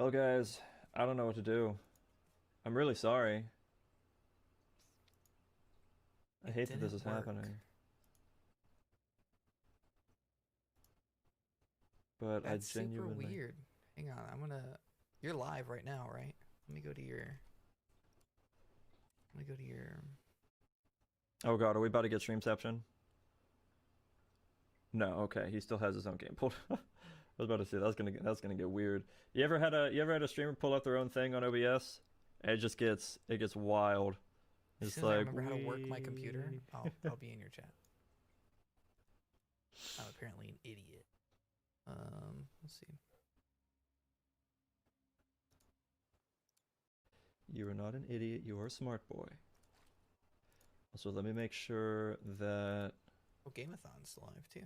Well, guys, I don't know what to do. I'm really sorry. I It hate that this is didn't work. happening, but I That's super genuinely. weird. Hang on, I'm gonna. You're live right now, right? Let me go to your. Let me go to your. Oh God, are we about to get Streamception? No, okay, he still has his own game pulled. I was about to say that's gonna get weird. You ever had a streamer pull up their own thing on OBS? And it gets wild. As It's soon as I like remember how to work my computer, we. I'll be in your chat. I'm apparently an idiot. Let's see. You are not an idiot. You are a smart boy. Also, let me make sure that. Oh, Gameathon's live too.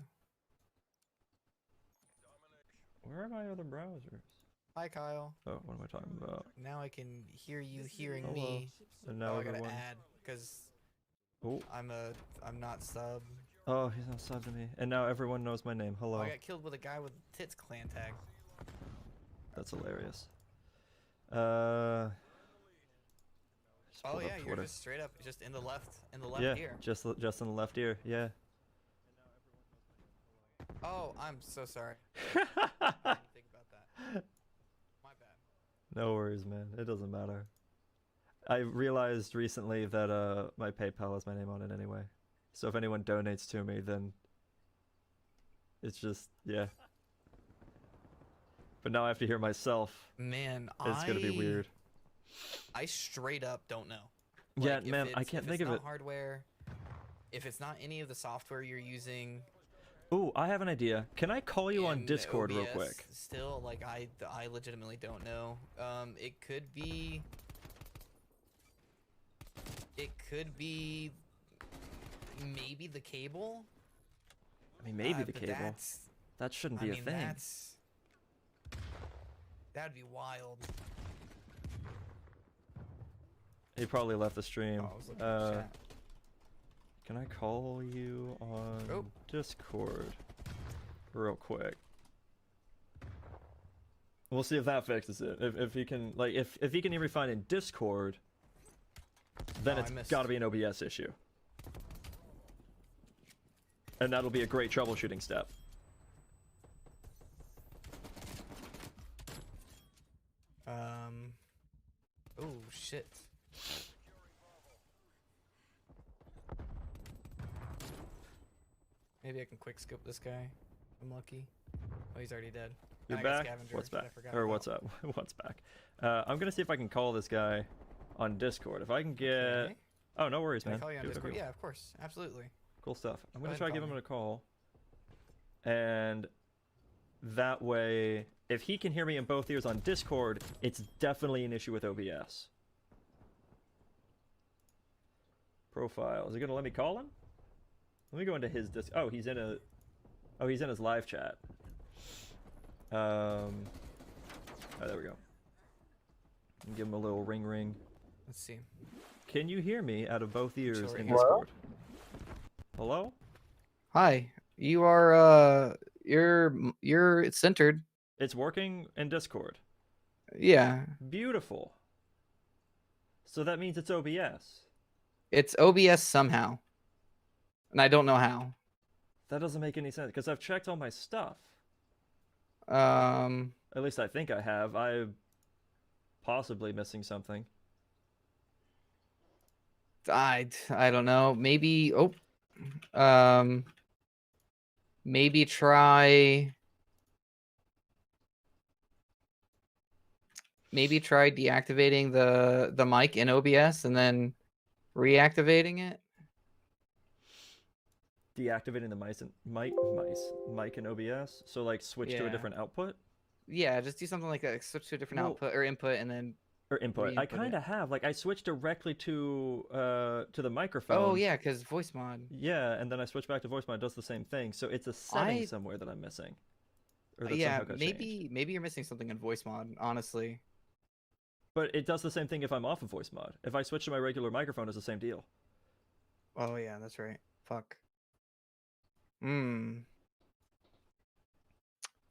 Where are my other browsers? Hi, Kyle. Oh, what am I talking about? Now I can hear you hearing Hello. me. And Oh, now I gotta everyone. add because Oh, I'm not sub. oh, he's not subbed to me. And now everyone knows my name. Oh, I Hello. got killed with a guy with tits clan tag. That's hilarious. Uh, just Oh pulled up yeah, you're Twitter. just straight up, just in the left Yeah, ear. just in the left ear. Yeah. Oh, I'm so sorry. I didn't think about that. My bad. No worries, man. It doesn't matter. I realized recently that my PayPal has my name on it anyway. So if anyone donates to me, then it's just yeah. But now I have to hear myself. Man, It's gonna be weird. I straight up don't know. Yeah, Like man, I can't if think it's of it. not hardware, if it's not any of the software you're using Ooh, I have an idea. Can I call you on in Discord real OBS, quick? still like I legitimately don't know. It could be maybe the cable. I mean, maybe the But cable. That shouldn't I be a mean thing. that'd be wild. He probably left the stream. Oh, I was looking at chat. Can I call you on Oh. Discord real quick? We'll see if that fixes it. If he can if he can even find in Discord, then Oh, it's got to be an OBS issue. And that'll be a great troubleshooting step. Oh shit. Maybe I can quick scope this guy. I'm lucky. Oh, he's already dead. You're And I got back? Scavenger, What's which I back? forgot Or about. what's up? What's back? I'm gonna see if I can call this guy on Discord. If I can get... Okay. Oh, no worries, Can I man. call you on Do whatever Discord? you Yeah, want. of course. Absolutely. Cool stuff. I'm Go gonna ahead try and to call give me. him a call. And that way, if he can hear me in both ears on Discord, it's definitely an issue with OBS. Profile. Is he gonna let me call him? Let me go into his disc. Oh, he's in a... Oh, he's in his live chat. Oh, there we go. Give him a little ring ring. Let's see. Can you hear me out of both ears Chill right in here. Discord? Hello? Hi. You are you're centered. It's working in Discord. Yeah. Beautiful. So that means it's OBS. It's OBS somehow. And I don't know how. That doesn't make any sense because I've checked all my stuff. Um At least I think I have. I'm possibly missing something. I don't know. Maybe um maybe try deactivating the mic in OBS and then reactivating it. Deactivating the mic and OBS. So like switch to a Yeah. different output Yeah, just do something like that. Switch to a different Well- output or input and then or input. I re-input kind it. of have. Like I switched directly to the microphone. Oh yeah, because voice mod. Yeah, and then I switch back to voice mod. It does the same thing. So it's a setting somewhere that I'm missing. Or that Yeah, somehow got changed. maybe you're missing something in voice mod, honestly. But it does the same thing if I'm off of voice mod. If I switch to my regular microphone, it's the same deal. Oh yeah, that's right. Fuck. Hmm.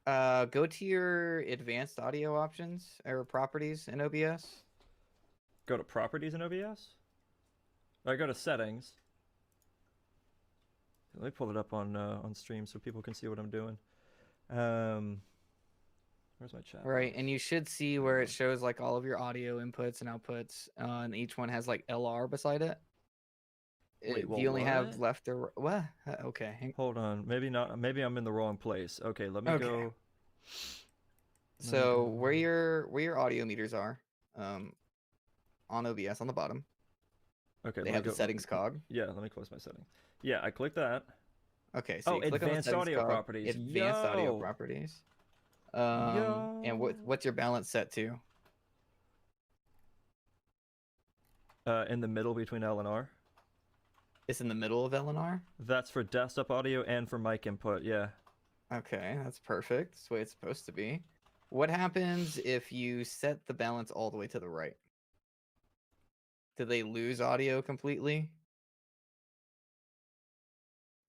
Go to your advanced audio options or properties in OBS. Go to properties in OBS. I go to settings. Let me pull it up on stream so people can see what I'm doing. Where's my chat Right, box? and you should see where it shows like all of your audio inputs and outputs, and each one has like LR beside it. Wait, Do you only have what? left or what? Okay. Hold on, maybe not. Maybe I'm in the wrong place. Okay, let me Okay. go. Let me So go. where your audio meters are, on OBS on the bottom, Okay, they let me have the go. settings cog. Yeah, let me close my settings. Yeah, I click that. Okay, so Oh, you click on the advanced settings audio cog, properties. advanced audio Yo, properties. And yo. what's your balance set to? In the middle between L and R. It's in the middle of LNR. That's for desktop audio and for mic input. Yeah. Okay, that's perfect. That's the way it's supposed to be. What happens if you set the balance all the way to the right? Do they lose audio completely?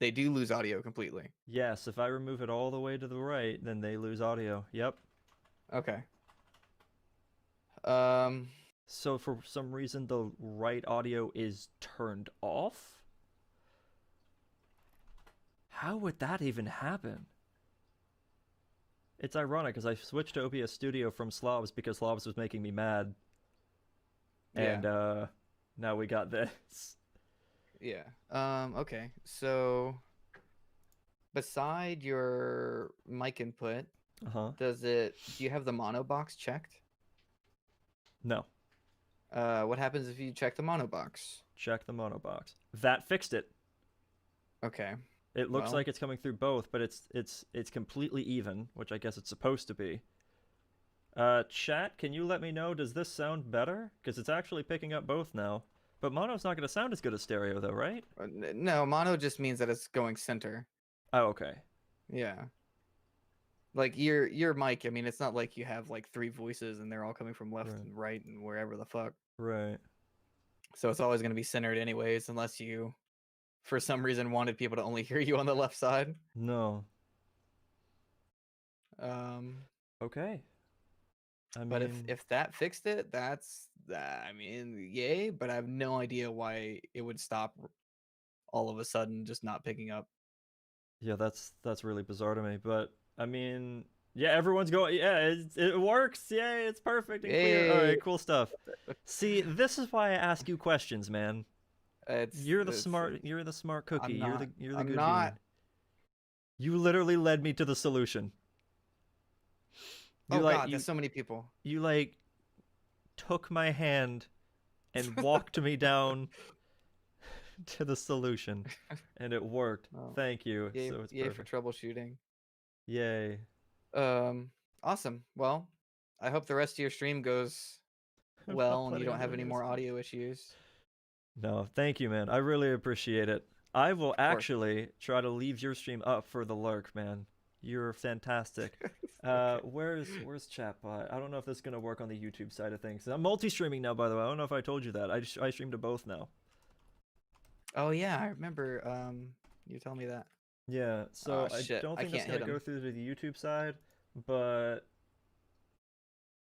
They do lose audio completely. Yes, if I remove it all the way to the right, then they lose audio. Yep. Okay. Um, So for some reason the right audio is turned off? How would that even happen? It's ironic because I switched to OBS Studio from Slobs because Slobs was making me mad. yeah. And now we got this. Yeah. Okay. So beside your mic input, Uh-huh. do you have the mono box checked? No. What happens if you check the mono box? Check the mono box. That fixed it. Okay. It looks Well, like it's coming through both, but it's completely even, which I guess it's supposed to be. Chat, can you let me know, does this sound better? Because it's actually picking up both now. But mono's not going to sound as good as stereo, though, right? no, mono just means that it's going center. Oh, okay. Yeah. Like your mic, I mean, it's not like you have like three voices and they're all coming from left Right. and right and wherever the fuck. Right. So it's always going to be centered anyways, unless you, for some reason, wanted people to only hear you on the left side. No. Um, Okay. I but mean, if that fixed it, that's I mean, yay. But I have no idea why it would stop all of a sudden, just not picking up. yeah, that's really bizarre to me. But I mean, yeah, everyone's going. Yeah, it works. Yay, it's perfect and clear. All Yay! right, cool stuff. See, this is why I ask you questions, man. You're the smart cookie. I'm not. You're the I'm good not. bean. You literally led me to the solution. You Oh like God, there's so many people. you like took my hand and walked me down to the solution, and it worked. Oh, Thank you. yay! So it's Yay for perfect. troubleshooting. Yay. Awesome. Well, I hope the rest of your stream goes I'm well not and you planning don't on have doing any this. more audio issues. No, thank you, man. I really appreciate it. I will course. actually try to leave your stream up for the lurk, man. You're fantastic. Okay. Where's Chatbot? I don't know if this is gonna work on the YouTube side of things. I'm multi-streaming now, by the way. I don't know if I told you that. I stream to both now. Oh yeah, I remember. You told me that. Yeah, so I Shit, don't I think that's can't gonna hit go him. through to the YouTube side, but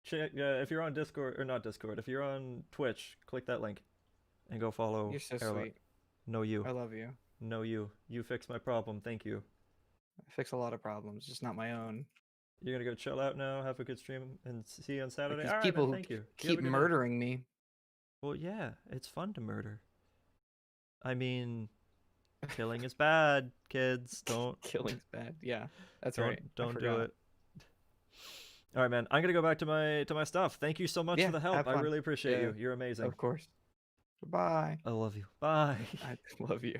check if you're on Discord or not Discord. If you're on Twitch, click that link and go follow You're so Airlock. sweet. No, you. I love you. No, you. You fixed my problem. Thank you. I fix a lot of problems, just not my own. You're gonna go chill out now, have a good stream, and see you on Like Saturday. these All right, people man. who Thank you. You have a keep good day. murdering me. Well, yeah, it's fun to murder. I mean, killing is bad, kids. Don't Killing's bad. Yeah, that's don't right. don't do it. All right, man. I'm gonna go back to my stuff. Thank you so much Yeah, for the help. have I fun. really appreciate Yeah, you. You're amazing. Of course. Bye. I love you. Bye. I love you.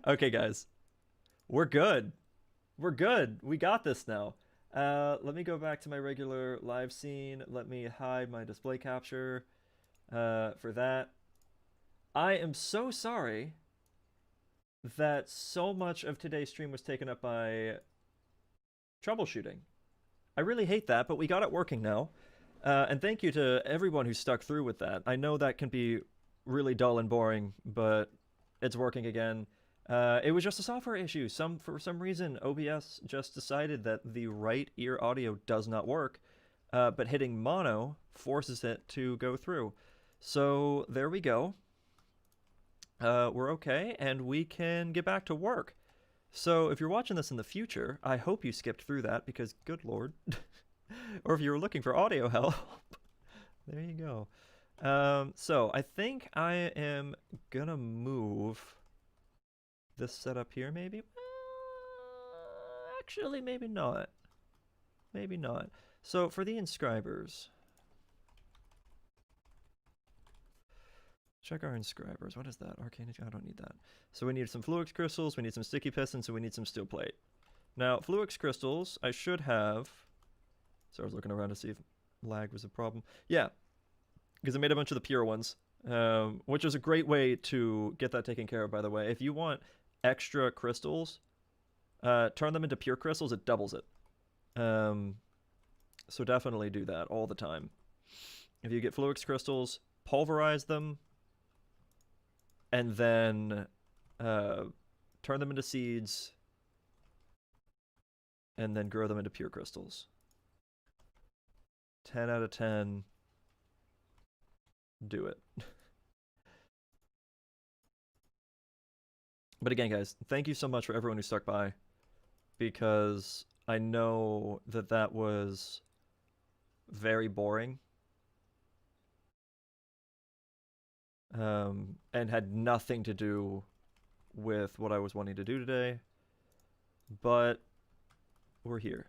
Okay, guys. We're good. We're good. We got this now. Let me go back to my regular live scene. Let me hide my display capture for that. I am so sorry that so much of today's stream was taken up by troubleshooting. I really hate that, but we got it working now. And thank you to everyone who stuck through with that. I know that can be really dull and boring, but it's working again. It was just a software issue. For some reason, OBS just decided that the right ear audio does not work, but hitting mono forces it to go through. So there we go. We're okay, and we can get back to work. So if you're watching this in the future, I hope you skipped through that because, good lord. Or if you were looking for audio help, there you go. So I think I am gonna move this setup here, maybe. Actually, maybe not. Maybe not. So for the inscribers, check our inscribers. What is that? Arcane. I don't need that. So we need some Fluix crystals. We need some sticky pistons. So we need some steel plate. Now Fluix crystals, I should have. So I was looking around to see if lag was a problem. Yeah, because I made a bunch of the pure ones, which is a great way to get that taken care of, by the way. If you want extra crystals, turn them into pure crystals. It doubles it. So definitely do that all the time. If you get Fluix crystals, pulverize them, and then turn them into seeds, and then grow them into pure crystals. 10 out of 10. Do it. But again, guys, thank you so much for everyone who stuck by, because I know that that was very boring and had nothing to do with what I was wanting to do today, but we're here.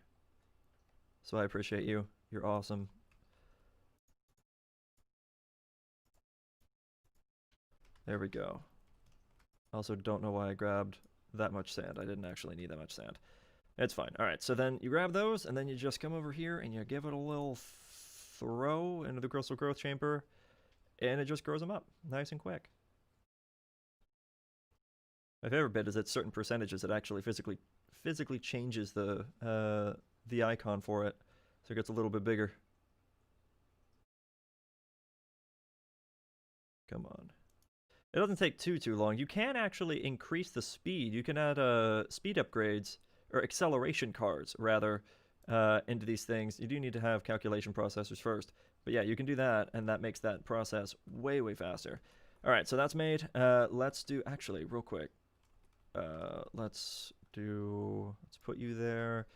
So I appreciate you. You're awesome. There we go. Also, don't know why I grabbed that much sand. I didn't actually need that much sand. It's fine. All right, so then you grab those, and then you just come over here, and you give it a little throw into the crystal growth chamber, and it just grows them up nice and quick. My favorite bit is at certain percentages, it actually physically changes the icon for it, so it gets a little bit bigger. Come on. It doesn't take too long. You can actually increase the speed. You can add speed upgrades, or acceleration cards, rather, into these things. You do need to have calculation processors first. But yeah, you can do that, and that makes that process way faster. All right, so that's made. Let's do, actually, real quick. Let's put you there.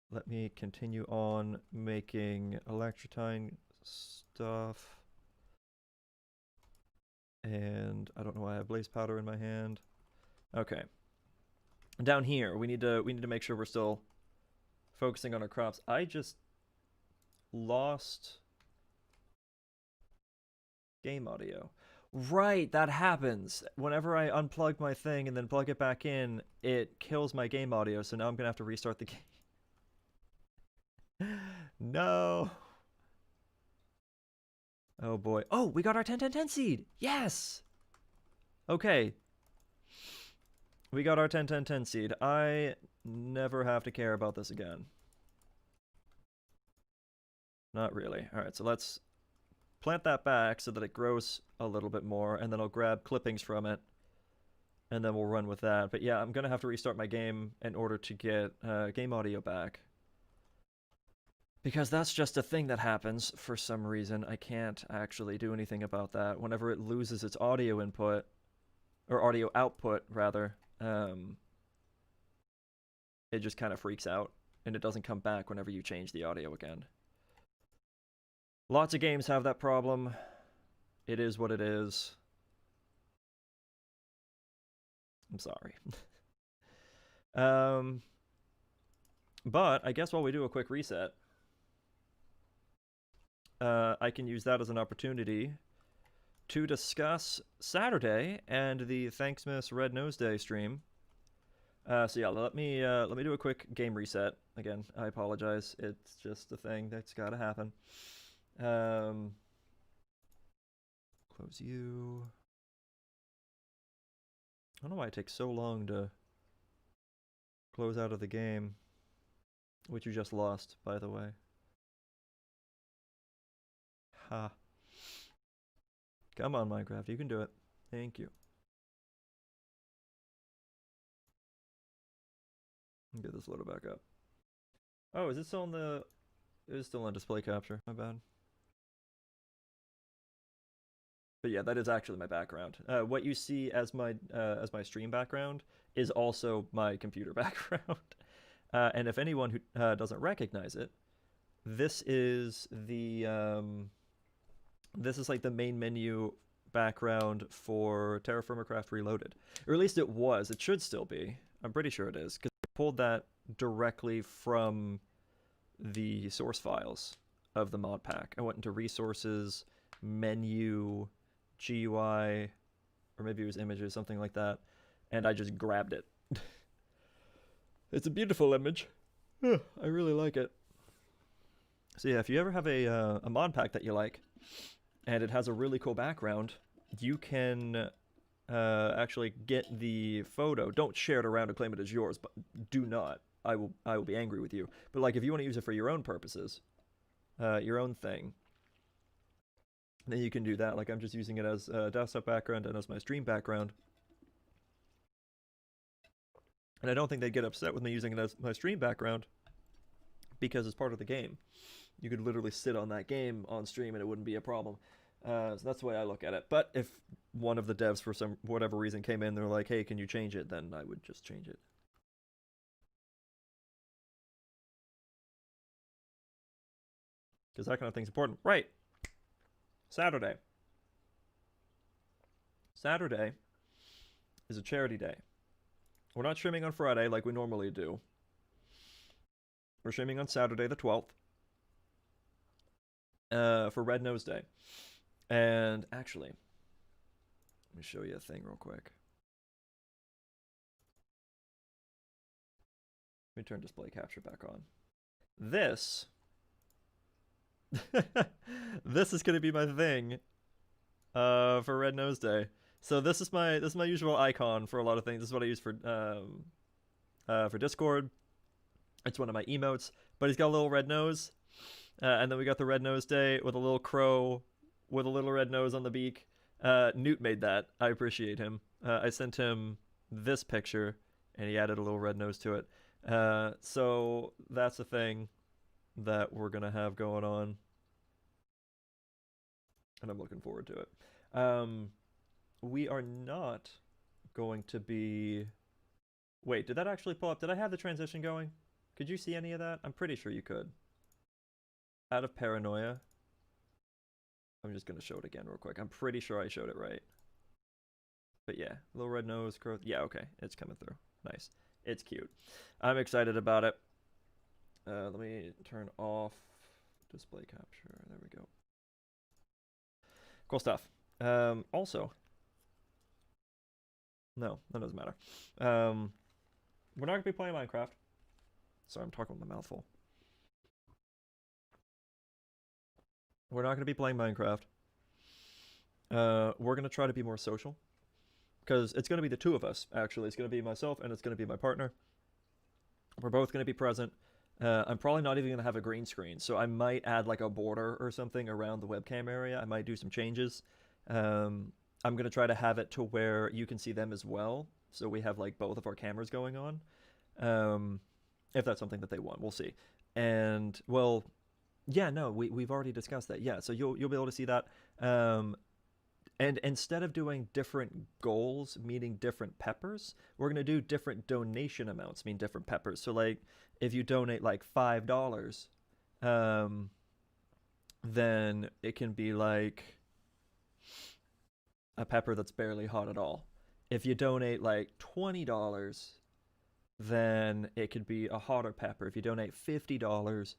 Let me continue on making electrotine stuff. And I don't know why I have blaze powder in my hand. Okay. Down here, we need to make sure we're still focusing on our crops. I just lost game audio. Right, that happens. Whenever I unplug my thing and then plug it back in, it kills my game audio, so now I'm gonna have to restart the game. No. Oh boy. Oh, we got our 10-10-10 seed. Yes. Okay. We got our 10-10-10 seed. I never have to care about this again. Not really. All right, so let's plant that back so that it grows a little bit more, and then I'll grab clippings from it, and then we'll run with that. But yeah, I'm gonna have to restart my game in order to get game audio back, because that's just a thing that happens for some reason. I can't actually do anything about that. Whenever it loses its audio input, or audio output, rather, it just kind of freaks out, and it doesn't come back whenever you change the audio again. Lots of games have that problem. It is what it is. I'm sorry. But I guess while we do a quick reset, I can use that as an opportunity to discuss Saturday and the Thanksmas Red Nose Day stream. So yeah, let me do a quick game reset. Again, I apologize. It's just a thing that's gotta happen. Close you. I don't know why it takes so long to close out of the game, which you just lost, by the way. Ha. Come on, Minecraft, you can do it. Thank you. Get this loaded back up. Oh, is it still on the... It is still on display capture. My bad. But yeah, that is actually my background. What you see as my stream background is also my computer background. And if anyone who doesn't recognize it, this is the this is like the main menu background for Terraformcraft Reloaded, or at least it was. It should still be. I'm pretty sure it is, because I pulled that directly from the source files of the mod pack. I went into resources, menu, GUI, or maybe it was images, something like that, and I just grabbed it. It's a beautiful image. I really like it. So yeah, if you ever have a mod pack that you like, and it has a really cool background, you can actually get the photo. Don't share it around and claim it as yours, but do not. I will be angry with you. But like, if you want to use it for your own purposes, your own thing, then you can do that. Like, I'm just using it as a desktop background and as my stream background. And I don't think they'd get upset with me using it as my stream background, because it's part of the game. You could literally sit on that game on stream and it wouldn't be a problem. So that's the way I look at it. But if one of the devs for whatever reason came in, they're like, hey, can you change it? Then I would just change it. Because that kind of thing's important. Right. Saturday. Saturday is a charity day. We're not streaming on Friday like we normally do. We're streaming on Saturday the 12th. For Red Nose Day. And actually, let me show you a thing real quick. Let me turn display capture back on. This this is gonna be my thing for Red Nose Day. So this is my usual icon for a lot of things. This is what I use for Discord. It's one of my emotes, but he's got a little red nose. And then we got the Red Nose Day with a little crow with a little red nose on the beak. Newt made that. I appreciate him. I sent him this picture, and he added a little red nose to it. So that's a thing that we're going to have going on. And I'm looking forward to it. We are not going to be... Wait, did that actually pull up? Did I have the transition going? Could you see any of that? I'm pretty sure you could. Out of paranoia. I'm just going to show it again real quick. I'm pretty sure I showed it right. But yeah, little red nose, crow. Yeah, okay. It's coming through. Nice. It's cute. I'm excited about it. Let me turn off display capture. There we go. Cool stuff. Also, no, that doesn't matter. We're not going to be playing Minecraft. Sorry, I'm talking with my mouth full. We're not going to be playing Minecraft. We're going to try to be more social. Because it's going to be the two of us, actually. It's going to be myself and it's going to be my partner. We're both going to be present. I'm probably not even going to have a green screen. So I might add like a border or something around the webcam area. I might do some changes. I'm going to try to have it to where you can see them as well. So we have like both of our cameras going on. If that's something that they want, we'll see. And, well... Yeah, no, we've already discussed that. Yeah, so you'll be able to see that. And instead of doing different goals meaning different peppers, we're going to do different donation amounts mean different peppers. So like if you donate like $5, then it can be like a pepper that's barely hot at all. If you donate like $20, then it could be a hotter pepper. If you donate $50,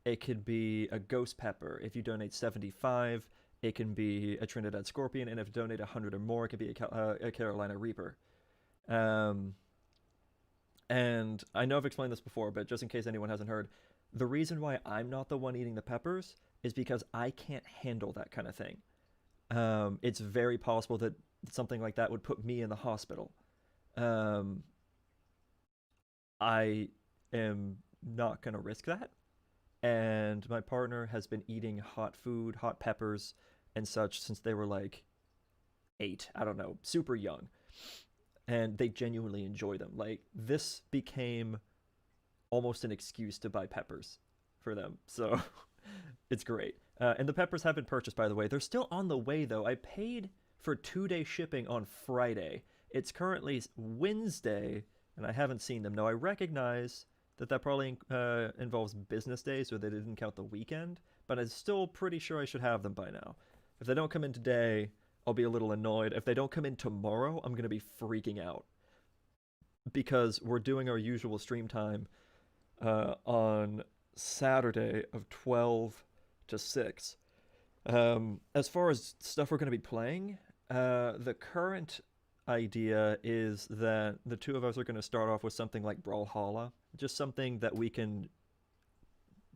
it could be a ghost pepper. If you donate 75, it can be a Trinidad Scorpion, and if you donate 100 or more, it could be a Carolina Reaper. And I know I've explained this before, but just in case anyone hasn't heard, the reason why I'm not the one eating the peppers is because I can't handle that kind of thing. It's very possible that something like that would put me in the hospital. I am not going to risk that. And my partner has been eating hot food, hot peppers, and such since they were like 8. I don't know, super young. and they genuinely enjoy them. Like, this became almost an excuse to buy peppers for them. So it's great. And the peppers have been purchased, by the way. They're still on the way, though. I paid for 2-day shipping on Friday. It's currently Wednesday, and I haven't seen them. Now, I recognize that probably involves business days, or they didn't count the weekend, but I'm still pretty sure I should have them by now. If they don't come in today, I'll be a little annoyed. If they don't come in tomorrow, I'm going to be freaking out, because we're doing our usual stream time on Saturday of 12 to 6. As far as stuff we're going to be playing, the current idea is that the two of us are going to start off with something like Brawlhalla, just something that we can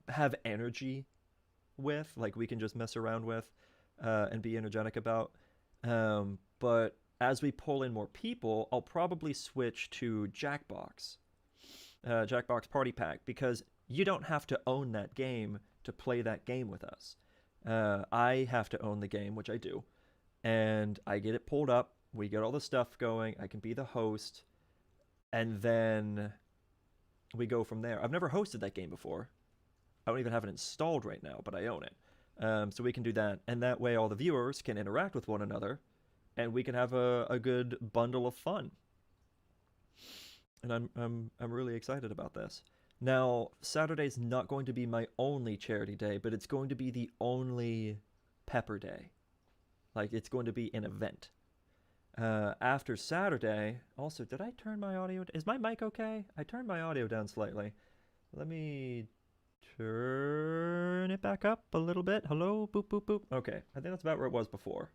have energy with, like we can just mess around with and be energetic about. But as we pull in more people, I'll probably switch to Jackbox Party Pack, because you don't have to own that game to play that game with us. I have to own the game, which I do, and I get it pulled up. We get all the stuff going. I can be the host, and then we go from there. I've never hosted that game before. I don't even have it installed right now, but I own it. So we can do that, and that way all the viewers can interact with one another, and we can have a good bundle of fun. And I'm really excited about this. Now, Saturday's not going to be my only charity day, but it's going to be the only Pepper Day. Like, it's going to be an event. After Saturday, also, did I turn my audio? Is my mic okay? I turned my audio down slightly. Let me turn it back up a little bit. Hello? Boop, boop, boop. Okay, I think that's about where it was before.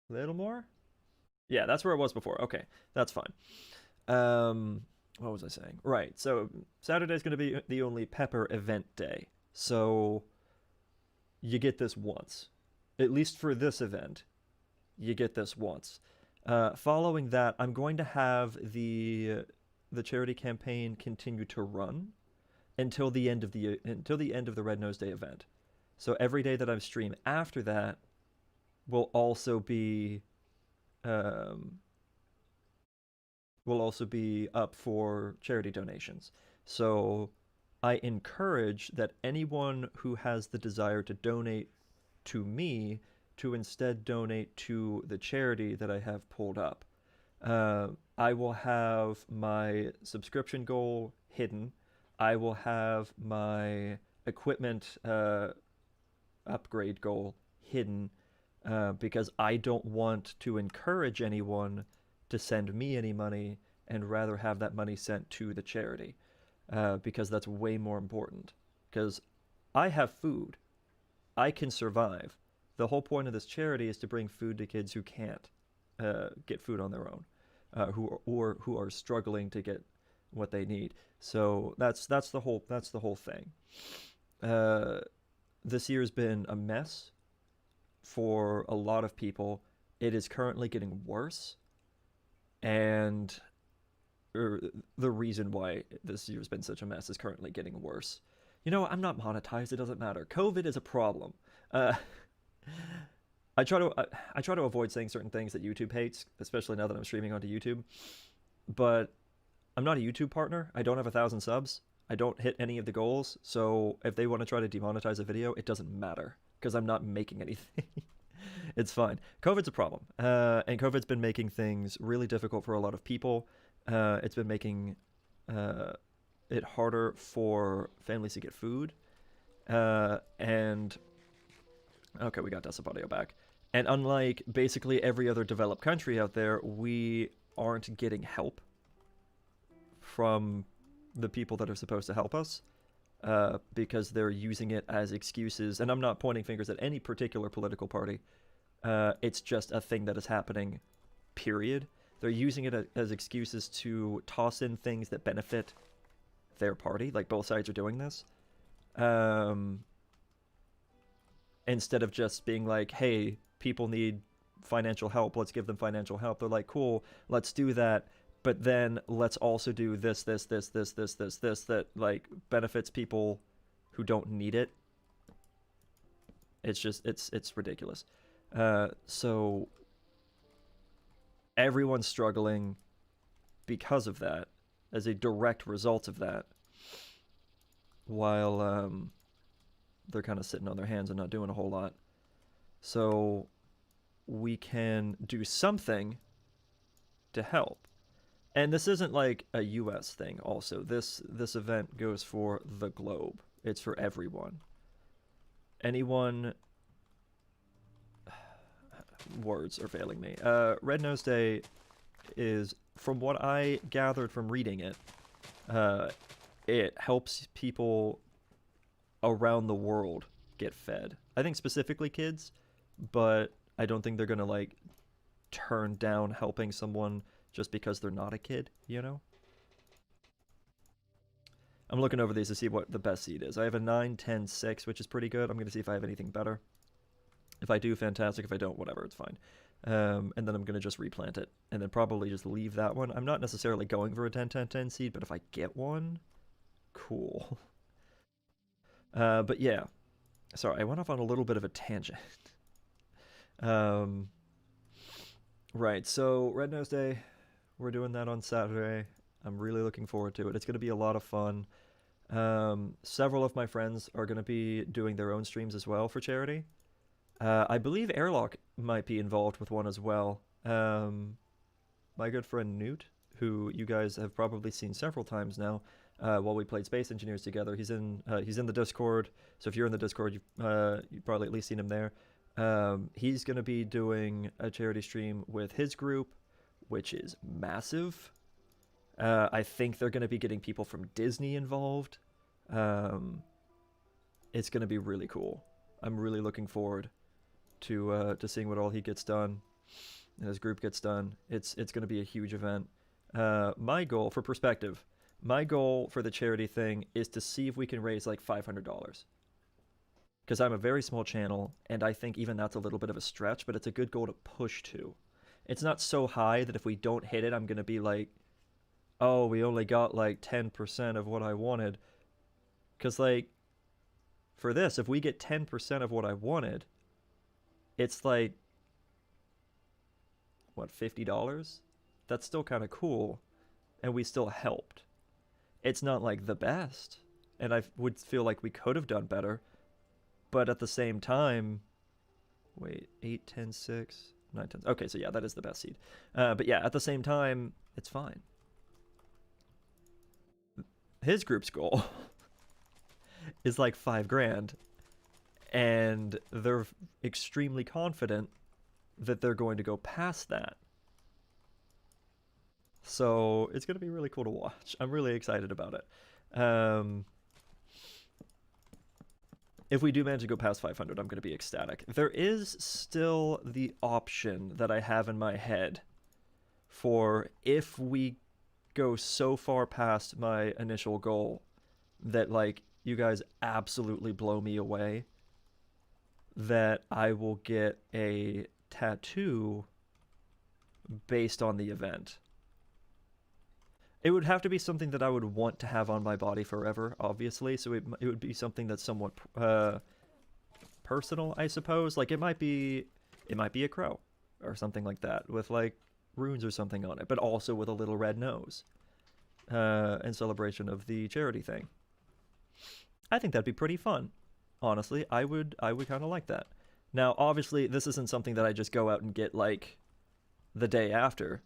A little more? Yeah, that's where it was before. Okay, that's fine. What was I saying? Right, so Saturday's going to be the only Pepper event day. So you get this once. At least for this event, you get this once. Following that, I'm going to have the charity campaign continue to run until the end of the Red Nose Day event. So every day that I stream after that will also be up for charity donations. So I encourage that anyone who has the desire to donate to me to instead donate to the charity that I have pulled up. I will have my subscription goal hidden. I will have my equipment upgrade goal hidden, because I don't want to encourage anyone to send me any money, and rather have that money sent to the charity, because that's way more important. Because I have food. I can survive. The whole point of this charity is to bring food to kids who can't get food on their own, who are struggling to get what they need. So that's the whole thing. This year's been a mess for a lot of people. It is currently getting worse, and the reason why this year's been such a mess is currently getting worse. You know, I'm not monetized. It doesn't matter. COVID is a problem. I try to avoid saying certain things that YouTube hates, especially now that I'm streaming onto YouTube. But I'm not a YouTube partner. I don't have 1,000 subs. I don't hit any of the goals. So if they want to try to demonetize a video, it doesn't matter, because I'm not making anything. It's fine. COVID's a problem, and COVID's been making things really difficult for a lot of people. It's been making it harder for families to get food, and okay, we got Desktop Audio back. And unlike basically every other developed country out there, we aren't getting help from the people that are supposed to help us, because they're using it as excuses. And I'm not pointing fingers at any particular political party. It's just a thing that is happening, period. They're using it as excuses to toss in things that benefit their party. Like, both sides are doing this. Instead of just being like, hey, people need financial help, let's give them financial help. They're like, cool, let's do that, but then let's also do this that like benefits people who don't need it. It's just it's ridiculous. So everyone's struggling because of that, as a direct result of that, while they're kind of sitting on their hands and not doing a whole lot. So we can do something to help. And this isn't like a US thing also. This event goes for the globe. It's for everyone. Anyone... Words are failing me. Red Nose Day is, from what I gathered from reading it, it helps people around the world get fed. I think specifically kids, but I don't think they're gonna like turn down helping someone just because they're not a kid, you know? I'm looking over these to see what the best seed is. I have a 9, 10, 6, which is pretty good. I'm gonna see if I have anything better. If I do, fantastic. If I don't, whatever, it's fine. And then I'm going to just replant it. And then probably just leave that one. I'm not necessarily going for a 10, 10, 10 seed, but if I get one, cool. But yeah. Sorry, I went off on a little bit of a tangent. Right, so Red Nose Day, we're doing that on Saturday. I'm really looking forward to it. It's going to be a lot of fun. Several of my friends are going to be doing their own streams as well for charity. I believe Airlock might be involved with one as well. My good friend Newt, who you guys have probably seen several times now, while we played Space Engineers together. He's in the Discord, so if you're in the Discord, you've probably at least seen him there. He's going to be doing a charity stream with his group, which is massive. I think they're going to be getting people from Disney involved. It's going to be really cool. I'm really looking forward to seeing what all he gets done and his group gets done. It's going to be a huge event. My goal, for perspective, my goal for the charity thing is to see if we can raise like $500. Because I'm a very small channel, and I think even that's a little bit of a stretch, but it's a good goal to push to. It's not so high that if we don't hit it, I'm going to be like, oh, we only got like 10% of what I wanted. Because like, for this, if we get 10% of what I wanted, it's like, what, $50? That's still kind of cool, and we still helped. It's not like the best, and I would feel like we could have done better, but at the same time, wait, 8, 10, 6, 9, 10, okay, so yeah, that is the best seed. But yeah, at the same time, it's fine. His group's goal is like $5,000, and they're extremely confident that they're going to go past that. So it's going to be really cool to watch. I'm really excited about it. If we do manage to go past 500, I'm going to be ecstatic. There is still the option that I have in my head for if we go so far past my initial goal that, like, you guys absolutely blow me away, that I will get a tattoo based on the event. It would have to be something that I would want to have on my body forever, obviously, so it would be something that's somewhat personal, I suppose. Like, it might be a crow or something like that with, like, runes or something on it, but also with a little red nose in celebration of the charity thing. I think that'd be pretty fun. Honestly, I would kind of like that. Now, obviously, this isn't something that I just go out and get, like, the day after.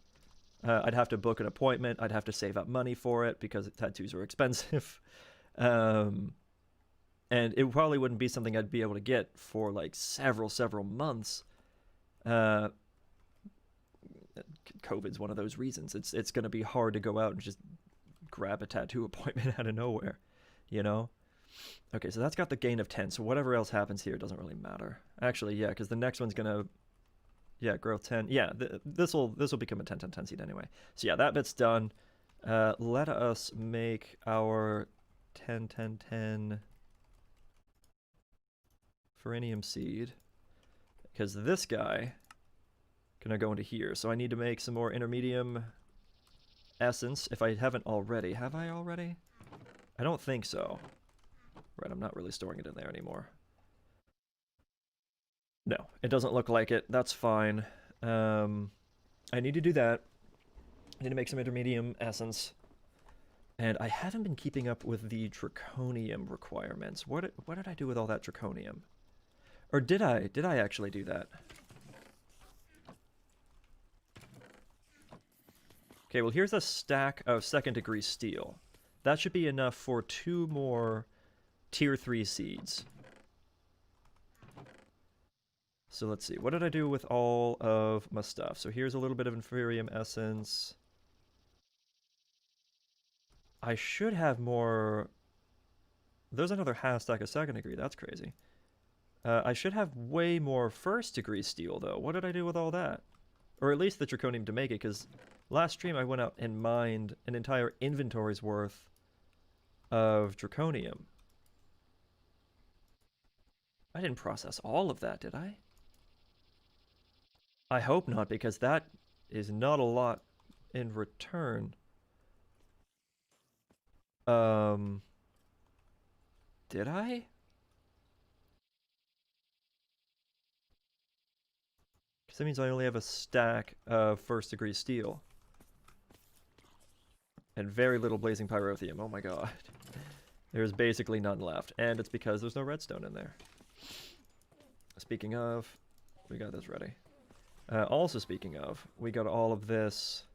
I'd have to book an appointment. I'd have to save up money for it because tattoos are expensive. And it probably wouldn't be something I'd be able to get for, like, several months. COVID's one of those reasons. It's going to be hard to go out and just grab a tattoo appointment out of nowhere, you know? Okay, so that's got the gain of 10, so whatever else happens here doesn't really matter. Actually, yeah, because the next one's gonna, yeah, growth 10. Yeah, this will become a 10, 10, 10 seed anyway. So yeah, that bit's done. Let us make our 10, 10, 10 Ferinium seed, because this guy gonna go into here. So I need to make some more intermedium essence, if I haven't already. Have I already? I don't think so. Right, I'm not really storing it in there anymore. No, it doesn't look like it. That's fine. I need to do that. I need to make some intermedium essence. And I haven't been keeping up with the draconium requirements. What did I do with all that draconium? Or did I? Did I actually do that? Okay, well here's a stack of 2nd degree steel. That should be enough for 2 more tier 3 seeds. So let's see, what did I do with all of my stuff? So here's a little bit of inferium essence. I should have more... There's another half stack of 2nd degree, that's crazy. I should have way more 1st degree steel though. What did I do with all that? Or at least the draconium to make it, because last stream I went out and mined an entire inventory's worth of draconium. I didn't process all of that, did I? I hope not, because that is not a lot in return. Did I? Because that means I only have a stack of 1st degree steel. And very little blazing pyrotheum. Oh my god. There's basically none left. And it's because there's no redstone in there. Speaking of, we got this ready. Also speaking of, we got all of this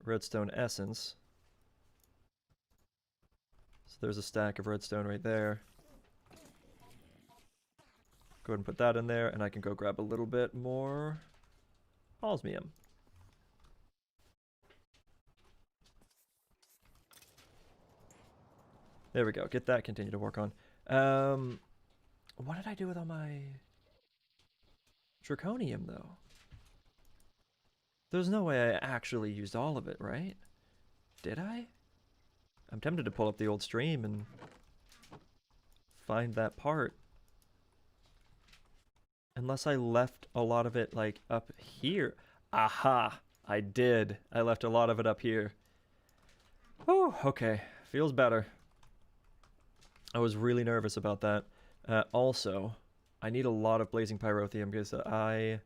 redstone essence. So there's a stack of redstone right there. Go ahead and put that in there, and I can go grab a little bit more osmium. There we go. Get that, continue to work on. What did I do with all my draconium, though? There's no way I actually used all of it, right? Did I? I'm tempted to pull up the old stream and find that part. Unless I left a lot of it, like, up here. Aha! I did. I left a lot of it up here. Oh, okay. Feels better. I was really nervous about that. Also, I need a lot of blazing pyrotheum because I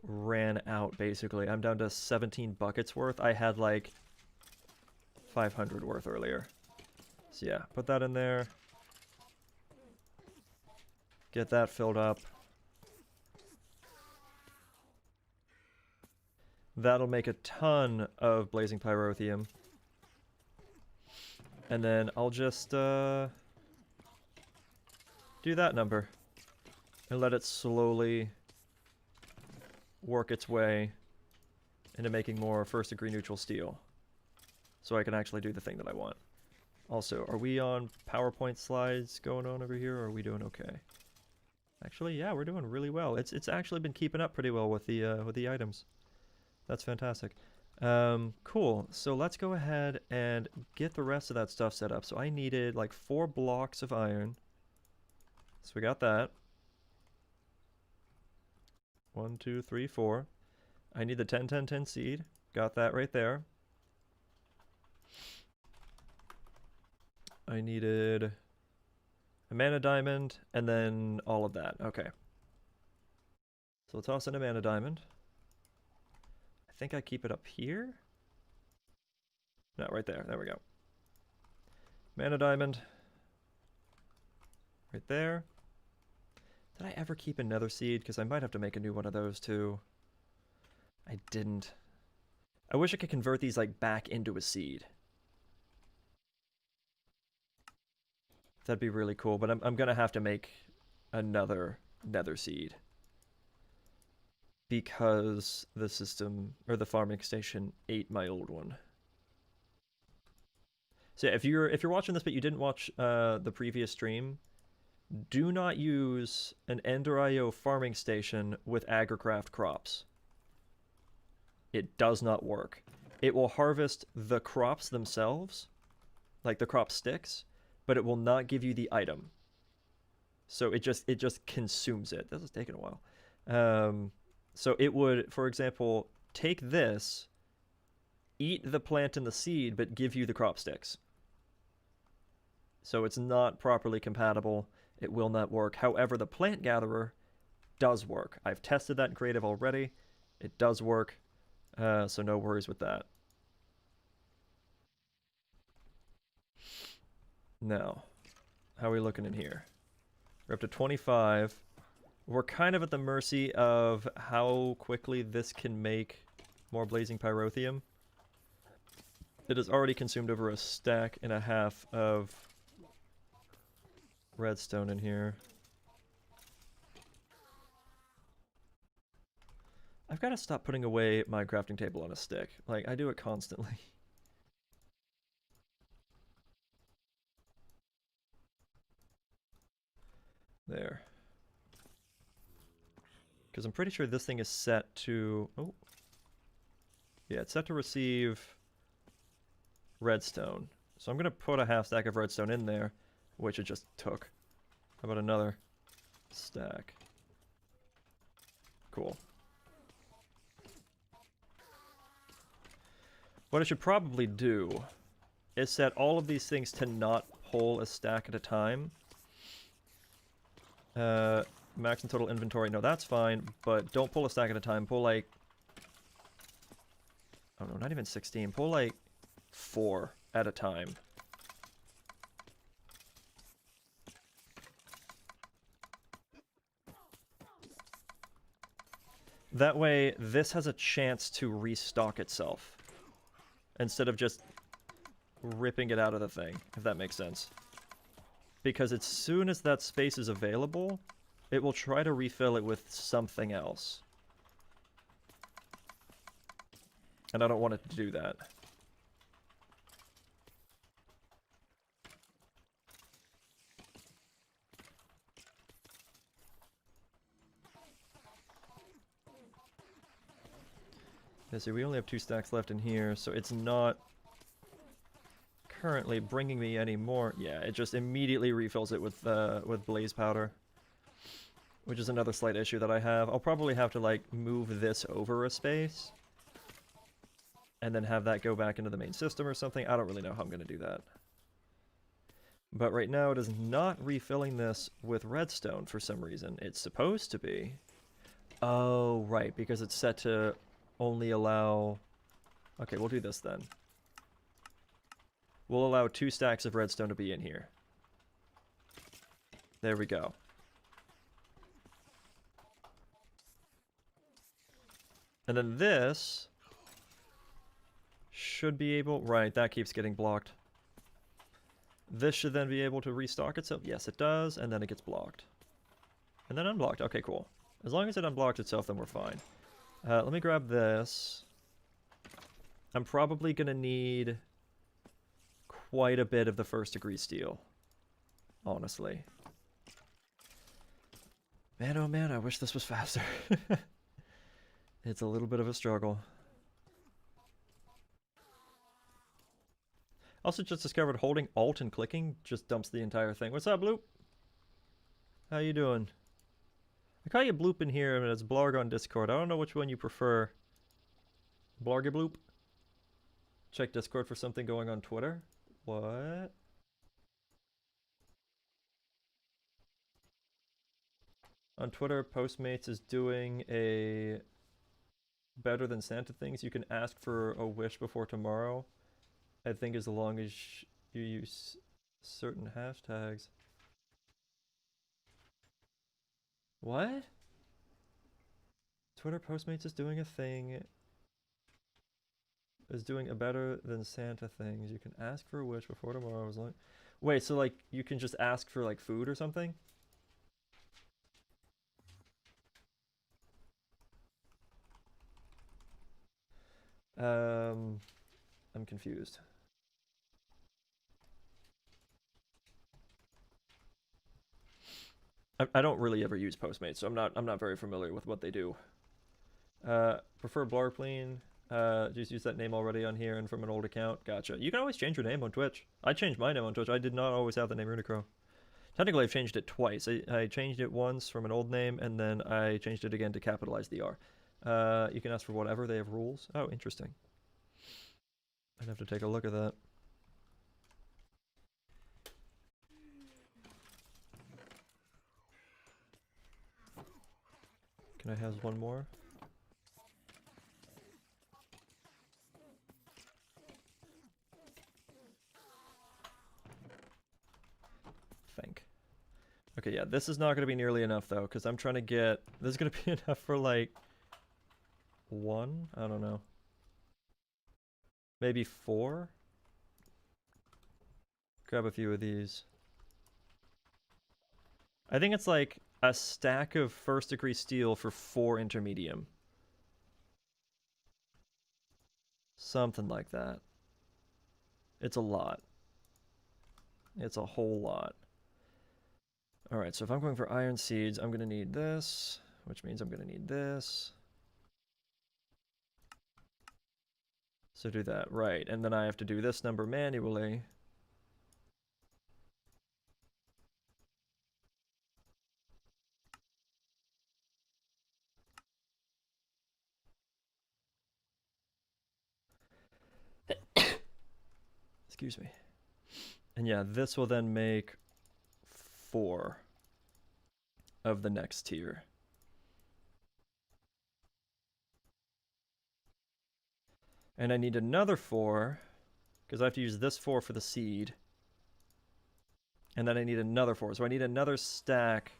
ran out, basically. I'm down to 17 buckets worth. I had, like, 500 worth earlier. So yeah, put that in there. Get that filled up. That'll make a ton of blazing pyrotheum. And then I'll just do that number. And let it slowly work its way into making more 1st degree neutral steel. So I can actually do the thing that I want. Also, are we on PowerPoint slides going on over here, or are we doing okay? Actually, yeah, we're doing really well. It's actually been keeping up pretty well with the items. That's fantastic. Cool. So let's go ahead and get the rest of that stuff set up. So I needed like 4 blocks of iron. So we got that. 1, 2, 3, 4. I need the 10, 10, 10 seed. Got that right there. I needed a mana diamond, and then all of that. Okay. So we'll toss in a mana diamond. I think I keep it up here. No, right there. There we go. Mana diamond. Right there. Did I ever keep another seed? Because I might have to make a new one of those too. I didn't. I wish I could convert these like back into a seed. That'd be really cool, but I'm gonna have to make another nether seed. Because the system, or the farming station, ate my old one. So yeah, if you're watching this but you didn't watch the previous stream, do not use an Ender.io farming station with AgriCraft crops. It does not work. It will harvest the crops themselves, like the crop sticks, but it will not give you the item. So it just consumes it. This is taking a while. So it would, for example, take this, eat the plant and the seed, but give you the crop sticks. So it's not properly compatible. It will not work. However, the plant gatherer does work. I've tested that in creative already. It does work, so no worries with that. Now, how are we looking in here? We're up to 25. We're kind of at the mercy of how quickly this can make more blazing pyrotheum. It has already consumed over a stack and a half of redstone in here. I've got to stop putting away my crafting table on a stick. Like, I do it constantly. There. Because I'm pretty sure this thing is set to... Oh. Yeah, it's set to receive redstone. So I'm going to put a half stack of redstone in there, which it just took. How about another stack? Cool. What I should probably do is set all of these things to not pull a stack at a time. Max and total inventory, no, that's fine, but don't pull a stack at a time. Pull like... Oh no, not even 16. Pull like 4 at a time. That way, this has a chance to restock itself. Instead of just ripping it out of the thing, if that makes sense. Because as soon as that space is available, it will try to refill it with something else. And I don't want it to do that. Yeah, see, we only have 2 stacks left in here, so it's not currently bringing me any more. Yeah, it just immediately refills it with blaze powder, which is another slight issue that I have. I'll probably have to like move this over a space and then have that go back into the main system or something. I don't really know how I'm going to do that. But right now it is not refilling this with redstone for some reason. It's supposed to be. Oh, right, because it's set to only allow... Okay, we'll do this then. We'll allow 2 stacks of redstone to be in here. There we go. And then this should be able... Right, that keeps getting blocked. This should then be able to restock itself. Yes, it does, and then it gets blocked. And then unblocked. Okay, cool. As long as it unblocked itself, then we're fine. Let me grab this. I'm probably going to need quite a bit of the 1st degree steel, honestly. Man, oh man, I wish this was faster. It's a little bit of a struggle. Also just discovered holding Alt and clicking just dumps the entire thing. What's up, Bloop? How you doing? I call you Bloop in here, and it's Blarg on Discord. I don't know which one you prefer. Blargy Bloop? Check Discord for something going on Twitter? What? On Twitter, Postmates is doing a better than Santa things. You can ask for a wish before tomorrow. I think as long as you use certain hashtags. What? Twitter Postmates is doing a thing. Is doing a better than Santa things. You can ask for a wish before tomorrow. As long... Wait, so like you can just ask for like food or something? I'm confused. I don't really ever use Postmates, so I'm not very familiar with what they do. Prefer Blarpleen. Just use that name already on here and from an old account. Gotcha. You can always change your name on Twitch. I changed my name on Twitch. I did not always have the name Runicrow. Technically, I've changed it twice. I changed it once from an old name, and then I changed it again to capitalize the R. You can ask for whatever. They have rules. Oh, interesting. I'd have to take a look at that. Can I have one more? Think. Okay, yeah, this is not going to be nearly enough, though, because I'm trying to get... This is going to be enough for, like... 1? I don't know. Maybe 4? Grab a few of these. I think it's like a stack of first degree steel for 4 intermedium. Something like that. It's a lot. It's a whole lot. Alright, so if I'm going for iron seeds, I'm going to need this, which means I'm going to need this. So do that, right. And then I have to do this number manually. Excuse me. And yeah, this will then make 4 of the next tier. And I need another 4, because I have to use this 4 for the seed. And then I need another 4, so I need another stack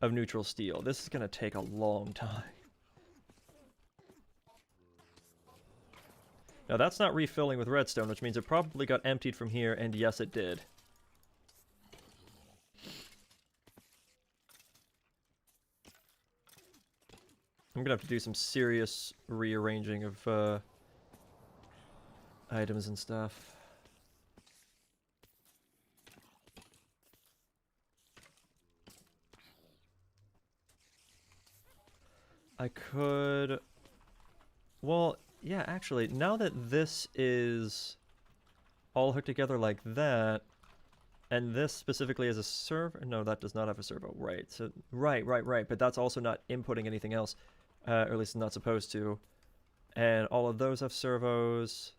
of neutral steel. This is going to take a long time. Now that's not refilling with redstone, which means it probably got emptied from here, and yes it did. I'm gonna have to do some serious rearranging of items and stuff. I could... Well, yeah, actually, now that this is all hooked together like that, and this specifically as a servo... No, that does not have a servo, right. So, right, but that's also not inputting anything else, or at least not supposed to. And all of those have servos.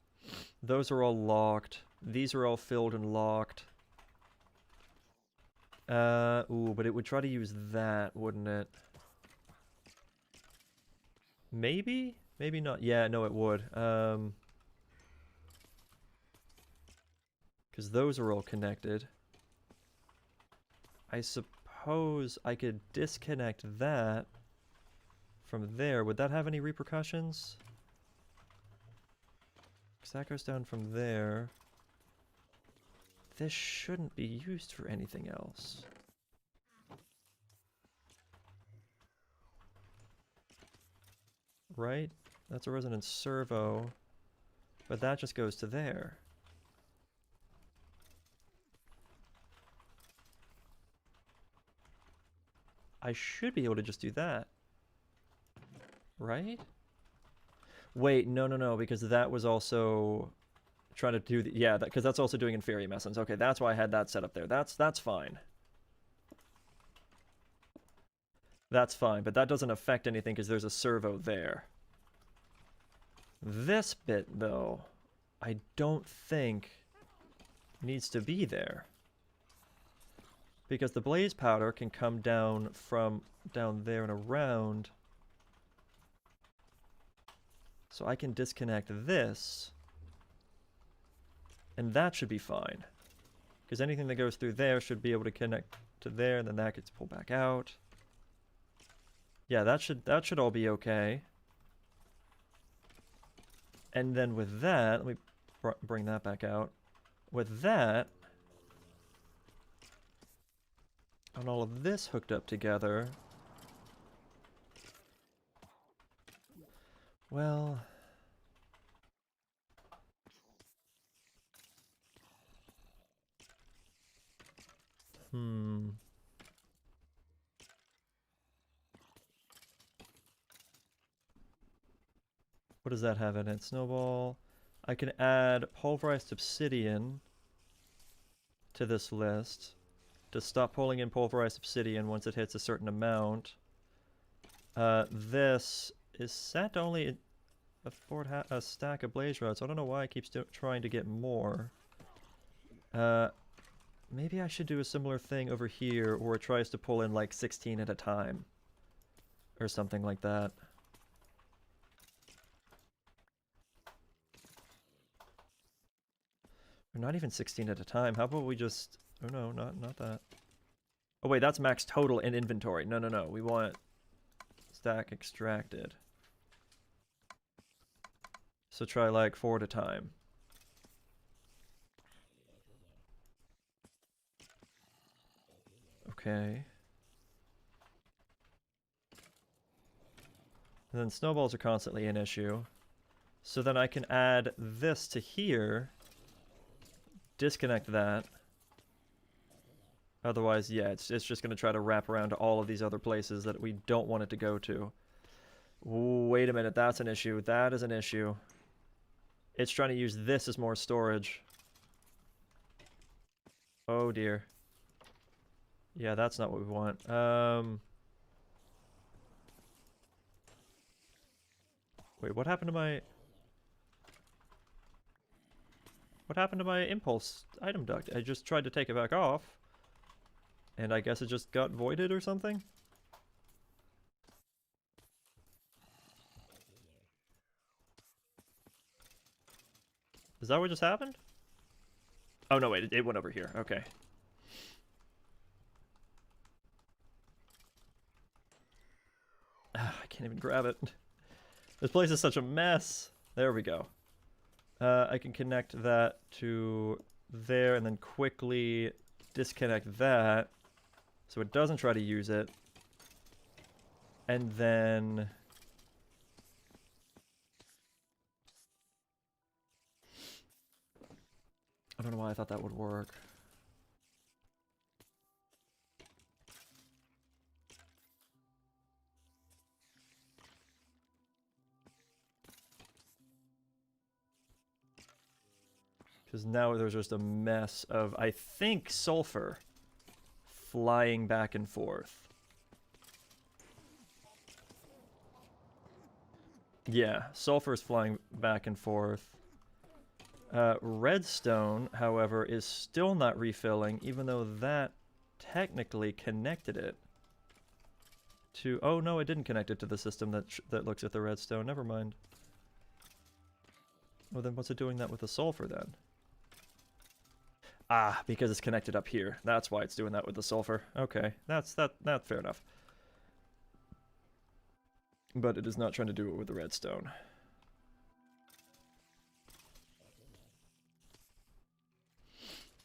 Those are all locked. These are all filled and locked. Ooh, but it would try to use that, wouldn't it? Maybe? Maybe not. Yeah, no, it would. Because those are all connected. I suppose I could disconnect that from there. Would that have any repercussions? Because that goes down from there. This shouldn't be used for anything else. Right? That's a resonance servo. But that just goes to there. I should be able to just do that. Right? Wait, no, because that was also trying to do the... Yeah, because that's also doing inferior essence. Okay, that's why I had that set up there. That's fine. That's fine, but that doesn't affect anything because there's a servo there. This bit, though, I don't think needs to be there. Because the blaze powder can come down from down there and around. So I can disconnect this. And that should be fine. Because anything that goes through there should be able to connect to there, and then that gets pulled back out. Yeah, that should all be okay. And then with that, let me bring that back out. With that, and all of this hooked up together, well... What does that have in it? Snowball. I can add pulverized obsidian to this list to stop pulling in pulverized obsidian once it hits a certain amount. This is set to only afford a stack of blaze rods. I don't know why it keeps trying to get more. Maybe I should do a similar thing over here where it tries to pull in like 16 at a time. or something like that. Or not even 16 at a time. How about we just... Oh no, not that. Oh wait, that's max total in inventory. No, no, no. We want stack extracted. So try like 4 at a time. Okay. And then snowballs are constantly an issue. So then I can add this to here. Disconnect that. Otherwise, yeah, it's just going to try to wrap around to all of these other places that we don't want it to go to. Ooh, wait a minute, that's an issue. That is an issue. It's trying to use this as more storage. Oh dear. Yeah, that's not what we want. Wait, what happened to my... What happened to my impulse item duct? I just tried to take it back off. And I guess it just got voided or something? Is that what just happened? Oh no, wait, it went over here. Okay. I can't even grab it. This place is such a mess. There we go. I can connect that to there and then quickly disconnect that so it doesn't try to use it. And then... I don't know why I thought that would work. Because now there's just a mess of, I think, sulfur flying back and forth. Yeah, sulfur is flying back and forth. Redstone, however, is still not refilling, even though that technically connected it to... Oh, no, it didn't connect it to the system that looks at the redstone. Never mind. Well, then what's it doing that with the sulfur, then? Ah, because it's connected up here. That's why it's doing that with the sulfur. Okay, that's fair enough. But it is not trying to do it with the redstone.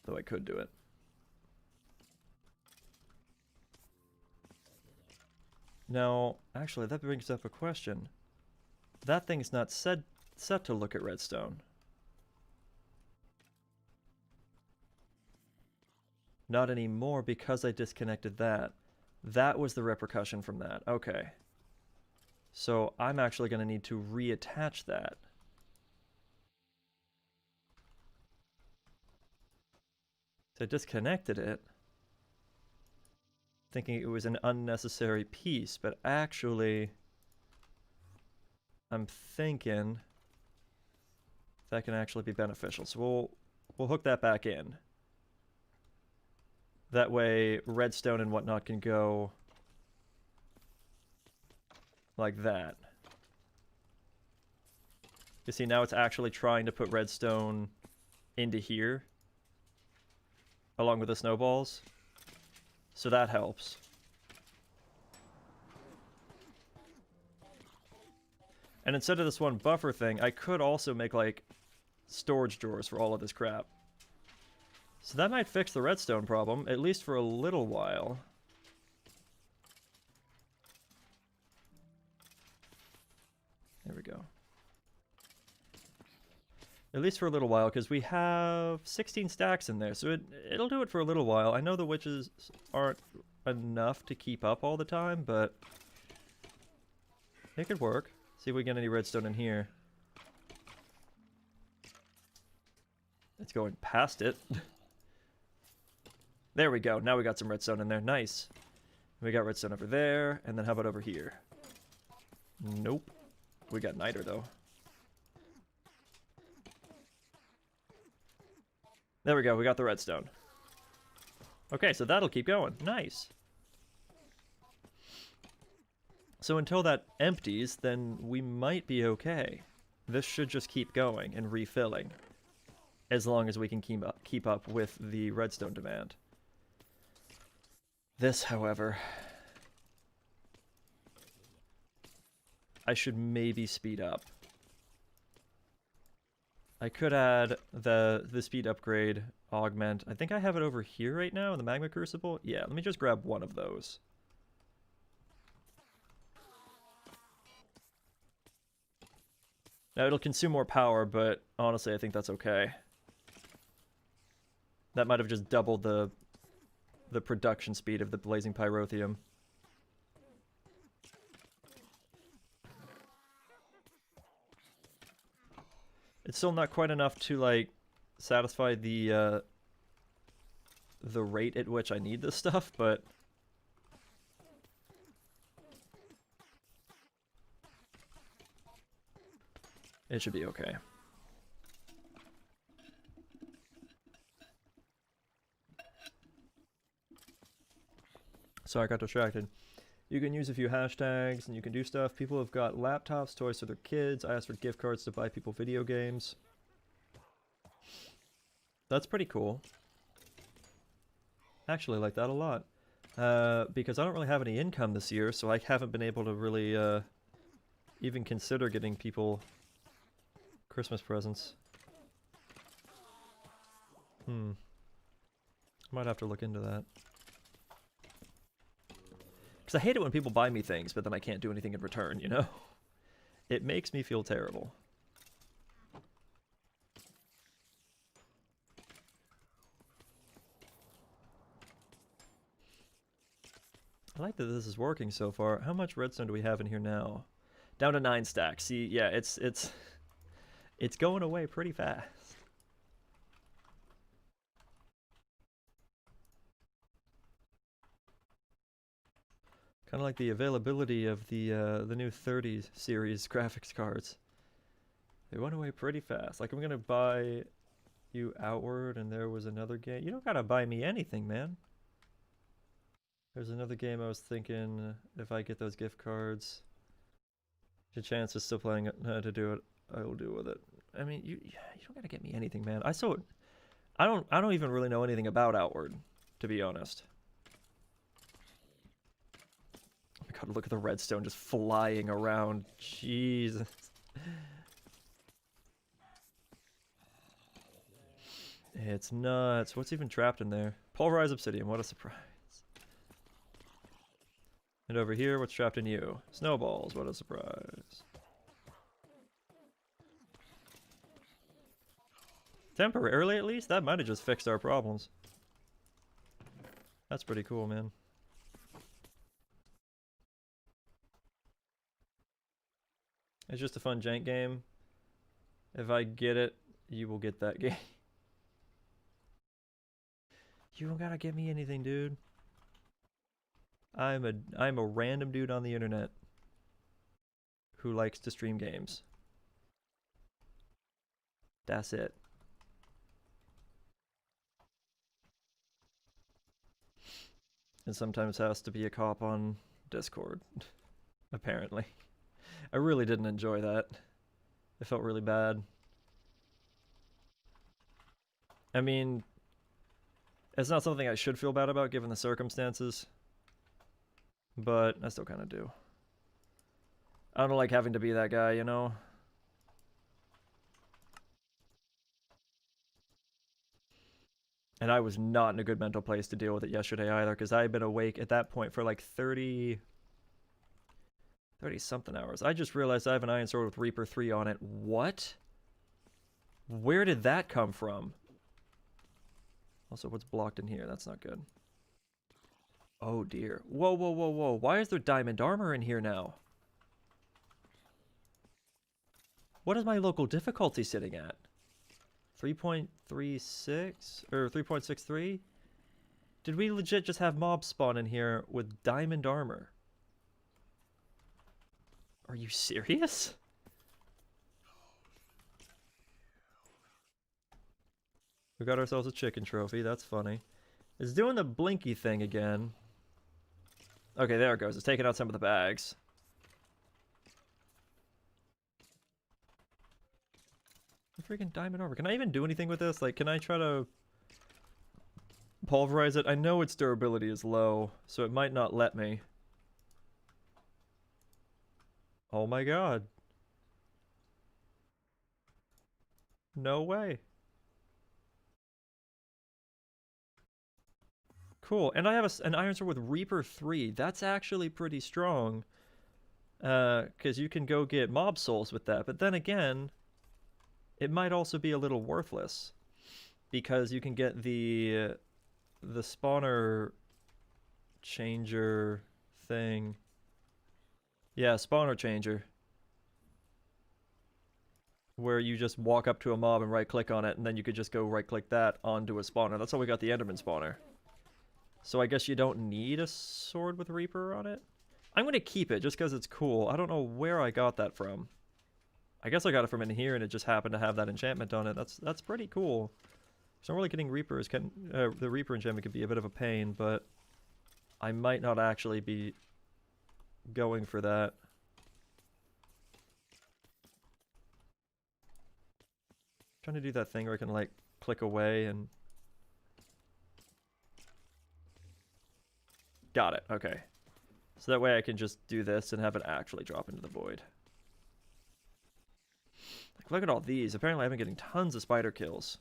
Though I could do it. Now, actually, that brings up a question. That thing's not set to look at redstone. Not anymore because I disconnected that. That was the repercussion from that. Okay. So I'm actually going to need to reattach that. So I disconnected it, thinking it was an unnecessary piece, but actually, I'm thinking that can actually be beneficial. So we'll hook that back in. That way, redstone and whatnot can go like that. You see, now it's actually trying to put redstone into here, along with the snowballs. So that helps. And instead of this one buffer thing, I could also make, like, storage drawers for all of this crap. So that might fix the redstone problem, at least for a little while. There we go. At least for a little while, because we have 16 stacks in there, so it'll do it for a little while. I know the witches aren't enough to keep up all the time, but it could work. See if we get any redstone in here. It's going past it. There we go. Now we got some redstone in there. Nice. We got redstone over there, and then how about over here? Nope. We got niter, though. There we go. We got the redstone. Okay, so that'll keep going. Nice. So until that empties, then we might be okay. This should just keep going and refilling, as long as we can keep up with the redstone demand. This, however, I should maybe speed up. I could add the speed upgrade augment. I think I have it over here right now in the magma crucible. Yeah, let me just grab one of those. Now it'll consume more power, but honestly I think that's okay. That might have just doubled the production speed of the blazing pyrotheum. It's still not quite enough to like satisfy the rate at which I need this stuff, but it should be okay. Sorry, I got distracted. You can use a few hashtags and you can do stuff. People have got laptops, toys for their kids. I asked for gift cards to buy people video games. That's pretty cool. Actually, I like that a lot. Because I don't really have any income this year, so I haven't been able to really even consider getting people Christmas presents. Might have to look into that. Because I hate it when people buy me things, but then I can't do anything in return, you know? It makes me feel terrible. I like that this is working so far. How much redstone do we have in here now? Down to 9 stacks. See, yeah, it's going away pretty fast. Kind of like the availability of the new 30 series graphics cards. They went away pretty fast. Like, I'm gonna buy you Outward, and there was another game. You don't gotta buy me anything, man. There's another game I was thinking if I get those gift cards, the chance of still playing it to do it, I will do with it. I mean, you don't gotta get me anything, man. I don't even really know anything about Outward, to be honest. Oh my god, look at the redstone just flying around. Jesus. It's nuts. What's even trapped in there? Pulverized obsidian, what a surprise. And over here, what's trapped in you? Snowballs, what a surprise. Temporarily, at least? That might have just fixed our problems. That's pretty cool, man. It's just a fun jank game. If I get it, you will get that game. You don't gotta get me anything, dude. I'm a random dude on the internet who likes to stream games. That's it. And sometimes has to be a cop on Discord, apparently. I really didn't enjoy that. It felt really bad. I mean, it's not something I should feel bad about given the circumstances, but I still kind of do. I don't like having to be that guy, you know? And I was not in a good mental place to deal with it yesterday either, because I had been awake at that point for like 30 something hours. I just realized I have an iron sword with Reaper 3 on it. What? Where did that come from? Also, what's blocked in here? That's not good. Oh dear. Whoa, whoa, whoa, whoa. Why is there diamond armor in here now? What is my local difficulty sitting at? 3.36 or 3.63? Did we legit just have mobs spawn in here with diamond armor? Are you serious? We got ourselves a chicken trophy. That's funny. It's doing the blinky thing again. Okay, there it goes. It's taking out some of the bags. freaking diamond armor. Can I even do anything with this? Like, can I try to pulverize it? I know its durability is low, so it might not let me. Oh my god. No way. Cool. And I have an iron sword with Reaper 3. That's actually pretty strong. Because you can go get mob souls with that. But then again, it might also be a little worthless. Because you can get the spawner changer thing. Yeah, spawner changer. Where you just walk up to a mob and right click on it, and then you could just go right click that onto a spawner. That's how we got the Enderman spawner. So I guess you don't need a sword with Reaper on it? I'm going to keep it just because it's cool. I don't know where I got that from. I guess I got it from in here and it just happened to have that enchantment on it. That's pretty cool. So really getting Reapers the Reaper enchantment could be a bit of a pain, but I might not actually be going for that. Trying to do that thing where I can like click away and got it. Okay. So that way I can just do this and have it actually drop into the void. Like, look at all these. Apparently I've been getting tons of spider kills.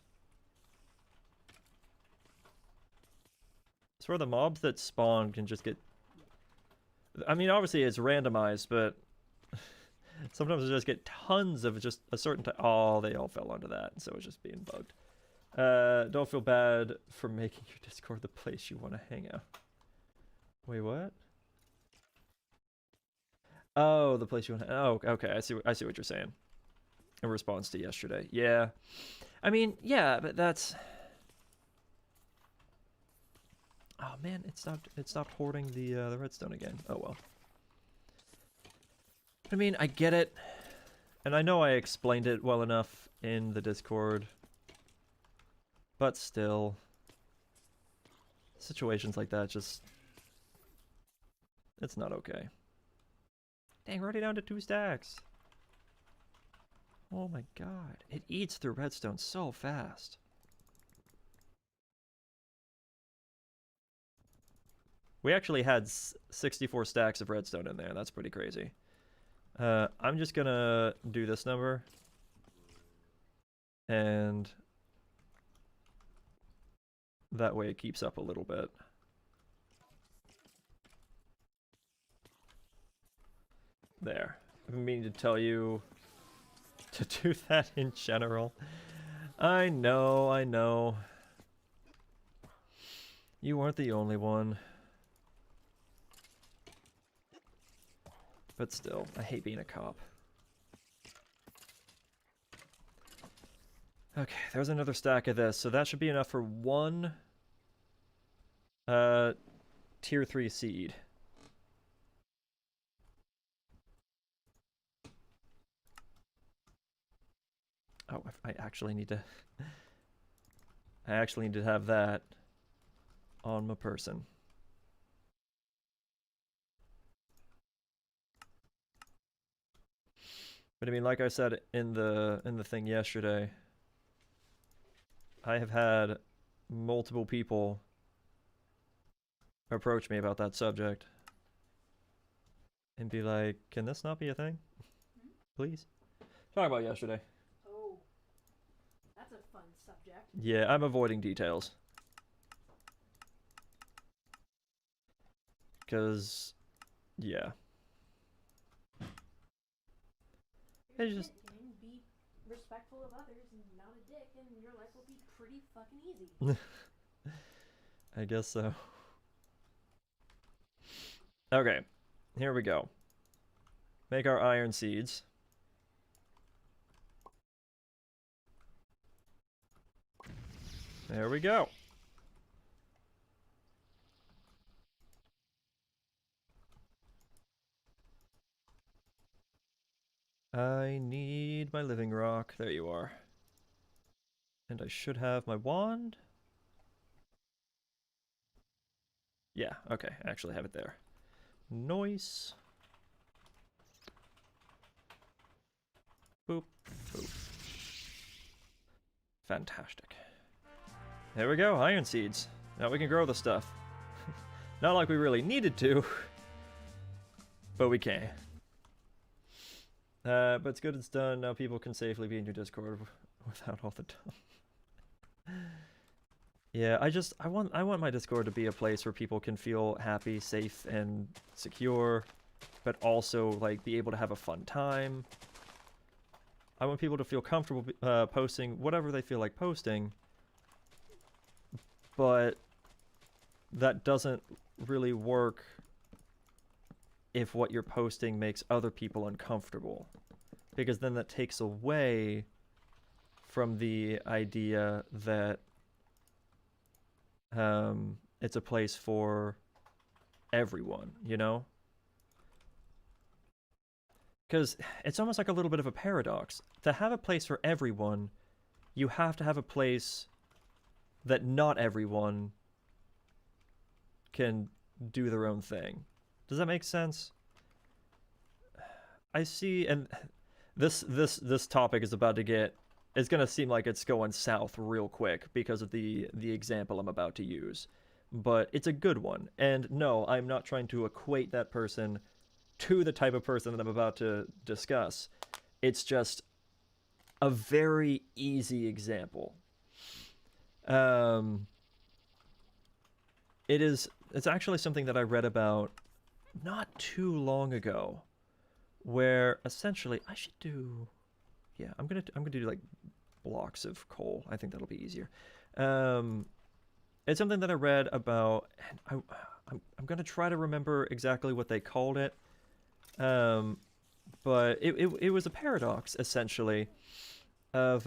It's where the mobs that spawn can just get... I mean, obviously it's randomized, but sometimes I just get tons of just a certain type. Oh, they all fell onto that, so it's just being bugged. Don't feel bad for making your Discord the place you want to hang out. Wait, what? Oh, the place you want to... Oh, okay, I see what you're saying. In response to yesterday. Yeah. I mean, yeah, but that's... Oh man, it stopped hoarding the redstone again. Oh well. I mean, I get it. And I know I explained it well enough in the Discord. But still, situations like that just... It's not okay. Dang, we're already down to 2 stacks. Oh my god. It eats through redstone so fast. We actually had 64 stacks of redstone in there. That's pretty crazy. I'm just gonna do this number. And that way it keeps up a little bit. There. I've been meaning to tell you to do that in general. I know, I know. You weren't the only one. But still, I hate being a cop. Okay, there's another stack of this, so that should be enough for one tier 3 seed. Oh, I actually need to... I actually need to have that on my person. But I mean, like I said in the thing yesterday, I have had multiple people approach me about that subject and be like, "Can this not be a thing, please?" Talk about yesterday. Oh, that's a fun subject. Yeah, I'm avoiding details. Because, yeah. Here's It's just... the thing, be respectful of others and not a dick, and your life will be pretty fucking easy. I guess so. Okay, here we go. Make our iron seeds. There we go. I need my living rock. There you are. And I should have my wand. Yeah, okay. I actually have it there. Nice. Boop, boop. Fantastic. There we go, iron seeds. Now we can grow the stuff. Not like we really needed to, but we can. But it's good it's done. Now people can safely be in your Discord without all the dumb. Yeah, I want my Discord to be a place where people can feel happy, safe, and secure, but also like be able to have a fun time. I want people to feel comfortable posting whatever they feel like posting, but that doesn't really work if what you're posting makes other people uncomfortable, because then that takes away from the idea that it's a place for everyone, you know? Because it's almost like a little bit of a paradox. To have a place for everyone, you have to have a place that not everyone can do their own thing. Does that make sense? I see, and this topic is about to get, it's gonna seem like it's going south real quick because of the example I'm about to use, but it's a good one. And no, I'm not trying to equate that person to the type of person that I'm about to discuss. It's just a very easy example. It's actually something that I read about not too long ago, where essentially I should do, yeah, I'm gonna do like blocks of coal. I think that'll be easier. It's something that I read about, and I'm gonna try to remember exactly what they called it. But it was a paradox essentially of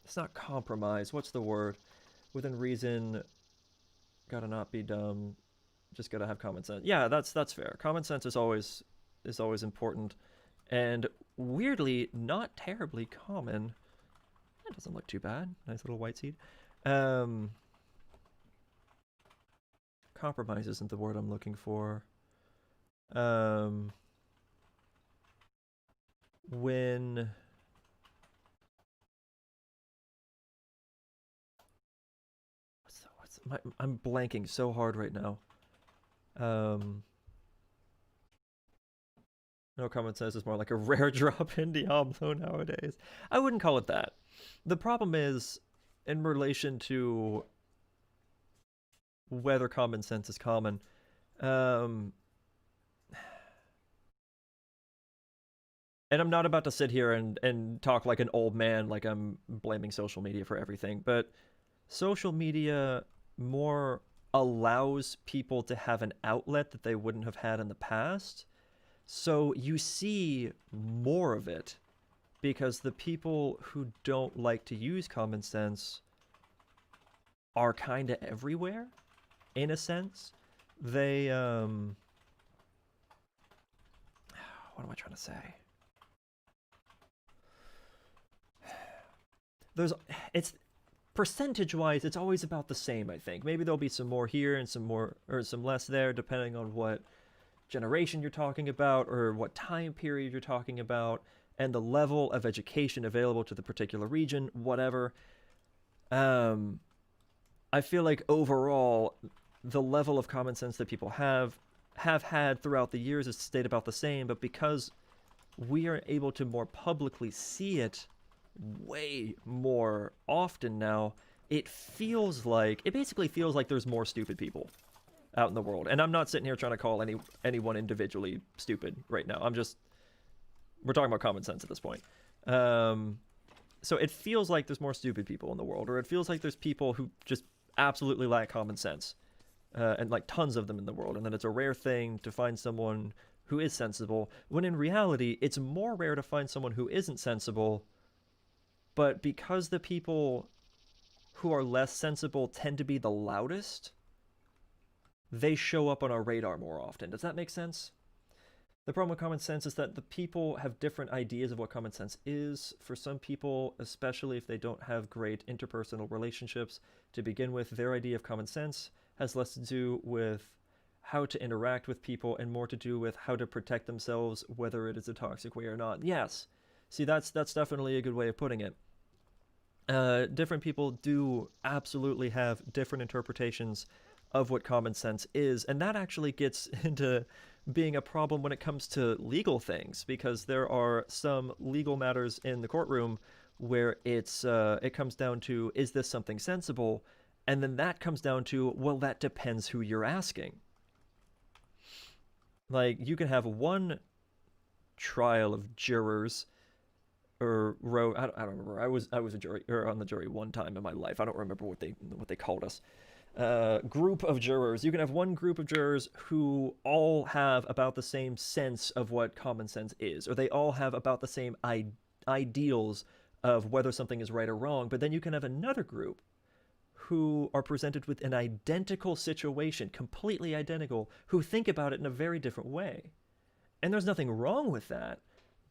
it's not compromise. What's the word? Within reason. Gotta not be dumb. Just gotta have common sense. Yeah, that's fair. Common sense is always important, and weirdly not terribly common. That doesn't look too bad. Nice little white seed. Compromise isn't the word I'm looking for. When I'm blanking so hard right now. No, common sense is more like a rare drop in Diablo nowadays. I wouldn't call it that. The problem is, in relation to whether common sense is common, and I'm not about to sit here and talk like an old man, like I'm blaming social media for everything, but social media more allows people to have an outlet that they wouldn't have had in the past. So you see more of it because the people who don't like to use common sense are kind of everywhere, in a sense. They, what am I trying to say? It's percentage-wise, it's always about the same, I think. Maybe there'll be some more here and some more, or some less there, depending on what generation you're talking about, or what time period you're talking about, and the level of education available to the particular region, whatever. I feel like overall, the level of common sense that people have had throughout the years has stayed about the same, but because we are able to more publicly see it way more often now, it basically feels like there's more stupid people out in the world. And I'm not sitting here trying to call anyone individually stupid right now. We're talking about common sense at this point. So it feels like there's more stupid people in the world, or it feels like there's people who just absolutely lack common sense, and like tons of them in the world, and then it's a rare thing to find someone who is sensible, when in reality it's more rare to find someone who isn't sensible. But because the people who are less sensible tend to be the loudest, they show up on our radar more often. Does that make sense? The problem with common sense is that the people have different ideas of what common sense is. For some people, especially if they don't have great interpersonal relationships to begin with, their idea of common sense has less to do with how to interact with people and more to do with how to protect themselves, whether it is a toxic way or not. Yes. See, that's definitely a good way of putting it. different people do absolutely have different interpretations of what common sense is, and that actually gets into being a problem when it comes to legal things, because there are some legal matters in the courtroom where it comes down to, is this something sensible? And then that comes down to, well, that depends who you're asking. Like, you can have one trial of jurors or I don't remember. I was a jury or on the jury one time in my life. I don't remember what they called us. Group of jurors. You can have one group of jurors who all have about the same sense of what common sense is, or they all have about the same ideals of whether something is right or wrong. But then you can have another group who are presented with an identical situation, completely identical, who think about it in a very different way. And there's nothing wrong with that,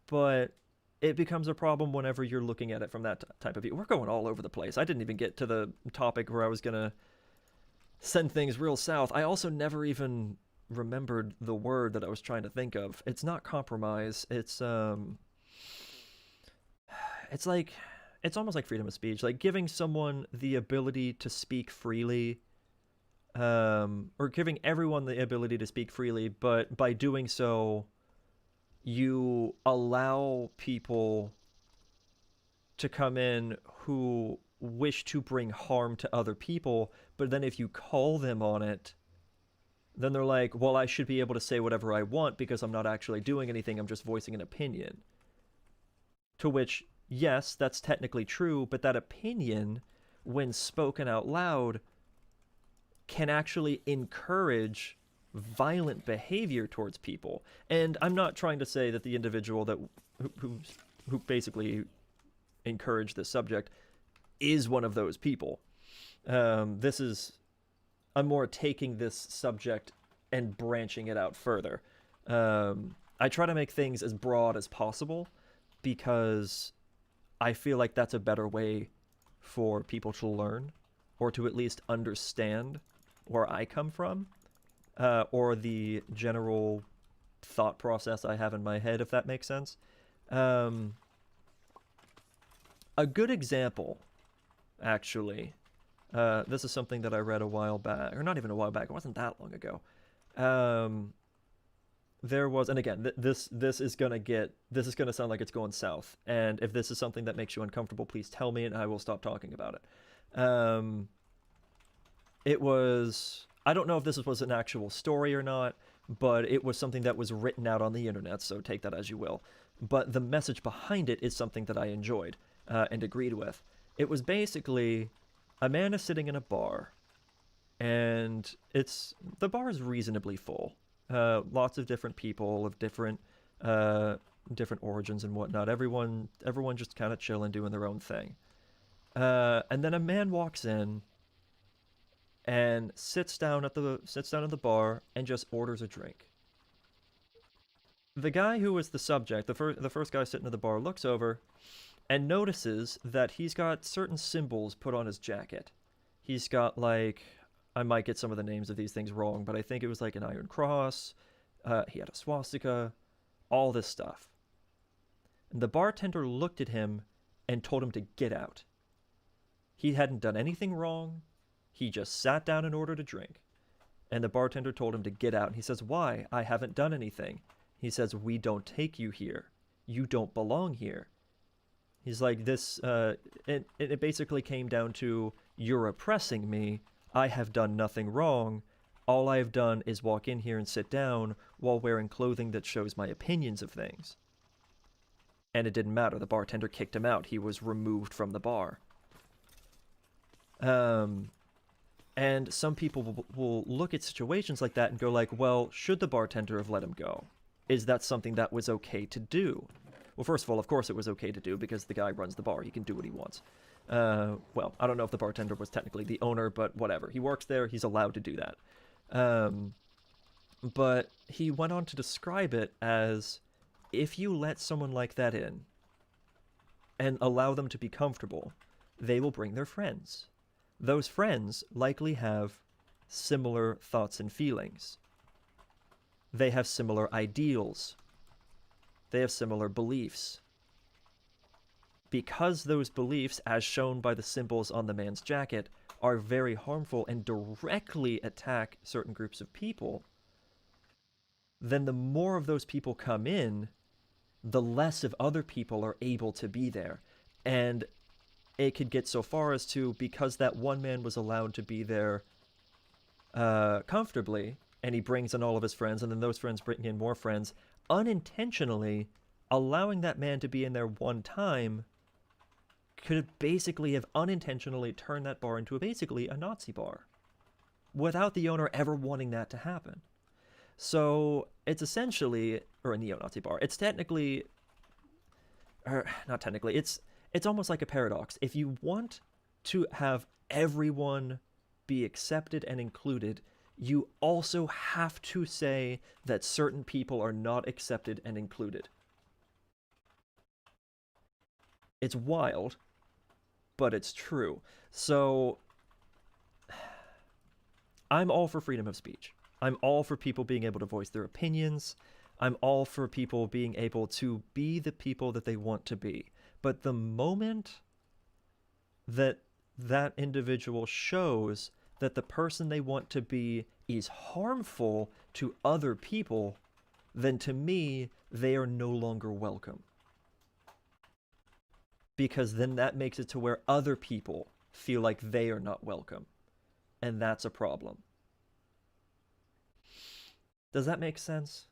but it becomes a problem whenever you're looking at it from that type of view. We're going all over the place. I didn't even get to the topic where I was going to send things real south. I also never even remembered the word that I was trying to think of. It's not compromise. It's like, it's almost like freedom of speech, like giving someone the ability to speak freely, or giving everyone the ability to speak freely, but by doing so, you allow people to come in who wish to bring harm to other people, but then if you call them on it, then they're like, well, I should be able to say whatever I want because I'm not actually doing anything, I'm just voicing an opinion. To which, yes, that's technically true, but that opinion, when spoken out loud, can actually encourage violent behavior towards people. And I'm not trying to say that the individual that who basically encouraged this subject is one of those people. I'm more taking this subject and branching it out further. I try to make things as broad as possible because I feel like that's a better way for people to learn, or to at least understand where I come from, or the general thought process I have in my head, if that makes sense. A good example, actually, this is something that I read a while back, or not even a while back, it wasn't that long ago. There was, and again, this is gonna sound like it's going south, and if this is something that makes you uncomfortable, please tell me and I will stop talking about it. It was, I don't know if this was an actual story or not, but it was something that was written out on the internet, so take that as you will. But the message behind it is something that I enjoyed and agreed with. It was basically, a man is sitting in a bar, and the bar is reasonably full. Lots of different people of different origins and whatnot. Everyone just kind of chilling, doing their own thing. And then a man walks in and sits down at the bar and just orders a drink. The guy who was the subject, the first guy sitting at the bar, looks over and notices that he's got certain symbols put on his jacket. He's got, like, I might get some of the names of these things wrong, but I think it was like an iron cross. He had a swastika, all this stuff. And the bartender looked at him and told him to get out. He hadn't done anything wrong. He just sat down and ordered a drink. And the bartender told him to get out. And he says, why? I haven't done anything. He says, we don't take you here. You don't belong here. He's like, it basically came down to, you're oppressing me. I have done nothing wrong. All I have done is walk in here and sit down while wearing clothing that shows my opinions of things. And it didn't matter. The bartender kicked him out. He was removed from the bar. And some people will look at situations like that and go like, well, should the bartender have let him go? Is that something that was okay to do? Well, first of all, of course it was okay to do because the guy runs the bar. He can do what he wants. Well, I don't know if the bartender was technically the owner, but whatever. He works there. He's allowed to do that. But he went on to describe it as, if you let someone like that in and allow them to be comfortable, they will bring their friends. Those friends likely have similar thoughts and feelings. They have similar ideals. They have similar beliefs. because those beliefs, as shown by the symbols on the man's jacket, are very harmful and directly attack certain groups of people, then the more of those people come in, the less of other people are able to be there. And it could get so far as to, because that one man was allowed to be there comfortably, and he brings in all of his friends, and then those friends bring in more friends, unintentionally allowing that man to be in there one time could basically have unintentionally turned that bar into basically a Nazi bar, without the owner ever wanting that to happen. So it's essentially, or a neo-Nazi bar, it's technically, or not technically, it's almost like a paradox. If you want to have everyone be accepted and included, you also have to say that certain people are not accepted and included. It's wild, but it's true. So I'm all for freedom of speech. I'm all for people being able to voice their opinions. I'm all for people being able to be the people that they want to be. But the moment that that individual shows that the person they want to be is harmful to other people, then to me, they are no longer welcome. Because then that makes it to where other people feel like they are not welcome. And that's a problem. Does that make sense?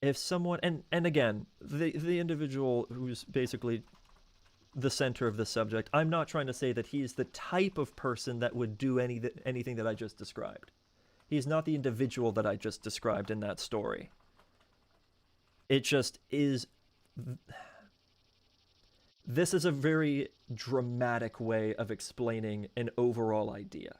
If someone, and again, the individual who's basically the center of the subject, I'm not trying to say that he's the type of person that would do anything that I just described. He's not the individual that I just described in that story. It just is. This is a very dramatic way of explaining an overall idea.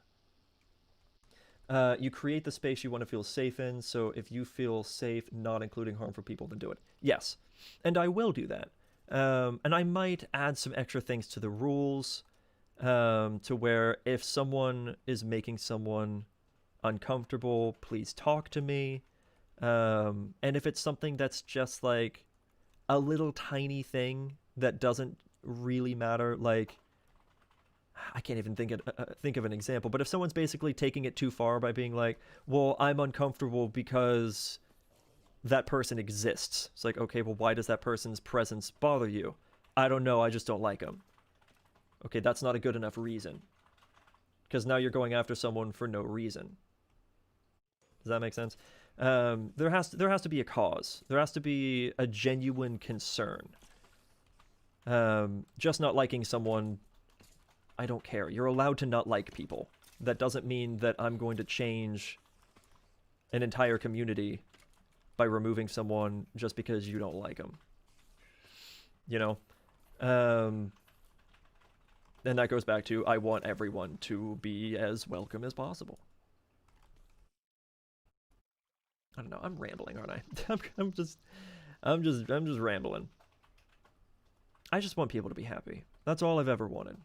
You create the space you want to feel safe in, so if you feel safe not including harmful people, then do it. Yes, and I will do that. And I might add some extra things to the rules, to where if someone is making someone uncomfortable, please talk to me. And if it's something that's just like a little tiny thing that doesn't really matter, like, I can't even think of an example, but if someone's basically taking it too far by being like, well, I'm uncomfortable because that person exists. It's like, okay, well, why does that person's presence bother you? I don't know, I just don't like them. Okay, that's not a good enough reason. Because now you're going after someone for no reason. Does that make sense? There has to be a cause. There has to be a genuine concern. Just not liking someone, I don't care. You're allowed to not like people. That doesn't mean that I'm going to change an entire community by removing someone just because you don't like them. You know? And that goes back to, I want everyone to be as welcome as possible. I don't know, I'm rambling, aren't I? I'm just rambling. I just want people to be happy. That's all I've ever wanted.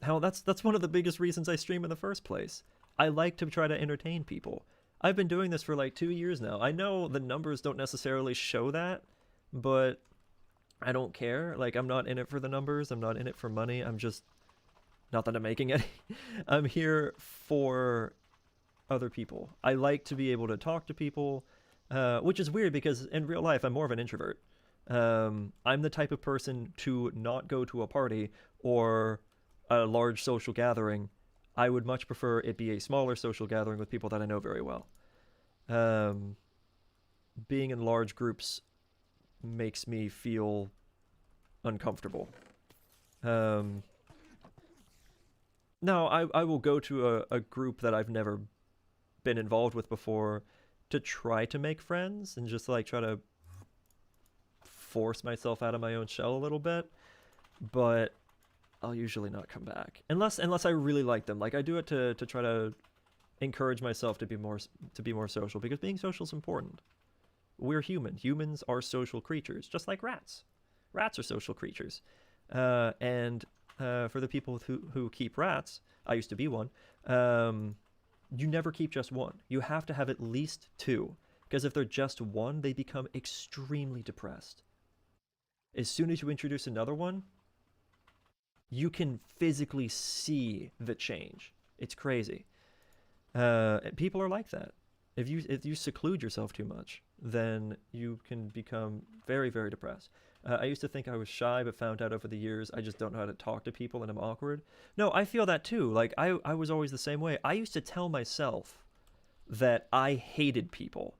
Hell, that's one of the biggest reasons I stream in the first place. I like to try to entertain people. I've been doing this for like 2 years now. I know the numbers don't necessarily show that, but I don't care. Like, I'm not in it for the numbers. I'm not in it for money. I'm just, not that I'm making any. I'm here for other people. I like to be able to talk to people, which is weird because in real life, I'm more of an introvert. I'm the type of person to not go to a party or a large social gathering. I would much prefer it be a smaller social gathering with people that I know very well. Being in large groups makes me feel uncomfortable. Now, I will go to a group that I've never been involved with before to try to make friends and just like try to force myself out of my own shell a little bit, but I'll usually not come back unless I really like them. Like, I do it to try to encourage myself to be more social, because being social is important. We're human. Humans are social creatures, just like rats. Rats are social creatures. And for the people who keep rats, I used to be one, you never keep just one. You have to have at least two, because if they're just one, they become extremely depressed. As soon as you introduce another one, you can physically see the change. It's crazy. People are like that. If you seclude yourself too much, then you can become very, very depressed. I used to think I was shy, but found out over the years I just don't know how to talk to people and I'm awkward. No, I feel that too. Like, I was always the same way. I used to tell myself that I hated people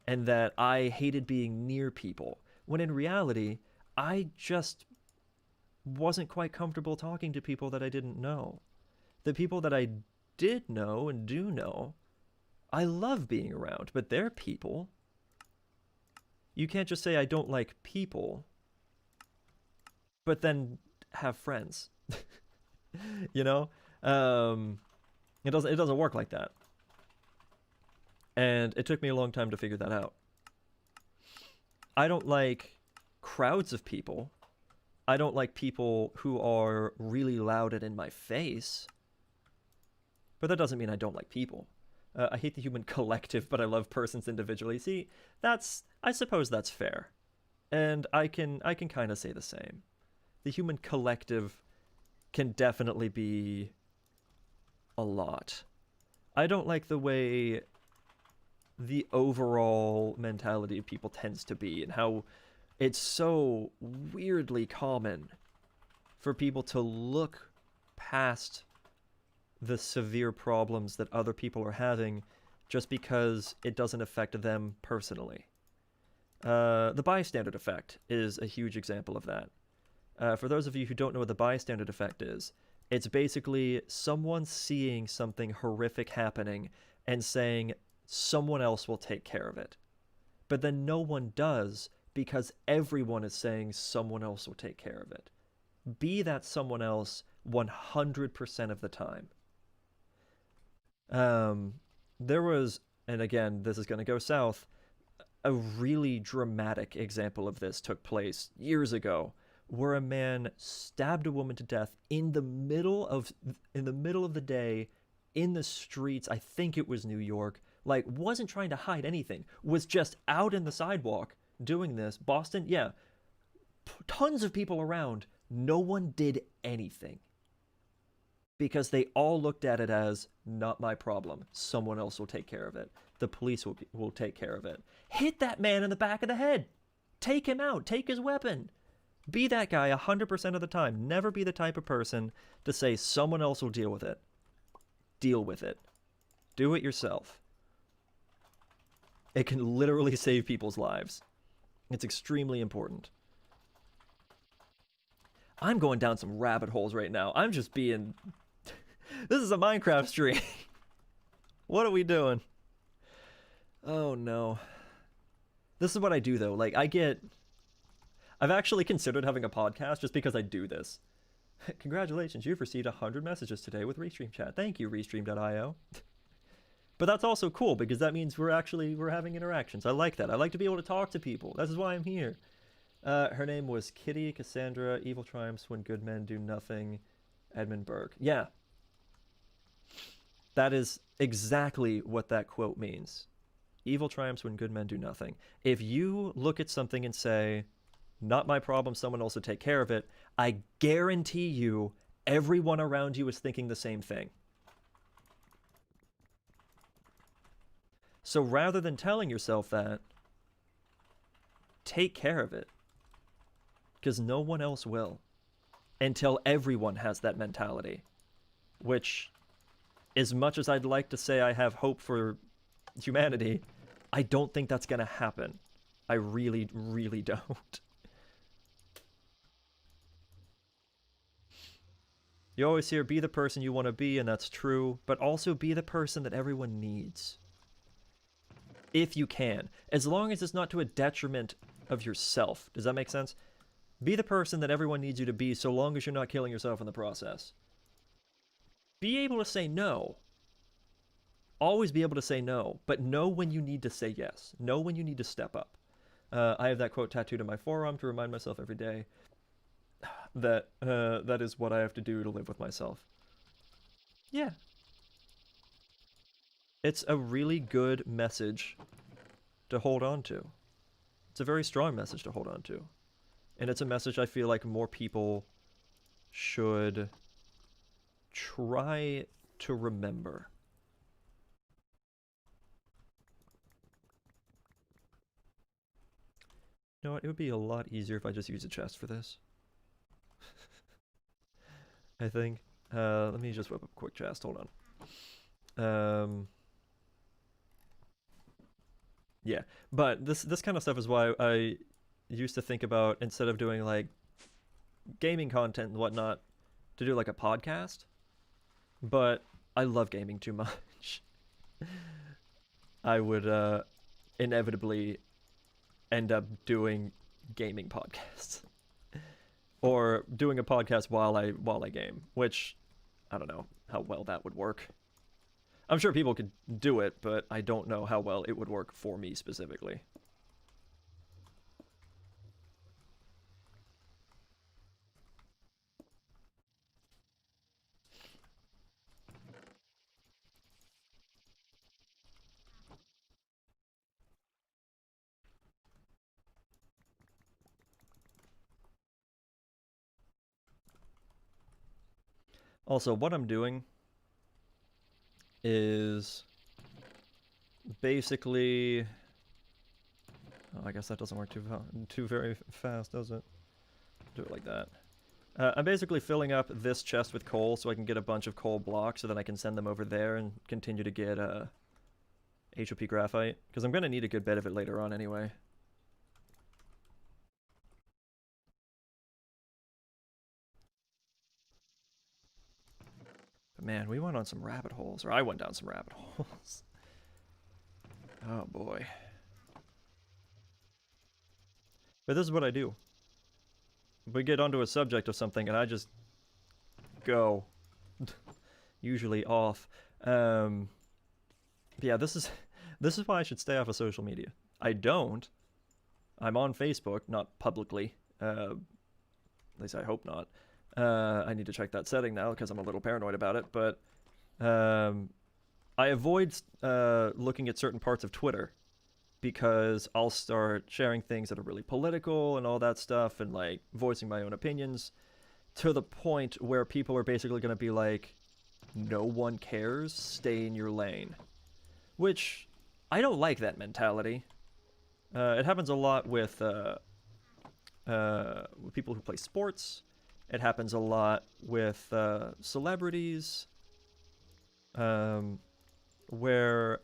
and that I hated being near people, when in reality, I just wasn't quite comfortable talking to people that I didn't know. The people that I did know and do know, I love being around, but they're people. You can't just say I don't like people, but then have friends. You know? It doesn't work like that. And it took me a long time to figure that out. I don't like crowds of people. I don't like people who are really loud and in my face. But that doesn't mean I don't like people. I hate the human collective, but I love persons individually. See, I suppose that's fair. And I can kind of say the same. The human collective can definitely be a lot. I don't like the way the overall mentality of people tends to be, and how it's so weirdly common for people to look past the severe problems that other people are having just because it doesn't affect them personally. The bystander effect is a huge example of that. For those of you who don't know what the bystander effect is, it's basically someone seeing something horrific happening and saying someone else will take care of it. But then no one does, because everyone is saying someone else will take care of it. Be that someone else 100% of the time. There was, and again, this is going to go south, a really dramatic example of this took place years ago, where a man stabbed a woman to death in the middle of the day, in the streets. I think it was New York. Like, wasn't trying to hide anything, was just out in the sidewalk doing this. Boston, yeah, tons of people around. No one did anything, because they all looked at it as, not my problem. Someone else will take care of it. The police will take care of it. Hit that man in the back of the head. Take him out. Take his weapon. Be that guy 100% of the time. Never be the type of person to say someone else will deal with it. Deal with it. Do it yourself. It can literally save people's lives. It's extremely important. I'm going down some rabbit holes right now. I'm just being... This is a Minecraft stream. What are we doing? Oh, no. This is what I do, though. Like, I've actually considered having a podcast just because I do this. Congratulations, you've received 100 messages today with Restream Chat. Thank you, Restream.io. But that's also cool, because that means we're having interactions. I like that. I like to be able to talk to people. This is why I'm here. Her name was Kitty Cassandra. Evil triumphs when good men do nothing. Edmund Burke. Yeah. That is exactly what that quote means. Evil triumphs when good men do nothing. If you look at something and say, not my problem, someone else will take care of it, I guarantee you everyone around you is thinking the same thing. So rather than telling yourself that, take care of it. Because no one else will. Until everyone has that mentality. Which, as much as I'd like to say I have hope for humanity, I don't think that's going to happen. I really, really don't. You always hear, be the person you want to be, and that's true, but also be the person that everyone needs. If you can. As long as it's not to a detriment of yourself. Does that make sense? Be the person that everyone needs you to be, so long as you're not killing yourself in the process. Be able to say no. Always be able to say no, but know when you need to say yes. Know when you need to step up. I have that quote tattooed on my forearm to remind myself every day that that is what I have to do to live with myself. Yeah. It's a really good message to hold on to. It's a very strong message to hold on to. And it's a message I feel like more people should try to remember. You know what? It would be a lot easier if I just used a chest for this. I think. Let me just whip up a quick chest. Hold on. Yeah, but this kind of stuff is why I used to think about, instead of doing like gaming content and whatnot, to do like a podcast. But I love gaming too much. I would inevitably end up doing gaming podcasts. Or doing a podcast while I game, which I don't know how well that would work. I'm sure people could do it, but I don't know how well it would work for me specifically. Also, what I'm doing is basically... Oh, I guess that doesn't work too very fast, does it? Do it like that. I'm basically filling up this chest with coal so I can get a bunch of coal blocks so then I can send them over there and continue to get HOP graphite. Because I'm going to need a good bit of it later on anyway. But man, we went on some rabbit holes. Or I went down some rabbit holes. Oh boy. But this is what I do. We get onto a subject of something and I just go. Usually off. Yeah, this is why I should stay off of social media. I don't. I'm on Facebook, not publicly. At least I hope not. I need to check that setting now because I'm a little paranoid about it. But I avoid looking at certain parts of Twitter because I'll start sharing things that are really political and all that stuff and like voicing my own opinions to the point where people are basically going to be like, no one cares, stay in your lane. Which, I don't like that mentality. It happens a lot with people who play sports. It happens a lot with celebrities, where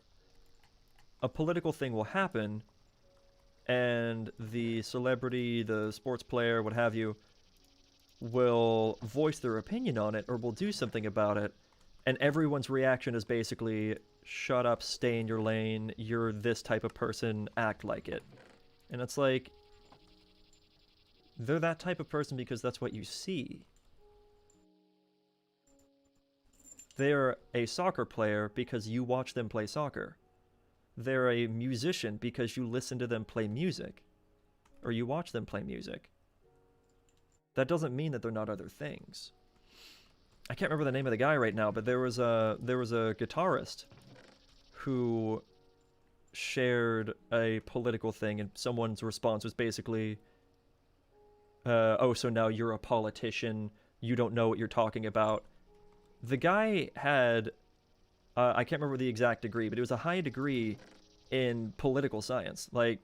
a political thing will happen, and the celebrity, the sports player, what have you, will voice their opinion on it or will do something about it, and everyone's reaction is basically, shut up, stay in your lane, you're this type of person, act like it. And it's like, they're that type of person because that's what you see. They're a soccer player because you watch them play soccer. They're a musician because you listen to them play music. Or you watch them play music. That doesn't mean that they're not other things. I can't remember the name of the guy right now, but there was a guitarist who shared a political thing, and someone's response was basically, oh, so now you're a politician, you don't know what you're talking about. The guy had, I can't remember the exact degree, but it was a high degree in political science. Like,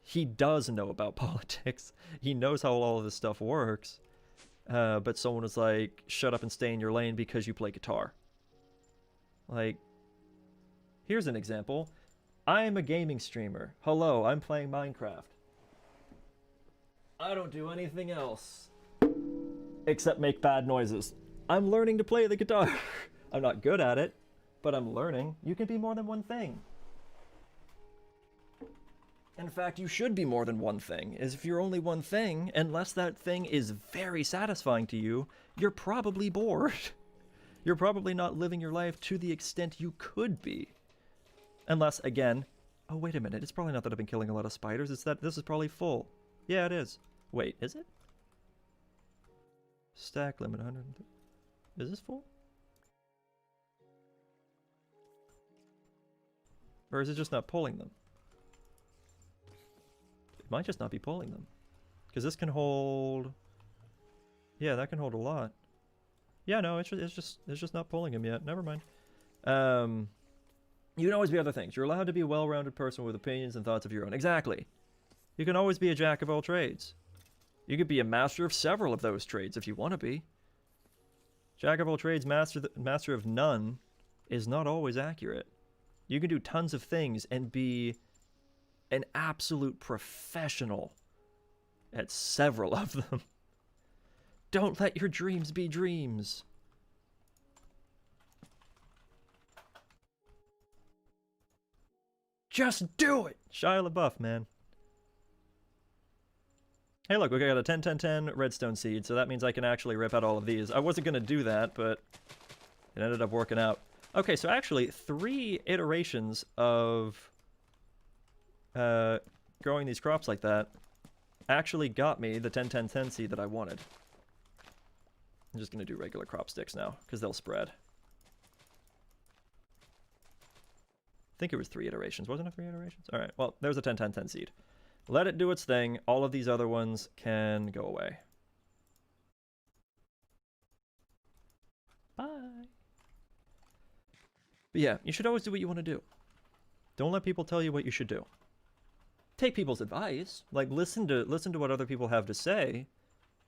he does know about politics. He knows how all of this stuff works. But someone was like, shut up and stay in your lane because you play guitar. Like, here's an example. I'm a gaming streamer. Hello, I'm playing Minecraft. I don't do anything else except make bad noises. I'm learning to play the guitar. I'm not good at it, but I'm learning. You can be more than one thing. In fact, you should be more than one thing. Is if you're only one thing, unless that thing is very satisfying to you, you're probably bored. You're probably not living your life to the extent you could be. Unless, again, oh, wait a minute, it's probably not that I've been killing a lot of spiders, it's that this is probably full. Yeah, it is. Wait, is it? Stack limit 100. Is this full? Or is it just not pulling them? It might just not be pulling them. Because this can hold... Yeah, that can hold a lot. Yeah, no, it's just not pulling him yet. Never mind. You can always be other things. You're allowed to be a well-rounded person with opinions and thoughts of your own. Exactly. You can always be a jack of all trades. You could be a master of several of those trades if you want to be. Jack of all trades, master of none is not always accurate. You can do tons of things and be an absolute professional at several of them. Don't let your dreams be dreams. Just do it! Shia LaBeouf, man. Hey, look, we got a 10-10-10 redstone seed, so that means I can actually rip out all of these. I wasn't going to do that, but it ended up working out. Okay, so actually, 3 iterations of growing these crops like that actually got me the 10-10-10 seed that I wanted. I'm just going to do regular crop sticks now, because they'll spread. I think it was 3 iterations. Wasn't it 3 iterations? All right, well, there's a 10-10-10 seed. Let it do its thing. All of these other ones can go away. Bye. But yeah, you should always do what you want to do. Don't let people tell you what you should do. Take people's advice. Like, listen to what other people have to say.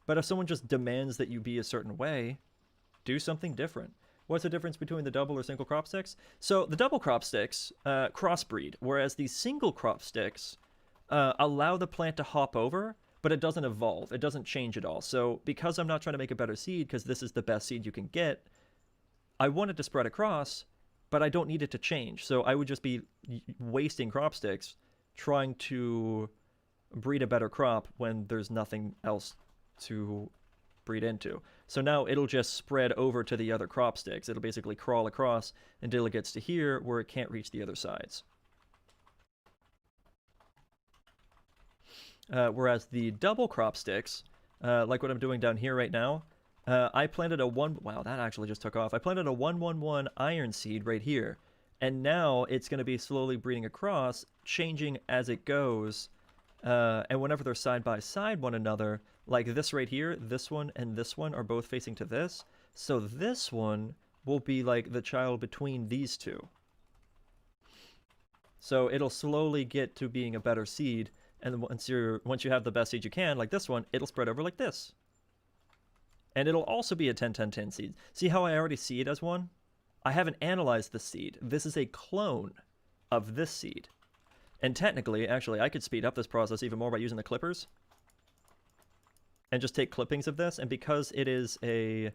But if someone just demands that you be a certain way, do something different. What's the difference between the double or single crop sticks? So the double crop sticks crossbreed, whereas the single crop sticks allow the plant to hop over, but it doesn't evolve. It doesn't change at all. So because I'm not trying to make a better seed, because this is the best seed you can get, I want it to spread across, but I don't need it to change. So I would just be wasting crop sticks trying to breed a better crop when there's nothing else to breed into. So now it'll just spread over to the other crop sticks. It'll basically crawl across until it gets to here where it can't reach the other sides. Whereas the double crop sticks, like what I'm doing down here right now, I planted a wow, that actually just took off. I planted a 1-1-1 iron seed right here. And now it's going to be slowly breeding across, changing as it goes. And whenever they're side by side one another, like this right here, this one and this one are both facing to this. So this one will be like the child between these two. So it'll slowly get to being a better seed. And once you have the best seed you can, like this one, it'll spread over like this. And it'll also be a 10-10-10 seed. See how I already see it as one? I haven't analyzed the seed. This is a clone of this seed. And technically, actually, I could speed up this process even more by using the clippers. And just take clippings of this. And because it is it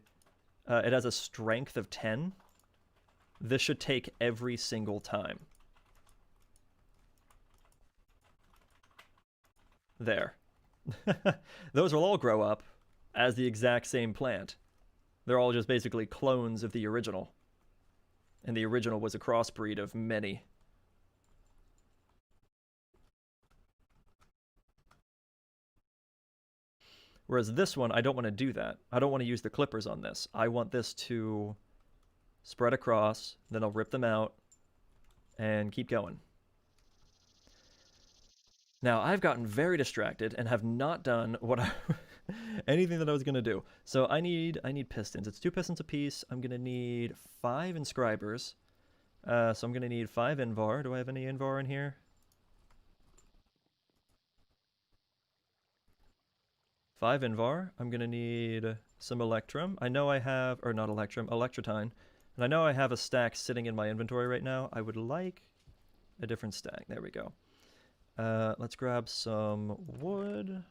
has a strength of 10, this should take every single time. There. Those will all grow up as the exact same plant. They're all just basically clones of the original. And the original was a crossbreed of many. Whereas this one, I don't want to do that. I don't want to use the clippers on this. I want this to spread across, then I'll rip them out, and keep going. Now, I've gotten very distracted and have not done what anything that I was going to do. So I need pistons. It's 2 pistons apiece. I'm going to need 5 inscribers. So I'm going to need 5 invar. Do I have any invar in here? 5 invar. I'm going to need some electrum. I know I have, or not electrum, electrotine. And I know I have a stack sitting in my inventory right now. I would like a different stack. There we go. Let's grab some wood.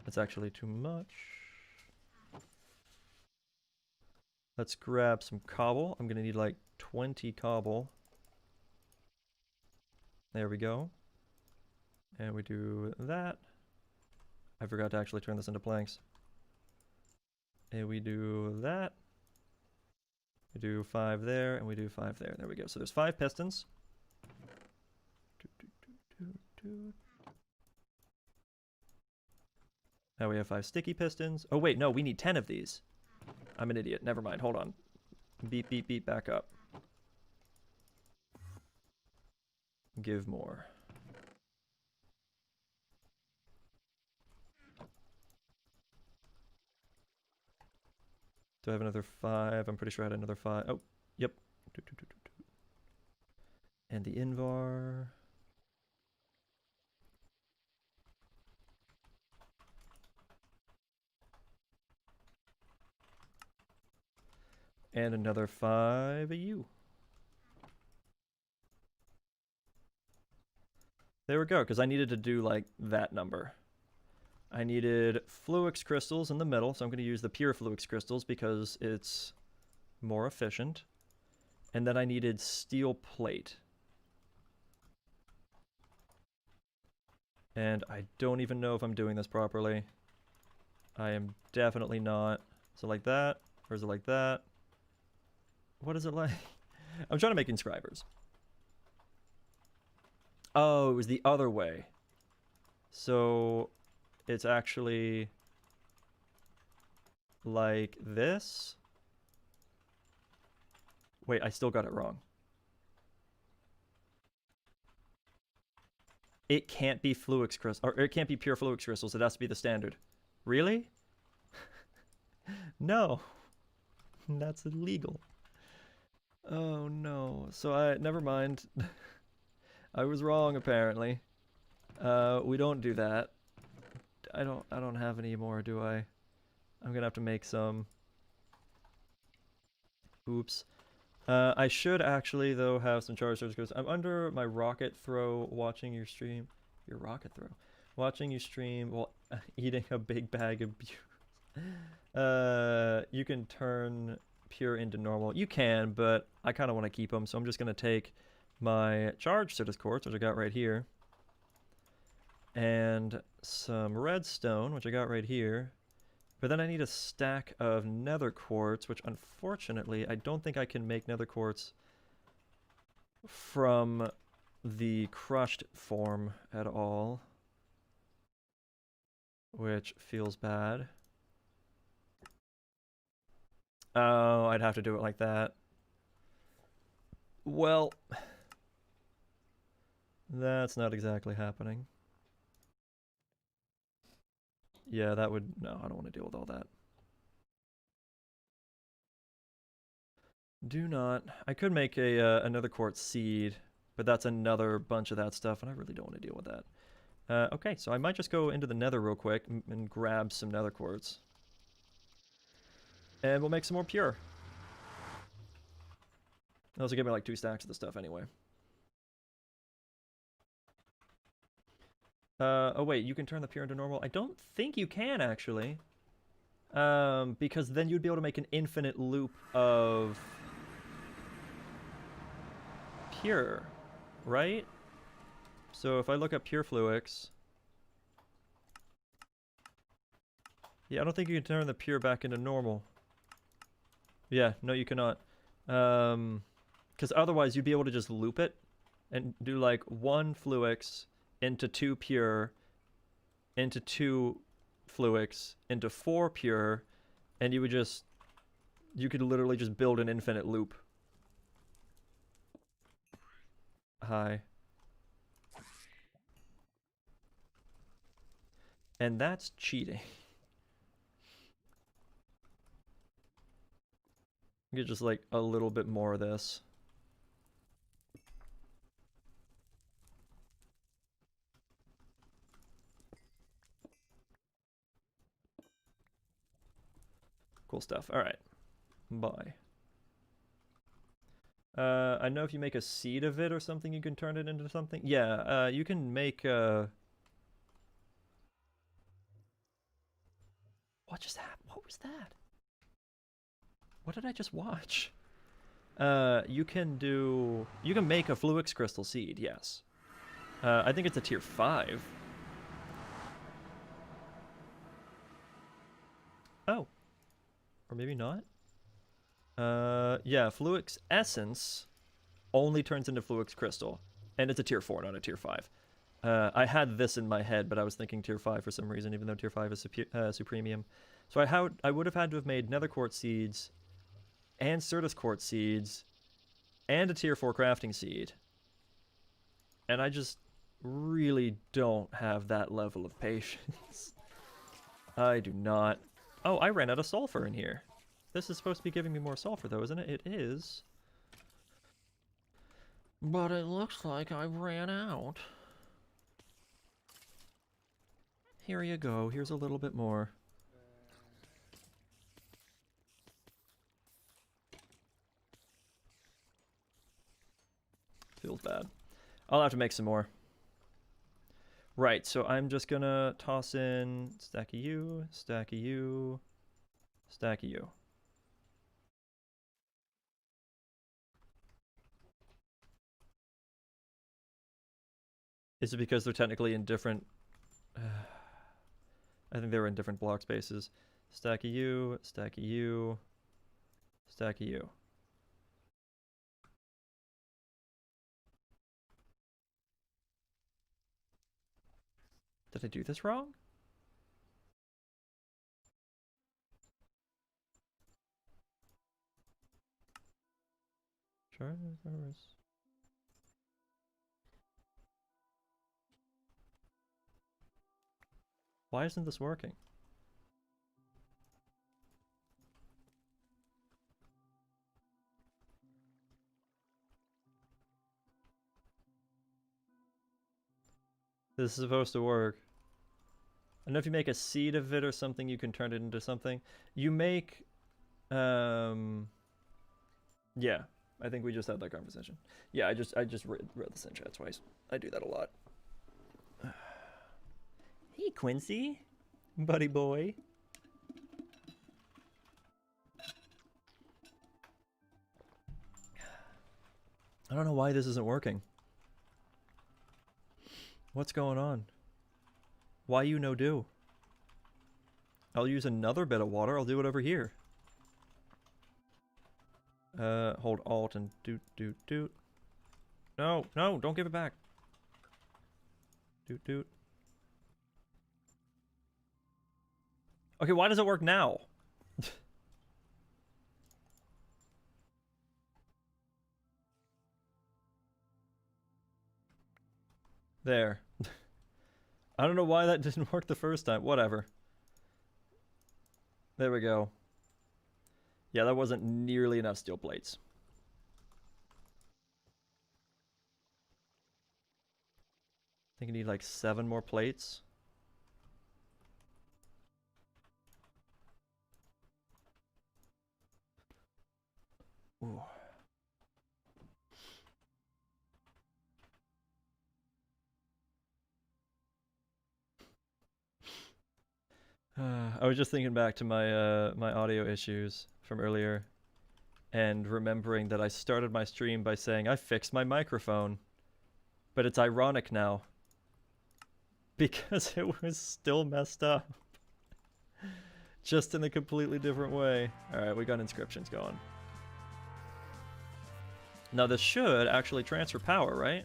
That's actually too much. Let's grab some cobble. I'm gonna need like 20 cobble. There we go. And we do that. I forgot to actually turn this into planks. And we do that. We do 5 there, and we do 5 there. There we go. So there's 5 pistons. Now we have 5 sticky pistons. Oh wait, no, we need 10 of these. I'm an idiot. Never mind. Hold on. Beep, beep, beep, back up. Give more. Do I have another 5? I'm pretty sure I had another 5. Oh, yep. And the Invar. And another 5 AU. There we go, because I needed to do like that number. I needed Fluix crystals in the middle, so I'm going to use the pure Fluix crystals because it's more efficient. And then I needed steel plate. And I don't even know if I'm doing this properly. I am definitely not. Is it like that? Or is it like that? What is it like? I'm trying to make inscribers. Oh, it was the other way. So it's actually like this. Wait, I still got it wrong. It can't be Fluix crystal, or it can't be pure Fluix crystals. It has to be the standard. Really? No. That's illegal. Oh no. So never mind. I was wrong apparently. We don't do that. I don't have any more, do I? I'm gonna have to make some. Oops. I should actually though have some charge surge because I'm under my rocket throw watching your stream. Your rocket throw. Watching you stream while eating a big bag of beer. You can turn pure into normal. You can, but I kind of want to keep them, so I'm just gonna take my charge Citrus quartz, which I got right here, and some redstone, which I got right here. But then I need a stack of nether quartz, which unfortunately I don't think I can make nether quartz from the crushed form at all, which feels bad. Oh, I'd have to do it like that. Well, that's not exactly happening. Yeah, that would... No, I don't want to deal with all that. Do not. I could make a another quartz seed, but that's another bunch of that stuff, and I really don't want to deal with that. Okay, so I might just go into the nether real quick and grab some nether quartz. And we'll make some more pure. Those will give me like 2 stacks of the stuff anyway. Oh wait, you can turn the pure into normal? I don't think you can, actually. Because then you'd be able to make an infinite loop of pure, right? So if I look up pure Fluix... Yeah, I don't think you can turn the pure back into normal. Yeah, no you cannot. Because otherwise you'd be able to just loop it and do like 1 Fluix into 2 pure, into 2 Fluix, into 4 pure, and you would just... You could literally just build an infinite loop. Hi. And that's cheating. Get just like a little bit more of this. Cool stuff. All right. Bye. I know if you make a seed of it or something, you can turn it into something. Yeah, you can make What just happened? What was that? What did I just watch? You can make a Fluix crystal seed, yes. I think it's a tier 5. Oh. Or maybe not? Yeah, Fluix essence only turns into Fluix crystal. And it's a tier 4, not a tier 5. I had this in my head, but I was thinking tier 5 for some reason, even though tier 5 is supremium. So I would have had to have made nether quartz seeds, and Certus quartz seeds, and a tier 4 crafting seed. And I just really don't have that level of patience. I do not. Oh, I ran out of sulfur in here. This is supposed to be giving me more sulfur, though, isn't it? It is. But it looks like I ran out. Here you go. Here's a little bit more. Feels bad. I'll have to make some more. Right, so I'm just gonna toss in stack of you, stack of you, stack of you. Is it because they're technically in different... I think they were in different block spaces. Stack of you, stack of you, stack of you. Did I do this wrong? Sure. Why isn't this working? This is supposed to work. I don't know if you make a seed of it or something, you can turn it into something. You make... Yeah, I think we just had that conversation. Yeah, I just read this in chat twice. I do that a lot. Hey, Quincy. Buddy boy. I don't know why this isn't working. What's going on? Why you no do? I'll use another bit of water. I'll do it over here. Hold Alt and doot doot doot. No, no, don't give it back. Doot doot. Okay, why does it work now? There. I don't know why that didn't work the first time. Whatever. There we go. Yeah, that wasn't nearly enough steel plates. I think I need like 7 more plates. Ooh. I was just thinking back to my my audio issues from earlier and remembering that I started my stream by saying I fixed my microphone. But it's ironic now because it was still messed up. Just in a completely different way. Alright, we got inscriptions going. Now this should actually transfer power, right?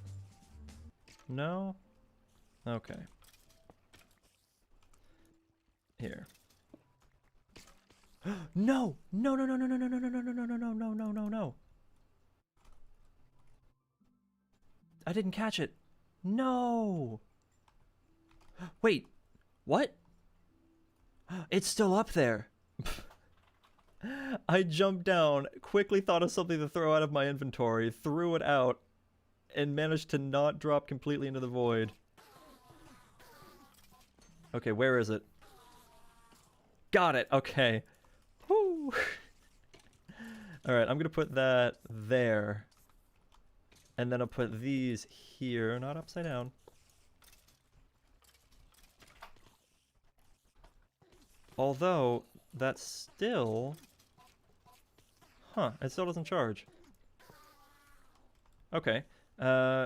No? Okay. Here. No! No, no, no, no, no, no, no, no, no, no, no, no, no, no, no, no, no. I didn't catch it. No! Wait. What? It's still up there. I jumped down, quickly thought of something to throw out of my inventory, threw it out, and managed to not drop completely into the void. Okay, where is it? Got it. Okay. Woo. Alright, I'm gonna put that there. And then I'll put these here, not upside down. Although, that's still... Huh, it still doesn't charge. Okay.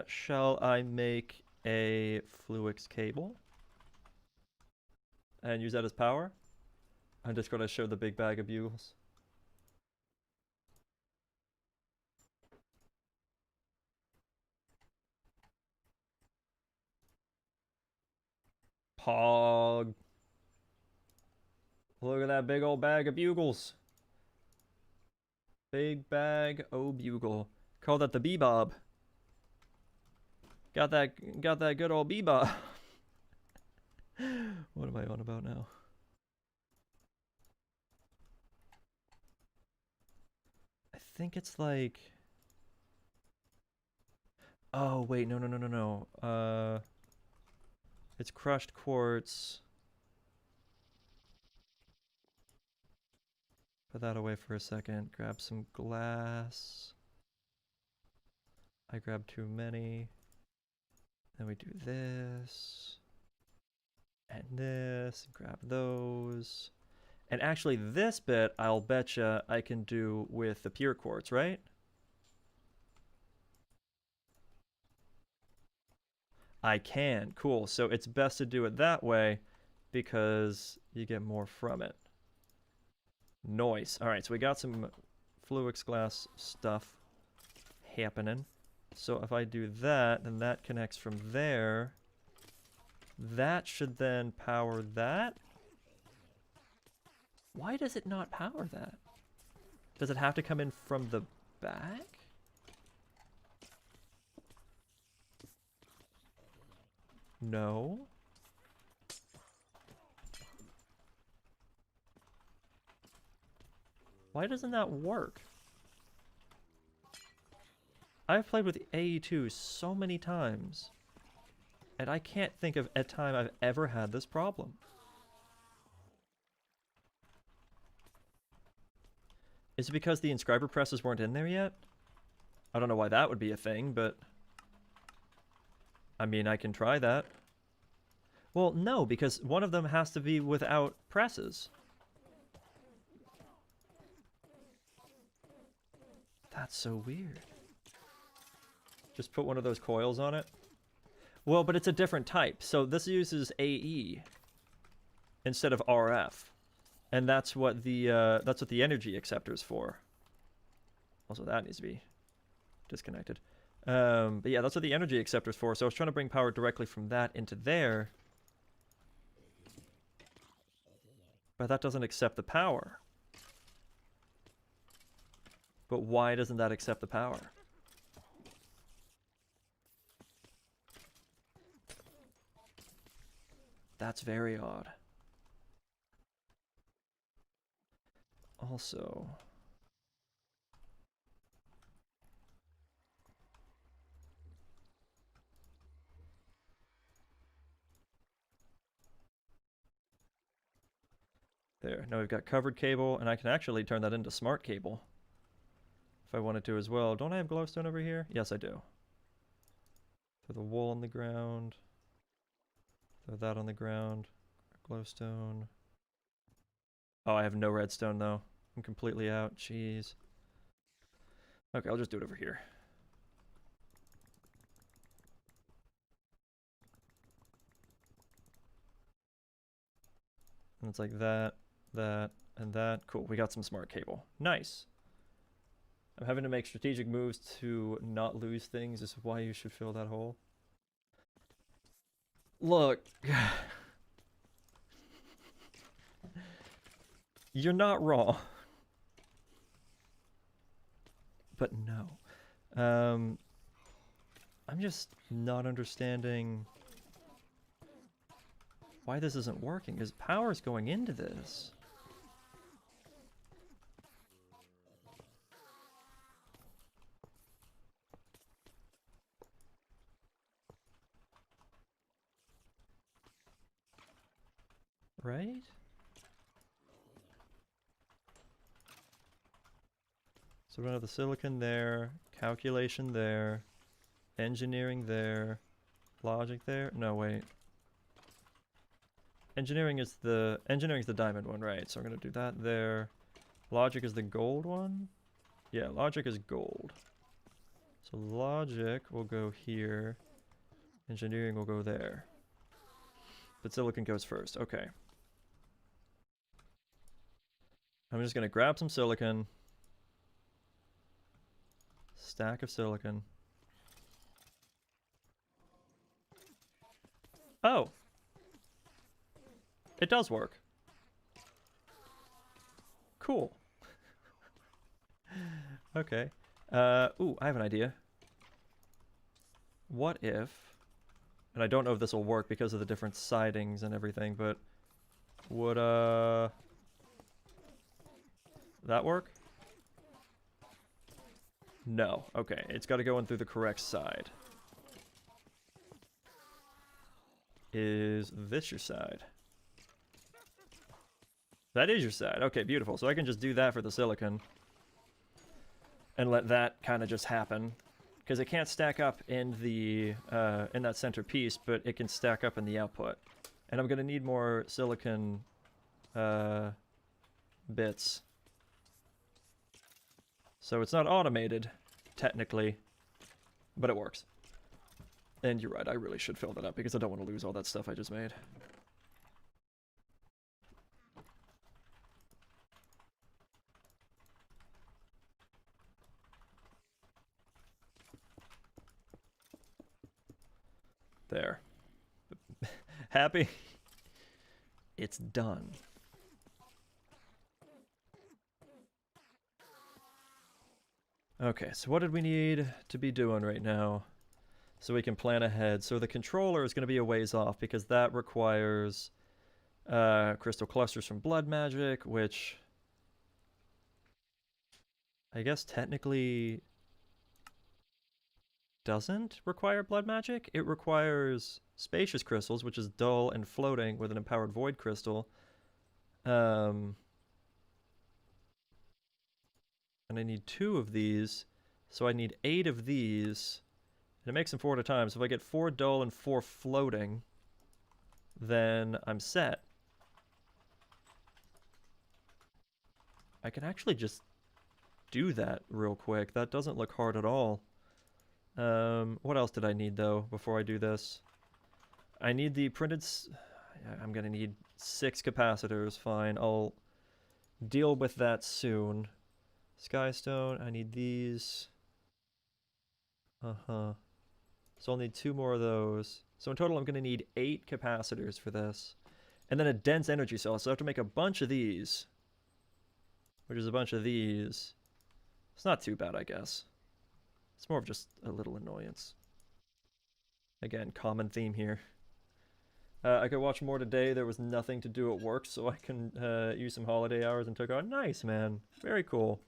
Shall I make a Fluix cable? And use that as power? I'm just gonna show the big bag of bugles. Pog. Look at that big old bag of bugles. Big bag o' bugle. Call that the bebob. Got that good old bebob. What am I on about now? I think it's like... Oh, wait, no. It's crushed quartz. Put that away for a second. Grab some glass. I grab too many. Then we do this. And this. Grab those. And actually this bit, I'll betcha I can do with the pure quartz, right? I can. Cool. So it's best to do it that way because you get more from it. Nice. All right, so we got some Fluix glass stuff happening. So if I do that, then that connects from there. That should then power that. Why does it not power that? Does it have to come in from the back? No. Why doesn't that work? I've played with AE2 so many times, and I can't think of a time I've ever had this problem. Is it because the inscriber presses weren't in there yet? I don't know why that would be a thing, but... I mean, I can try that. Well, no, because one of them has to be without presses. That's so weird. Just put one of those coils on it. Well, but it's a different type. So this uses AE instead of RF. And that's what the energy acceptor is for. Also, that needs to be disconnected. But yeah, that's what the energy acceptor is for. So I was trying to bring power directly from that into there. But that doesn't accept the power. But why doesn't that accept the power? That's very odd. Also... There, now we've got covered cable, and I can actually turn that into smart cable. If I wanted to as well. Don't I have glowstone over here? Yes, I do. Throw the wool on the ground. Throw that on the ground. Glowstone. Oh, I have no redstone though. I'm completely out. Jeez. Okay, I'll just do it over here. And it's like that, that, and that. Cool, we got some smart cable. Nice. I'm having to make strategic moves to not lose things. This is why you should fill that hole. Look. You're not wrong. But no. I'm just not understanding why this isn't working, because power is going into this. Right? So we're gonna have the silicon there, calculation there, engineering there, logic there. No, wait. Engineering is the diamond one, right? So we're gonna do that there. Logic is the gold one? Yeah, logic is gold. So logic will go here. Engineering will go there. But silicon goes first. Okay. I'm just gonna grab some silicon. Stack of silicon. Oh. It does work. Cool. Okay. Ooh, I have an idea. What if, and I don't know if this will work because of the different sidings and everything, but would, that work? No. Okay, it's got to go in through the correct side. Is this your side? That is your side. Okay, beautiful. So I can just do that for the silicon. And let that kind of just happen. Because it can't stack up in the in that center piece, but it can stack up in the output. And I'm going to need more silicon bits. So it's not automated, technically, but it works. And you're right, I really should fill that up because I don't want to lose all that stuff I just made. There. Happy? It's done. Okay, so what did we need to be doing right now so we can plan ahead? So the controller is going to be a ways off because that requires crystal clusters from blood magic, which I guess technically doesn't require blood magic. It requires spacious crystals, which is dull and floating with an empowered void crystal. And I need 2 of these, so I need 8 of these, and it makes them 4 at a time. So if I get 4 dull and 4 floating, then I'm set. I can actually just do that real quick. That doesn't look hard at all. What else did I need, though, before I do this? I need the printed... I'm going to need 6 capacitors. Fine, I'll deal with that soon. Skystone, I need these. So I'll need 2 more of those. So in total, I'm going to need 8 capacitors for this. And then a dense energy cell. So I have to make a bunch of these. Which is a bunch of these. It's not too bad, I guess. It's more of just a little annoyance. Again, common theme here. I could watch more today. There was nothing to do at work, so I can use some holiday hours and took out. Nice, man. Very cool.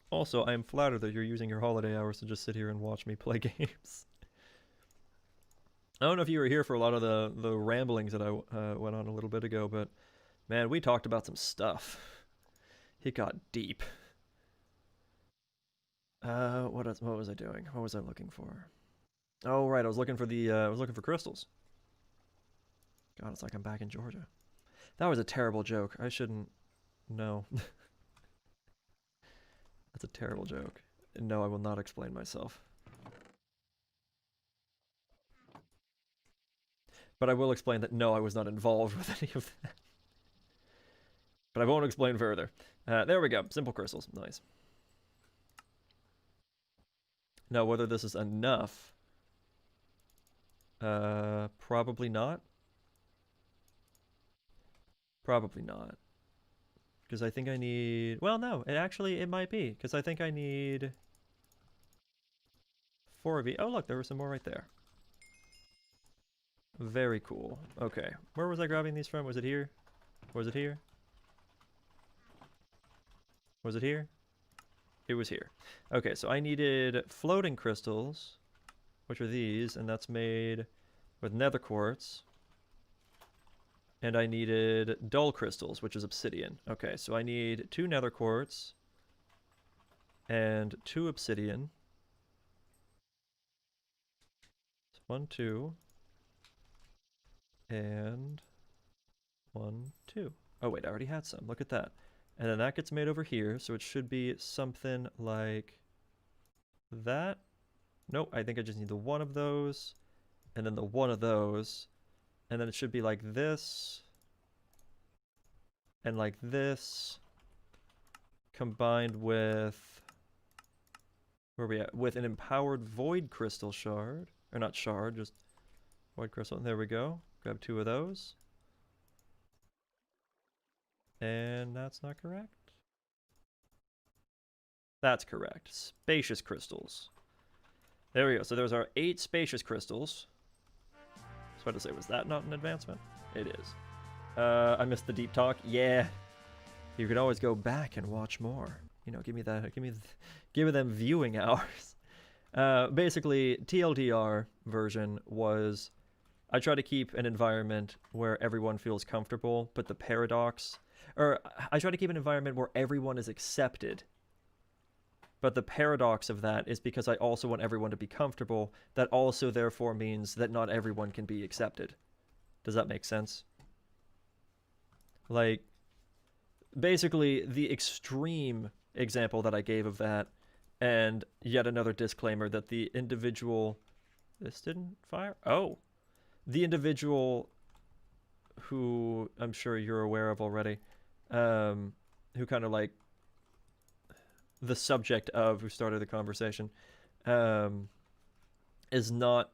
Also, I am flattered that you're using your holiday hours to just sit here and watch me play games. I don't know if you were here for a lot of the ramblings that I went on a little bit ago, but man, we talked about some stuff. It got deep. What was I doing? What was I looking for? Oh right, I was looking for crystals. God, it's like I'm back in Georgia. That was a terrible joke. I shouldn't. No. That's a terrible joke. No, I will not explain myself. But I will explain that no, I was not involved with any of that. But I won't explain further. There we go. Simple crystals. Nice. Now, whether this is enough... probably not. Probably not. Because I think I need... Well, no. It might be. Because I think I need... 4 of each. Oh, look. There were some more right there. Very cool. Okay. Where was I grabbing these from? Was it here? Was it here? Was it here? It was here. Okay, so I needed floating crystals, which are these, and that's made with nether quartz. And I needed dull crystals, which is obsidian. Okay, so I need 2 nether quartz and 2 obsidian. So 1, 2. And 1, 2. Oh wait, I already had some. Look at that. And then that gets made over here, so it should be something like that. Nope, I think I just need the 1 of those, and then the 1 of those, and then it should be like this, and like this, combined with, where are we at? With an empowered void crystal shard, or not shard, just void crystal. There we go. Grab 2 of those. And that's not correct. That's correct. Spacious crystals. There we go. So there's our 8 spacious crystals. I was about to say, was that not an advancement? It is. I missed the deep talk. Yeah. You can always go back and watch more. You know, give me them viewing hours. Basically, TLDR version was, I try to keep an environment where everyone feels comfortable, but the paradox, or I try to keep an environment where everyone is accepted. But the paradox of that is because I also want everyone to be comfortable, that also therefore means that not everyone can be accepted. Does that make sense? Like, basically, the extreme example that I gave of that, and yet another disclaimer that the individual... This didn't fire? Oh! The individual who I'm sure you're aware of already, who kind of like the subject of who started the conversation, is not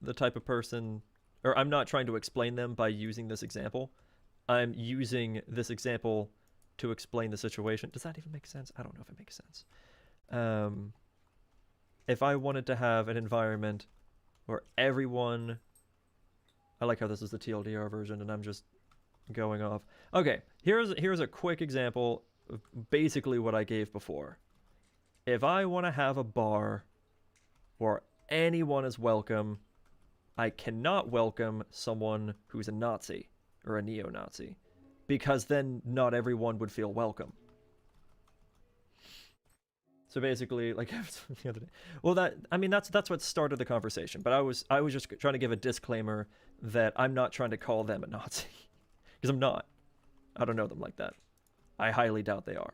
the type of person, or I'm not trying to explain them by using this example. I'm using this example to explain the situation. Does that even make sense? I don't know if it makes sense. If I wanted to have an environment where everyone... I like how this is the TLDR version and I'm just going off. Okay, here's a quick example of basically what I gave before. If I want to have a bar where anyone is welcome, I cannot welcome someone who's a Nazi or a neo-Nazi, because then not everyone would feel welcome. So basically, like the other day. Well, that's what started the conversation. But I was just trying to give a disclaimer that I'm not trying to call them a Nazi, because I'm not. I don't know them like that. I highly doubt they are.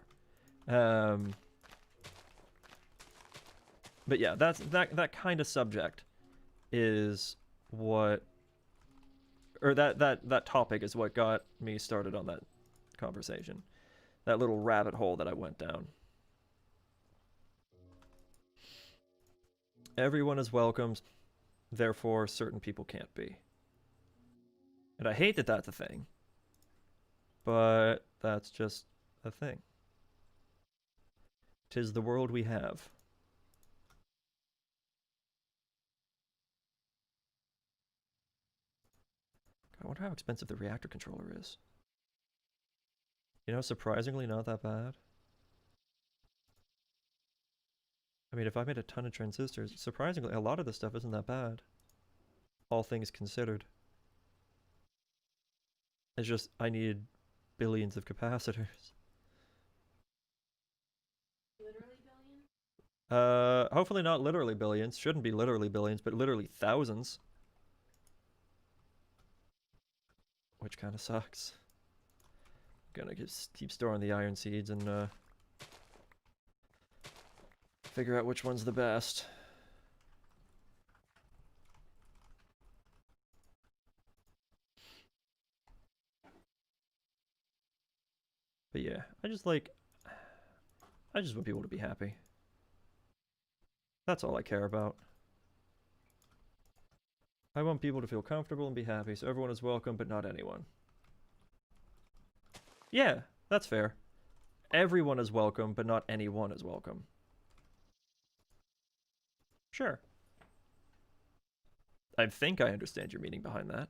But yeah, that kind of subject is what, or that topic is what got me started on that conversation. That little rabbit hole that I went down. Everyone is welcome, therefore certain people can't be. And I hate that that's a thing, but that's just a thing. 'Tis the world we have. I wonder how expensive the reactor controller is. You know, surprisingly not that bad. I mean, if I made a ton of transistors, surprisingly, a lot of this stuff isn't that bad. All things considered. It's just, I need billions of capacitors. Literally billion? Hopefully not literally billions. Shouldn't be literally billions, but literally thousands. Which kind of sucks. Gonna just keep storing the iron seeds and, figure out which one's the best. But yeah, I just want people to be happy. That's all I care about. I want people to feel comfortable and be happy, so everyone is welcome, but not anyone. Yeah, that's fair. Everyone is welcome, but not anyone is welcome. Sure. I think I understand your meaning behind that.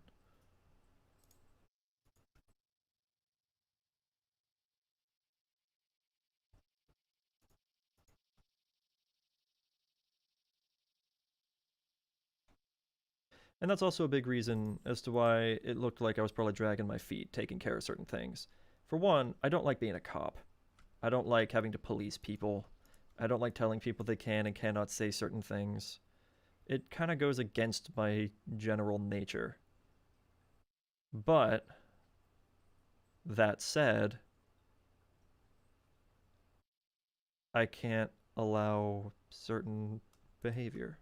And that's also a big reason as to why it looked like I was probably dragging my feet, taking care of certain things. For one, I don't like being a cop. I don't like having to police people. I don't like telling people they can and cannot say certain things. It kind of goes against my general nature. But, that said, I can't allow certain behavior.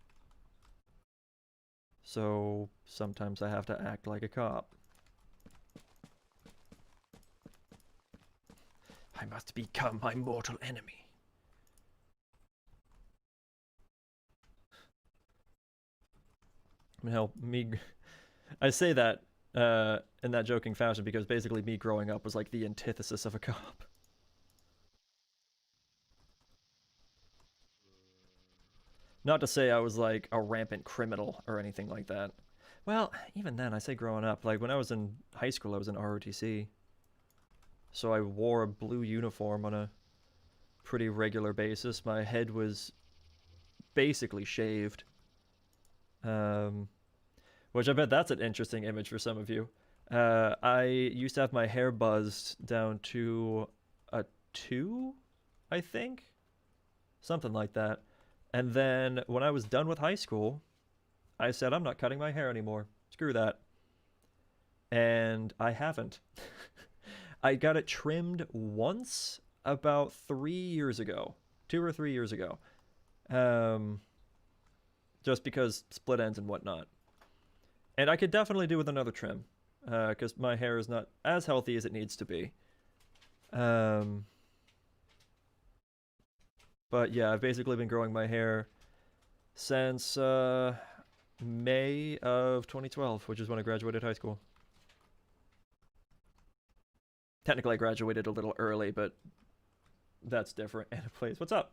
So sometimes I have to act like a cop. I must become my mortal enemy. Hell, I say that in that joking fashion because basically me growing up was like the antithesis of a cop. Not to say I was like a rampant criminal or anything like that. Well, even then, I say growing up. Like when I was in high school, I was in ROTC. so I wore a blue uniform on a pretty regular basis. My head was basically shaved. Which I bet that's an interesting image for some of you. I used to have my hair buzzed down to a 2, I think? Something like that. And then when I was done with high school, I said, I'm not cutting my hair anymore. Screw that. And I haven't. I got it trimmed once about 3 years ago. 2 or 3 years ago. Just because split ends and whatnot. And I could definitely do with another trim. Because my hair is not as healthy as it needs to be. But yeah, I've basically been growing my hair since May of 2012, which is when I graduated high school. Technically, I graduated a little early, but that's different. And please, what's up?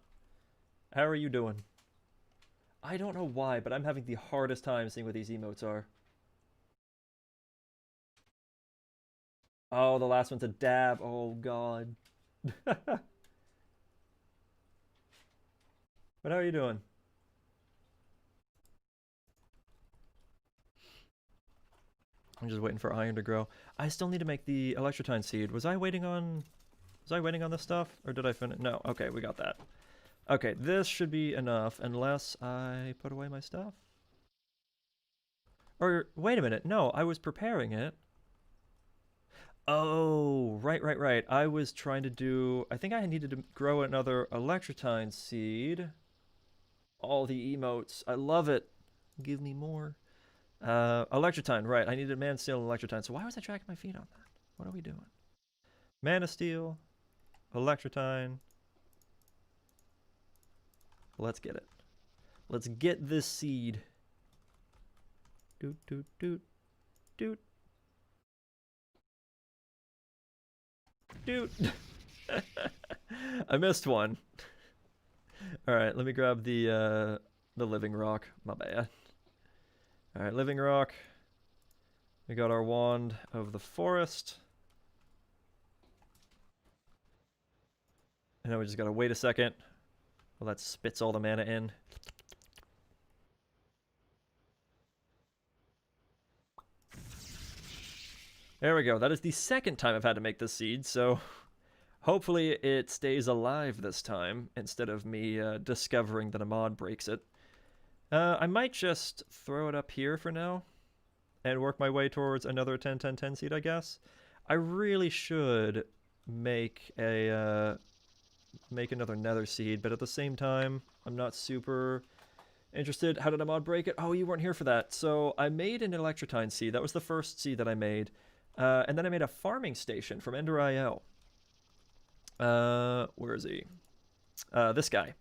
How are you doing? I don't know why, but I'm having the hardest time seeing what these emotes are. Oh, the last one's a dab. Oh, God. But how are you doing? I'm just waiting for iron to grow. I still need to make the electrotine seed. Was I waiting on this stuff? Or did I finish? No. Okay, we got that. Okay, this should be enough unless I put away my stuff. Or, wait a minute. No, I was preparing it. Oh, right. I was trying to do... I think I needed to grow another electrotine seed. All the emotes. I love it. Give me more. Electrotine, right. I needed Man Steel and Electrotine. So why was I tracking my feet on that? What are we doing? Mana Steel, Electrotine. Let's get it. Let's get this seed. Doot, doot, doot, doot. Doot. I missed one. All right, let me grab the living rock. My bad. All right, living rock. We got our wand of the forest. And now we just gotta wait a second. Well, that spits all the mana in. There we go. That is the second time I've had to make this seed, so hopefully it stays alive this time instead of me discovering that a mod breaks it. I might just throw it up here for now and work my way towards another 10-10-10 seed, I guess. I really should make a make another nether seed, but at the same time, I'm not super interested. How did a mod break it? Oh, you weren't here for that. So I made an electrotine seed. That was the first seed that I made. And then I made a farming station from Ender.io. Where is he? This guy.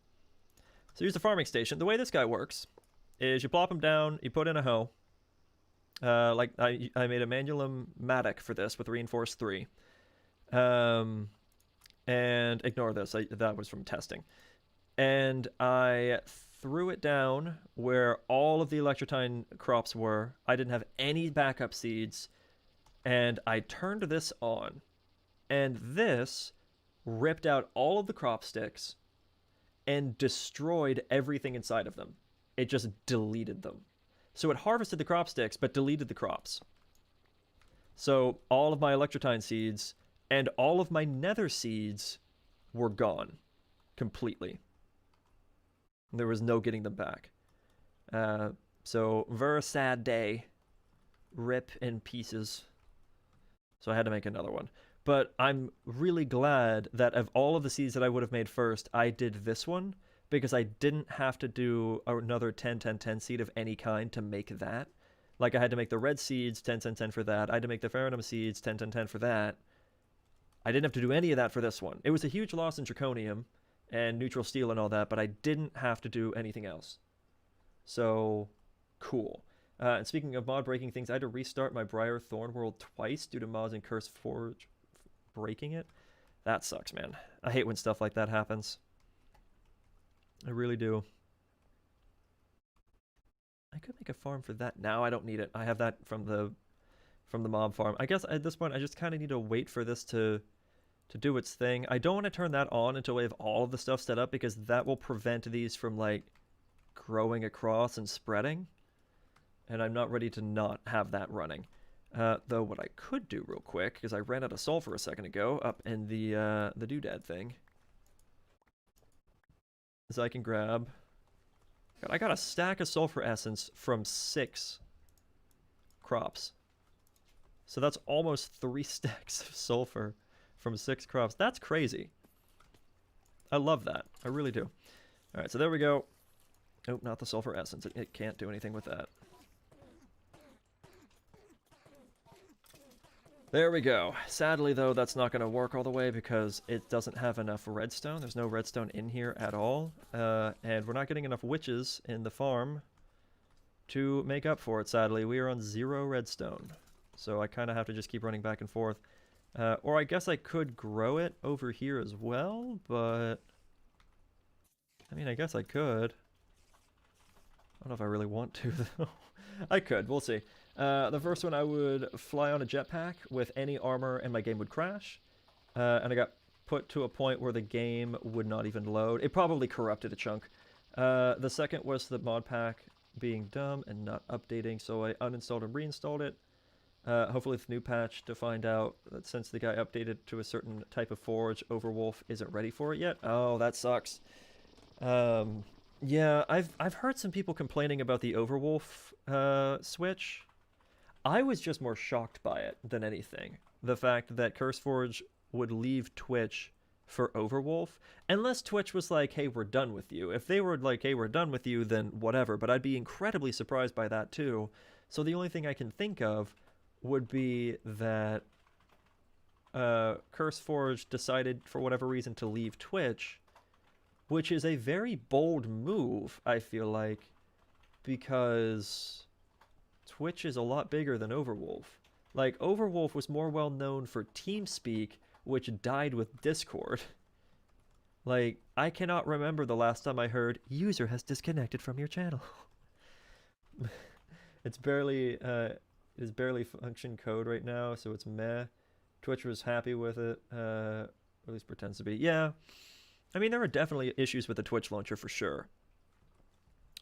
So here's the farming station. The way this guy works is you plop him down, you put in a hoe. Like I made a Manulum Matic for this with Reinforce 3. And ignore this, that was from testing. And I threw it down where all of the electrotine crops were. I didn't have any backup seeds. And I turned this on. And this ripped out all of the crop sticks and destroyed everything inside of them. It just deleted them. So it harvested the crop sticks, but deleted the crops. So all of my electrotine seeds and all of my nether seeds were gone completely. There was no getting them back. So very sad day. Rip in pieces. So I had to make another one. But I'm really glad that of all of the seeds that I would have made first, I did this one because I didn't have to do another 10-10-10 seed of any kind to make that. Like I had to make the red seeds 10-10-10 for that. I had to make the Ferrinum seeds 10-10-10 for that. I didn't have to do any of that for this one. It was a huge loss in Draconium and Neutral Steel and all that, but I didn't have to do anything else. So, cool. And speaking of mod breaking things, I had to restart my Briar Thorn World twice due to mods in Curse Forge breaking it. That sucks, man. I hate when stuff like that happens. I really do. I could make a farm for that. Now I don't need it. I have that from the mob farm. I guess at this point I just kind of need to wait for this to to do its thing. I don't want to turn that on until we have all of the stuff set up, because that will prevent these from like growing across and spreading. And I'm not ready to not have that running. Though what I could do real quick, because I ran out of sulfur a second ago up in the doodad thing, is I can grab... God, I got a stack of sulfur essence from 6 crops. So that's almost 3 stacks of sulfur from 6 crops. That's crazy. I love that. I really do. Alright, so there we go. Oh, not the sulfur essence. It can't do anything with that. There we go. Sadly, though, that's not going to work all the way because it doesn't have enough redstone. There's no redstone in here at all. And we're not getting enough witches in the farm to make up for it, sadly. We are on 0 redstone. So I kind of have to just keep running back and forth. Or I guess I could grow it over here as well, but... I mean, I guess I could. I don't know if I really want to, though. I could. We'll see. The first one, I would fly on a jetpack with any armor and my game would crash. And I got put to a point where the game would not even load. It probably corrupted a chunk. The second was the mod pack being dumb and not updating, so I uninstalled and reinstalled it. Hopefully with the new patch to find out that since the guy updated to a certain type of forge, Overwolf isn't ready for it yet. Oh, that sucks. Yeah, I've heard some people complaining about the Overwolf switch. I was just more shocked by it than anything. The fact that CurseForge would leave Twitch for Overwolf, unless Twitch was like, hey, we're done with you. If they were like, hey, we're done with you, then whatever. But I'd be incredibly surprised by that too. So the only thing I can think of would be that CurseForge decided for whatever reason to leave Twitch, which is a very bold move, I feel like, because Twitch is a lot bigger than Overwolf. Like, Overwolf was more well known for TeamSpeak, which died with Discord. Like, I cannot remember the last time I heard, user has disconnected from your channel. It's barely function code right now, so it's meh. Twitch was happy with it, or at least pretends to be. Yeah, I mean, there are definitely issues with the Twitch launcher for sure,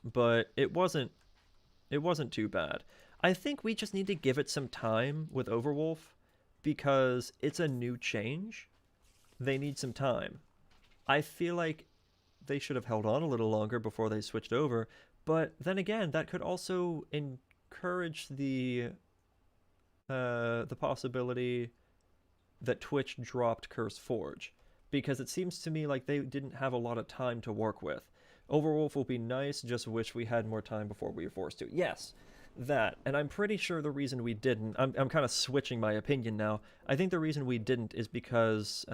but it wasn't too bad. I think we just need to give it some time with Overwolf because it's a new change. They need some time. I feel like they should have held on a little longer before they switched over, but then again, that could also encourage the possibility that Twitch dropped CurseForge, because it seems to me like they didn't have a lot of time to work with. Overwolf will be nice, just wish we had more time before we were forced to. Yes, that. And I'm pretty sure the reason we didn't, I'm kind of switching my opinion now. I think the reason we didn't is because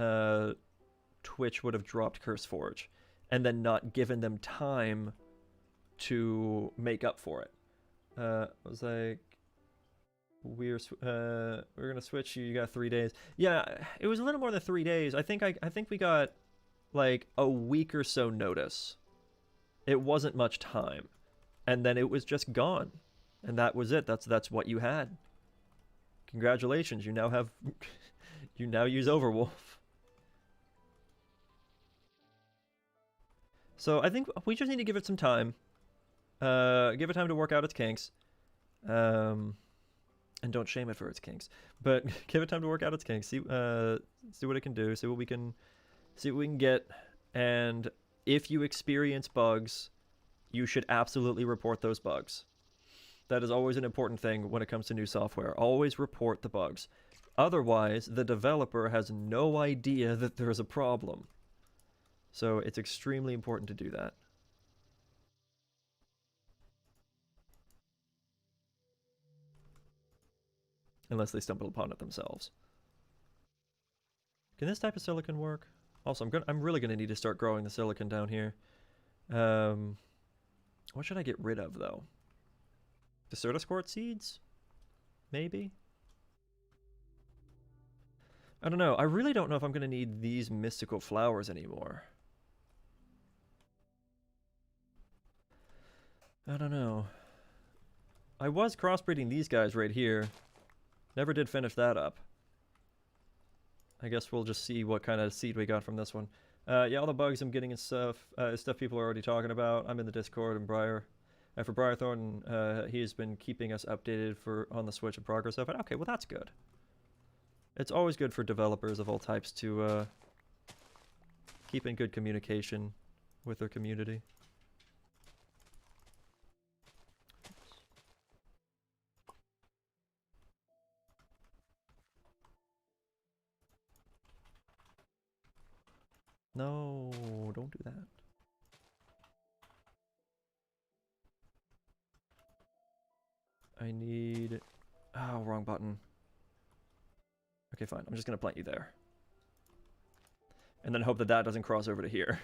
Twitch would have dropped CurseForge and then not given them time to make up for it. I was like, we're gonna switch you got 3 days. Yeah, it was a little more than 3 days. I think we got like a week or so notice. It wasn't much time, and then it was just gone, and that was it. That's what you had. Congratulations, you now have you now use Overwolf. So I think we just need to give it some time. Give it time to work out its kinks. And don't shame it for its kinks. But give it time to work out its kinks. See what it can do. See what we can get. And if you experience bugs, you should absolutely report those bugs. That is always an important thing when it comes to new software. Always report the bugs. Otherwise, the developer has no idea that there's a problem. So it's extremely important to do that. Unless they stumble upon it themselves. Can this type of silicon work? Also, I'm really gonna need to start growing the silicon down here. What should I get rid of though? The Certisquart seeds? Maybe? I don't know. I really don't know if I'm gonna need these mystical flowers anymore. I don't know. I was crossbreeding these guys right here. Never did finish that up. I guess we'll just see what kind of seed we got from this one. Yeah, all the bugs I'm getting and stuff, is stuff people are already talking about. I'm in the Discord, and for Briarthorn, he's been keeping us updated on the Switch and progress of it. Okay, well that's good. It's always good for developers of all types to keep in good communication with their community. No, don't do that. I need... Oh, wrong button. Okay, fine. I'm just going to plant you there. And then hope that that doesn't cross over to here.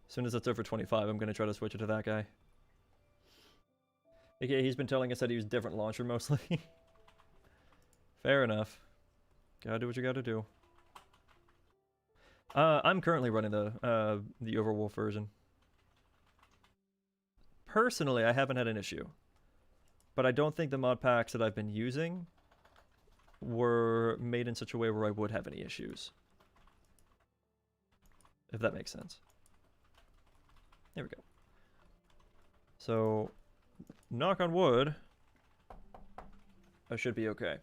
As soon as it's over 25, I'm going to try to switch it to that guy. Okay, he's been telling us that he used a different launcher mostly. Fair enough. Gotta do what you gotta do. I'm currently running the Overwolf version. Personally, I haven't had an issue. But I don't think the mod packs that I've been using were made in such a way where I would have any issues. If that makes sense. There we go. So, knock on wood, I should be okay.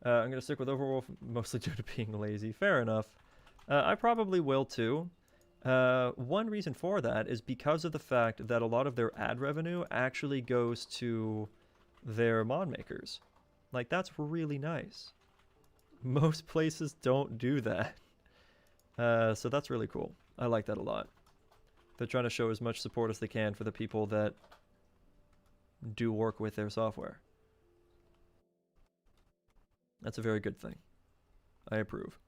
I'm going to stick with Overwolf, mostly due to being lazy. Fair enough. I probably will too. One reason for that is because of the fact that a lot of their ad revenue actually goes to their mod makers. Like, that's really nice. Most places don't do that. So that's really cool. I like that a lot. They're trying to show as much support as they can for the people that do work with their software. That's a very good thing. I approve.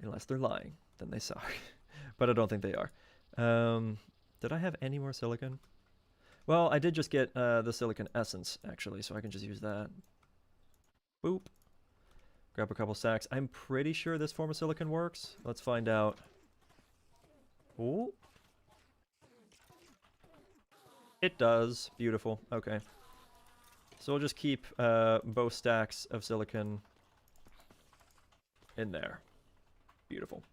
Unless they're lying, then they suck. But I don't think they are. Did I have any more silicon? Well, I did just get the silicon essence, actually, so I can just use that. Boop. Grab a couple sacks. I'm pretty sure this form of silicon works. Let's find out. Ooh. It does. Beautiful. Okay. So we'll just keep both stacks of silicon in there. Beautiful.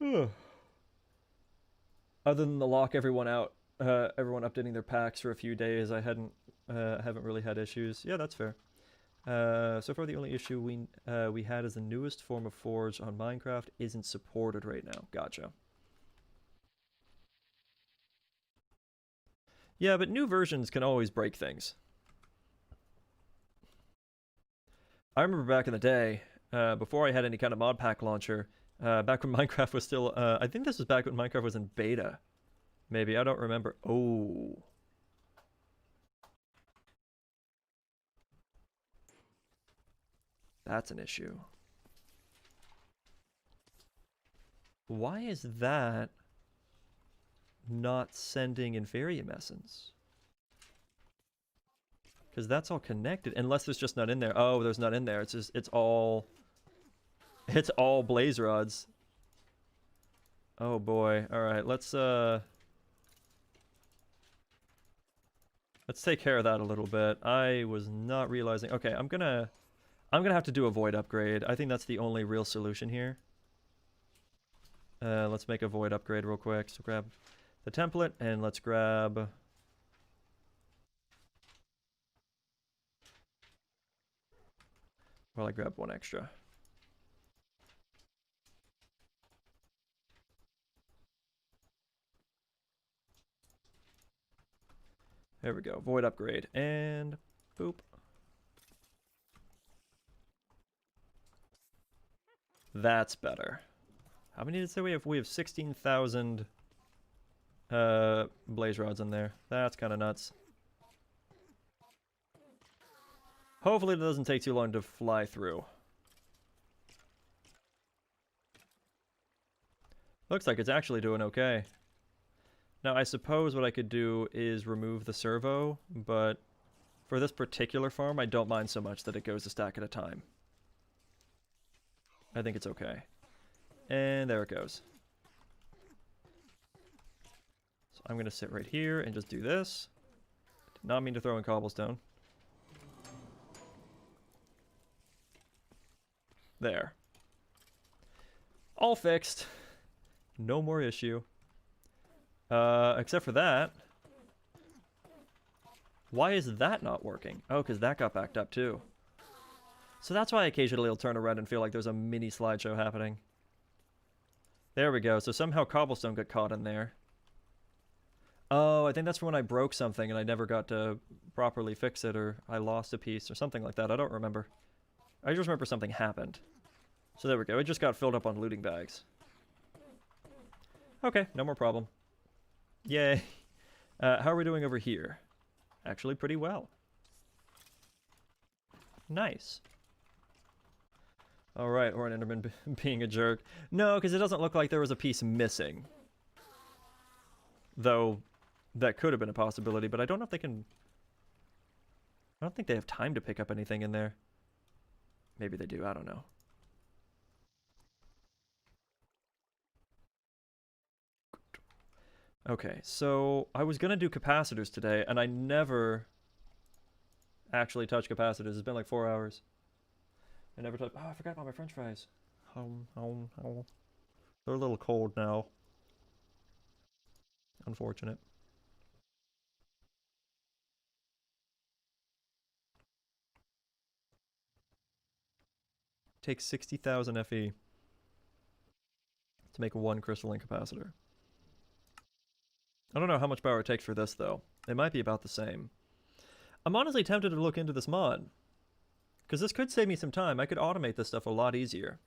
Other than the lock everyone out, everyone updating their packs for a few days, I haven't really had issues. Yeah, that's fair. So far the only issue we had is the newest form of Forge on Minecraft isn't supported right now. Gotcha. Yeah, but new versions can always break things. I remember back in the day, before I had any kind of mod pack launcher, back when Minecraft was still, I think this was back when Minecraft was in beta. Maybe, I don't remember. Oh. That's an issue. Why is that not sending Inferium Essence? Because that's all connected, unless there's just not in there. Oh, there's not in there. It's just, it's all blaze rods. Oh boy. All right, let's take care of that a little bit. I was not realizing. Okay, I'm gonna have to do a void upgrade. I think that's the only real solution here. Let's make a void upgrade real quick. So grab the template and let's grab. Well, I grabbed one extra. There we go. Void upgrade. And boop. That's better. How many did it say we have? We have 16,000 blaze rods in there. That's kind of nuts. Hopefully it doesn't take too long to fly through. Looks like it's actually doing okay. Now, I suppose what I could do is remove the servo, but for this particular farm, I don't mind so much that it goes a stack at a time. I think it's okay. And there it goes. So I'm going to sit right here and just do this. Not mean to throw in cobblestone. There. All fixed. No more issue. Except for that. Why is that not working? Oh, because that got backed up too. So that's why occasionally it'll turn around and feel like there's a mini slideshow happening. There we go. So somehow cobblestone got caught in there. Oh, I think that's when I broke something and I never got to properly fix it, or I lost a piece or something like that. I don't remember. I just remember something happened. So there we go. It just got filled up on looting bags. Okay, no more problem. Yay. How are we doing over here? Actually pretty well. Nice. Alright, or an Enderman being a jerk. No, because it doesn't look like there was a piece missing. Though, that could have been a possibility, but I don't know if they can... I don't think they have time to pick up anything in there. Maybe they do, I don't know. Okay, so I was gonna do capacitors today, and I never actually touched capacitors. It's been like 4 hours. I never touched... Oh, I forgot about my french fries. They're a little cold now. Unfortunate. Takes 60,000 FE to make one crystalline capacitor. I don't know how much power it takes for this, though. It might be about the same. I'm honestly tempted to look into this mod, because this could save me some time. I could automate this stuff a lot easier.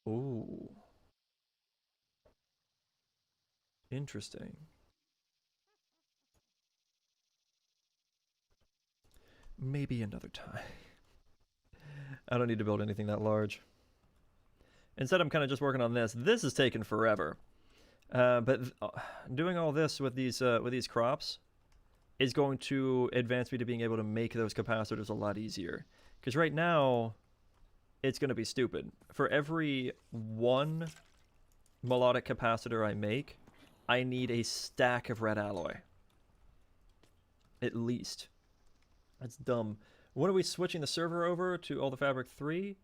Ooh. Interesting. Maybe another time. I don't need to build anything that large. Instead, I'm kind of just working on this. This is taking forever. But doing all this with these crops is going to advance me to being able to make those capacitors a lot easier. Because right now, it's going to be stupid. For every one melodic capacitor I make, I need a stack of red alloy. At least. That's dumb. When are we switching the server over to All the Fabric 3?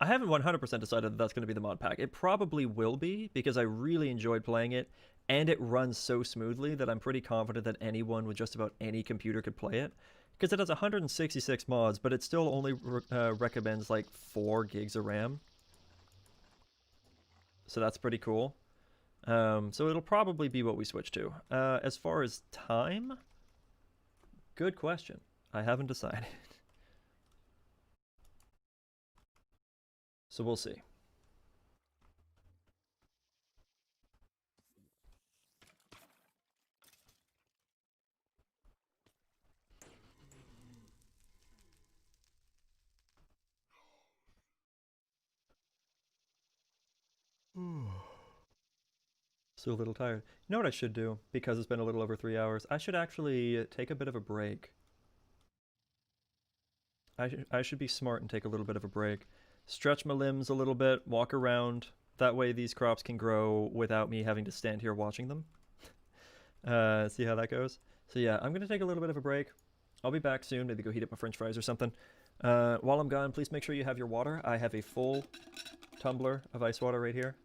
I haven't 100% decided that that's going to be the mod pack. It probably will be, because I really enjoyed playing it, and it runs so smoothly that I'm pretty confident that anyone with just about any computer could play it. Because it has 166 mods, but it still only recommends like 4 gigs of RAM. So that's pretty cool. So it'll probably be what we switch to. As far as time, good question. I haven't decided. So we'll see. Still a little tired. You know what I should do? Because it's been a little over 3 hours. I should actually take a bit of a break. I should be smart and take a little bit of a break. Stretch my limbs a little bit, walk around. That way these crops can grow without me having to stand here watching them. See how that goes? So yeah, I'm going to take a little bit of a break. I'll be back soon, maybe go heat up my french fries or something. While I'm gone, please make sure you have your water. I have a full tumbler of ice water right here.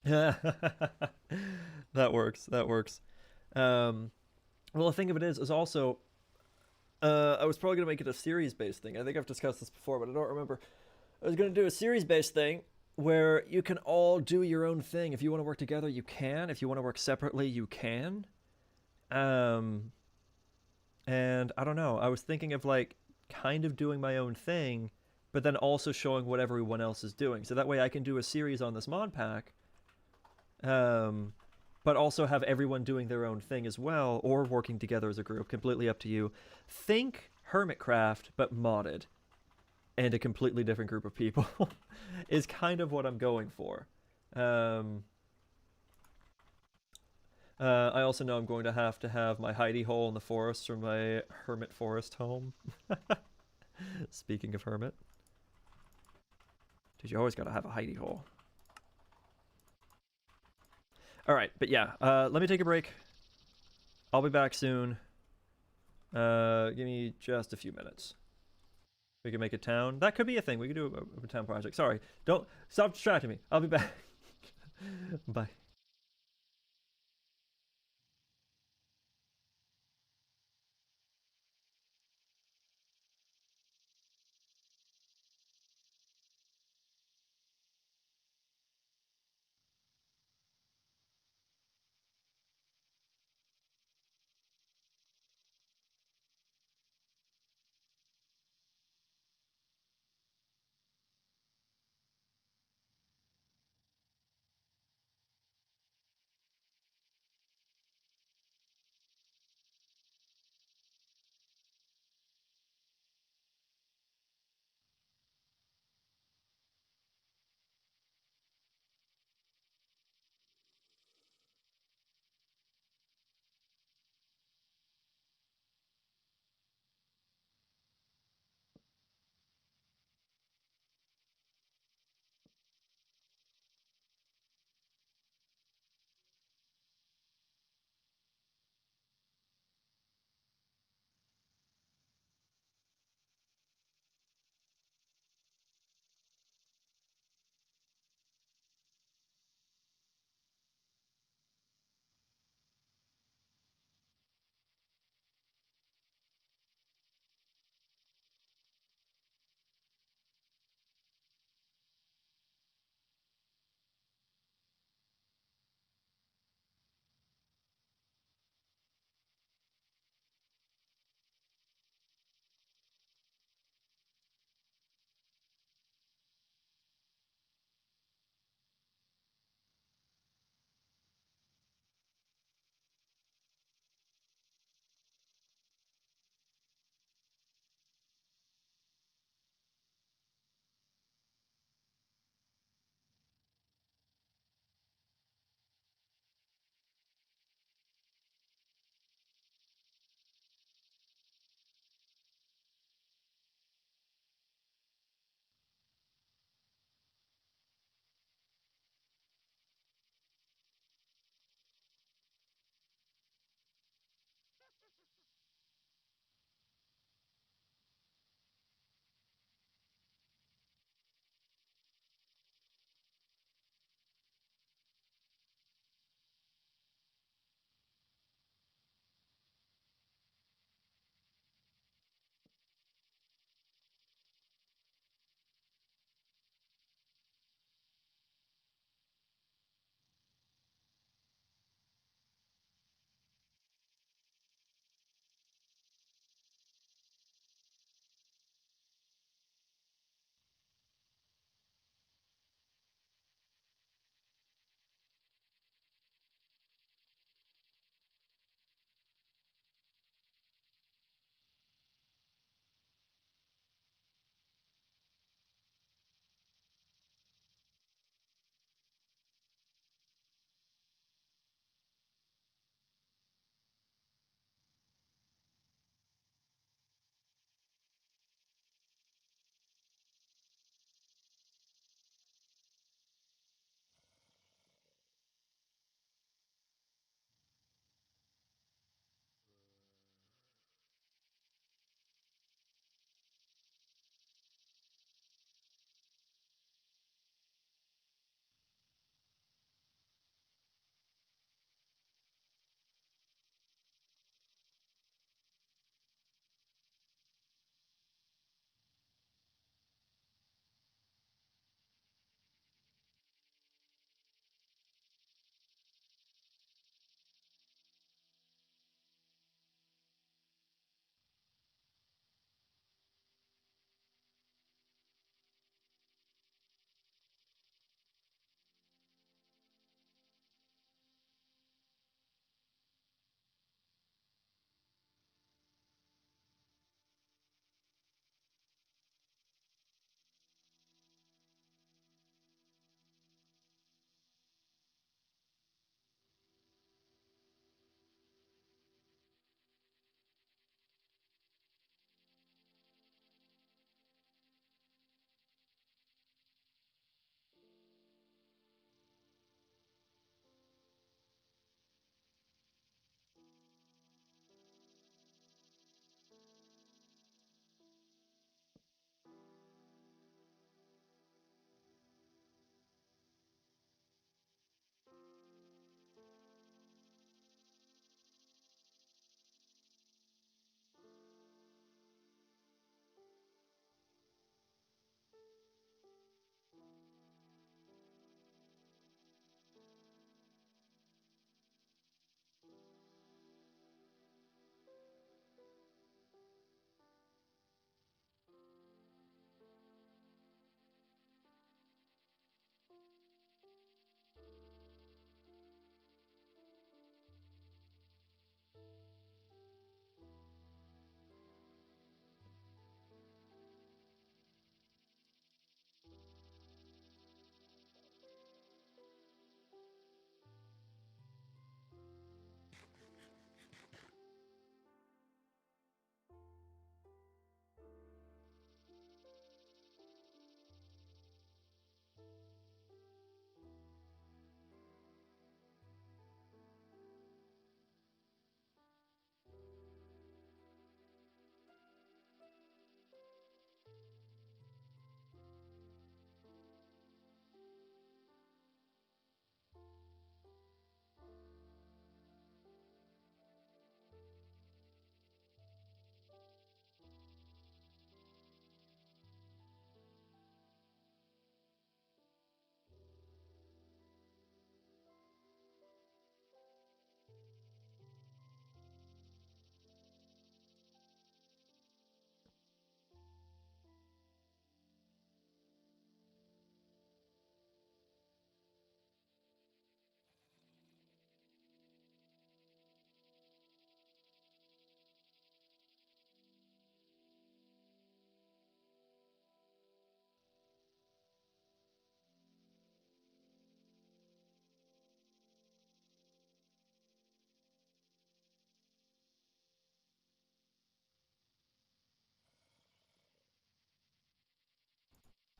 That works, that works. Well, the thing of it is also, I was probably going to make it a series-based thing. I think I've discussed this before, but I don't remember. I was going to do a series-based thing where you can all do your own thing. If you want to work together, you can. If you want to work separately, you can. And I don't know. I was thinking of like kind of doing my own thing, but then also showing what everyone else is doing. So that way I can do a series on this mod pack, but also have everyone doing their own thing as well, or working together as a group. Completely up to you. Think Hermitcraft, but modded. And a completely different group of people is kind of what I'm going for. I also know I'm going to have my hidey hole in the forest from my hermit forest home. Speaking of hermit. Dude, you always gotta have a hidey hole. All right, but yeah, let me take a break. I'll be back soon. Give me just a few minutes. We can make a town. That could be a thing. We could do a town project. Sorry, don't stop distracting me. I'll be back. Bye.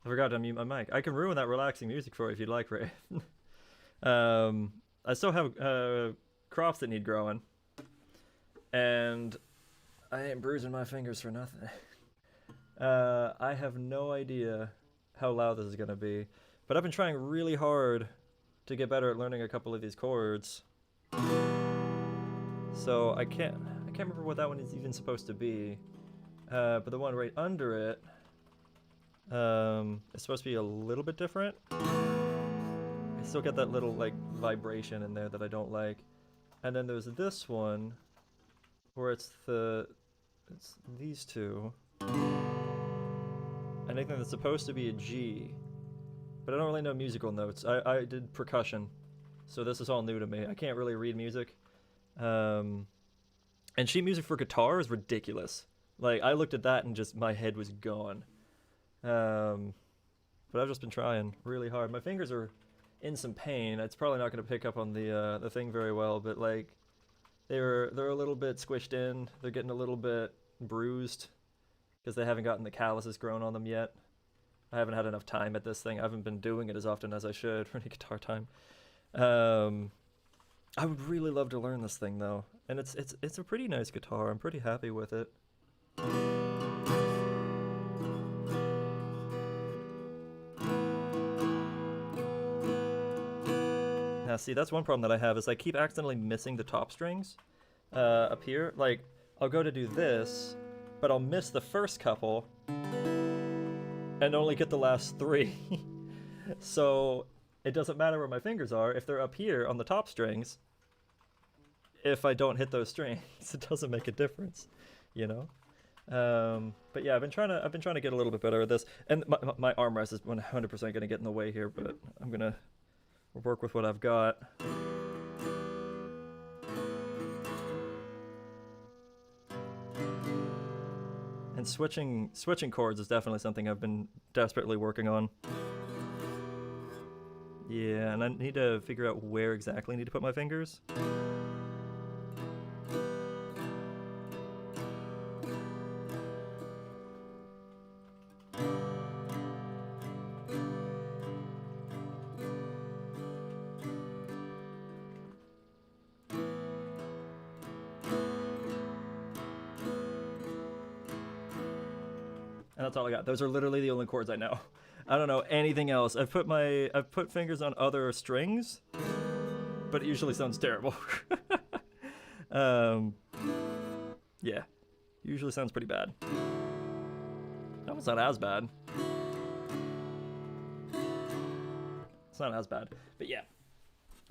I forgot to mute my mic. I can ruin that relaxing music for you if you'd like, Ray. I still have crops that need growing, and I ain't bruising my fingers for nothing. I have no idea how loud this is gonna be, but I've been trying really hard to get better at learning a couple of these chords. So I can't remember what that one is even supposed to be, but the one right under it is supposed to be a little bit different. I still get that little like vibration in there that I don't like. And then there's this one where it's these two. And I think that's supposed to be a G, but I don't really know musical notes. I did percussion, so this is all new to me. I can't really read music. And sheet music for guitar is ridiculous. Like, I looked at that and just my head was gone. But I've just been trying really hard. My fingers are in some pain. It's probably not going to pick up on the thing very well, but like they're a little bit squished in. They're getting a little bit bruised because they haven't gotten the calluses grown on them yet. I haven't had enough time at this thing. I haven't been doing it as often as I should for any guitar time. I would really love to learn this thing though, and it's a pretty nice guitar. I'm pretty happy with it. Now see, that's one problem that I have is I keep accidentally missing the top strings up here. Like, I'll go to do this, but I'll miss the first couple and only get the last three. So it doesn't matter where my fingers are if they're up here on the top strings. If I don't hit those strings, it doesn't make a difference, you know. But yeah, I've been trying to get a little bit better at this, and my armrest is 100% going to get in the way here, but I'm gonna work with what I've got. And switching chords is definitely something I've been desperately working on. Yeah, and I need to figure out where exactly I need to put my fingers. And that's all I got. Those are literally the only chords I know. I don't know anything else. I've put fingers on other strings, but it usually sounds terrible. Yeah, usually sounds pretty bad. No, it's not as bad. It's not as bad, but yeah,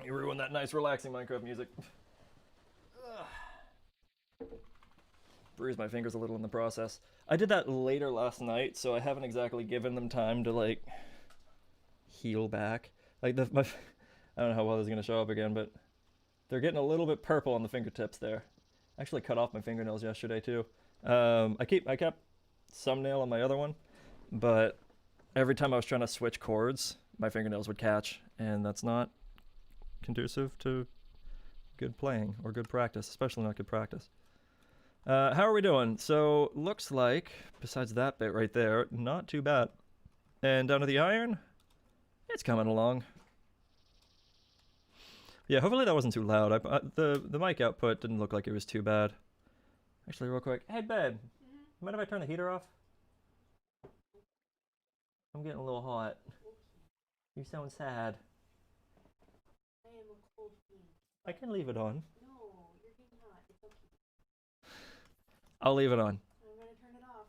you ruined that nice relaxing Minecraft music. Bruised my fingers a little in the process. I did that later last night, so I haven't exactly given them time to like heal back. Like I don't know how well this is gonna show up again, but they're getting a little bit purple on the fingertips there. I actually cut off my fingernails yesterday too. I kept some nail on my other one, but every time I was trying to switch chords, my fingernails would catch, and that's not conducive to good playing or good practice, especially not good practice. How are we doing? So, looks like, besides that bit right there, not too bad. And down to the iron, it's coming along. Yeah, hopefully that wasn't too loud. The mic output didn't look like it was too bad. Actually, real quick. Hey, babe. Mind if I turn the heater off? I'm getting a little hot. You sound sad. I am a cold bean. I can leave it on. No, you're getting hot. It's okay. I'll leave it on. I'm gonna turn it off.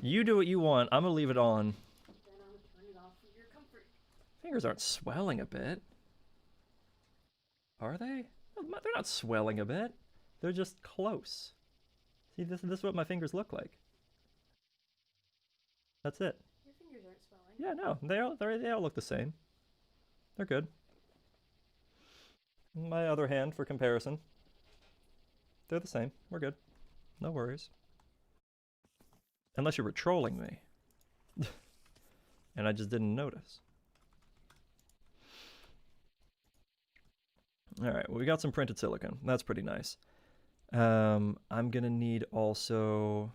You do what you want. I'm gonna leave it on. Then I'm gonna turn it off for your comfort. Fingers aren't swelling a bit. Are they? They're not swelling a bit. They're just close. See, this is what my fingers look like. That's it. Your fingers aren't swelling. Yeah, no, they all look the same. They're good. My other hand, for comparison, they're the same. We're good. No worries. Unless you were trolling me. And I just didn't notice. Alright, well, we got some printed silicone. That's pretty nice. I'm gonna need also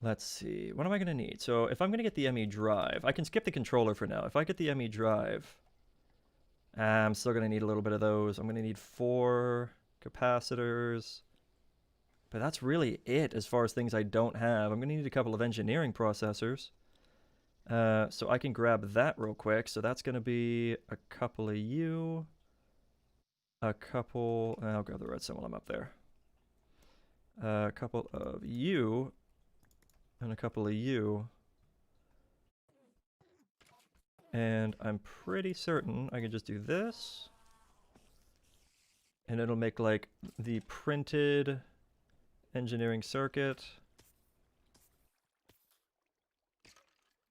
Let's see. What am I going to need? So if I'm going to get the ME drive, I can skip the controller for now. If I get the ME drive, I'm still going to need a little bit of those. I'm going to need 4 capacitors. But that's really it as far as things I don't have. I'm going to need a couple of engineering processors. So I can grab that real quick. So that's going to be a couple of you. I'll grab the redstone while I'm up there. A couple of you. And a couple of you. And I'm pretty certain I can just do this. And it'll make like the printed engineering circuit.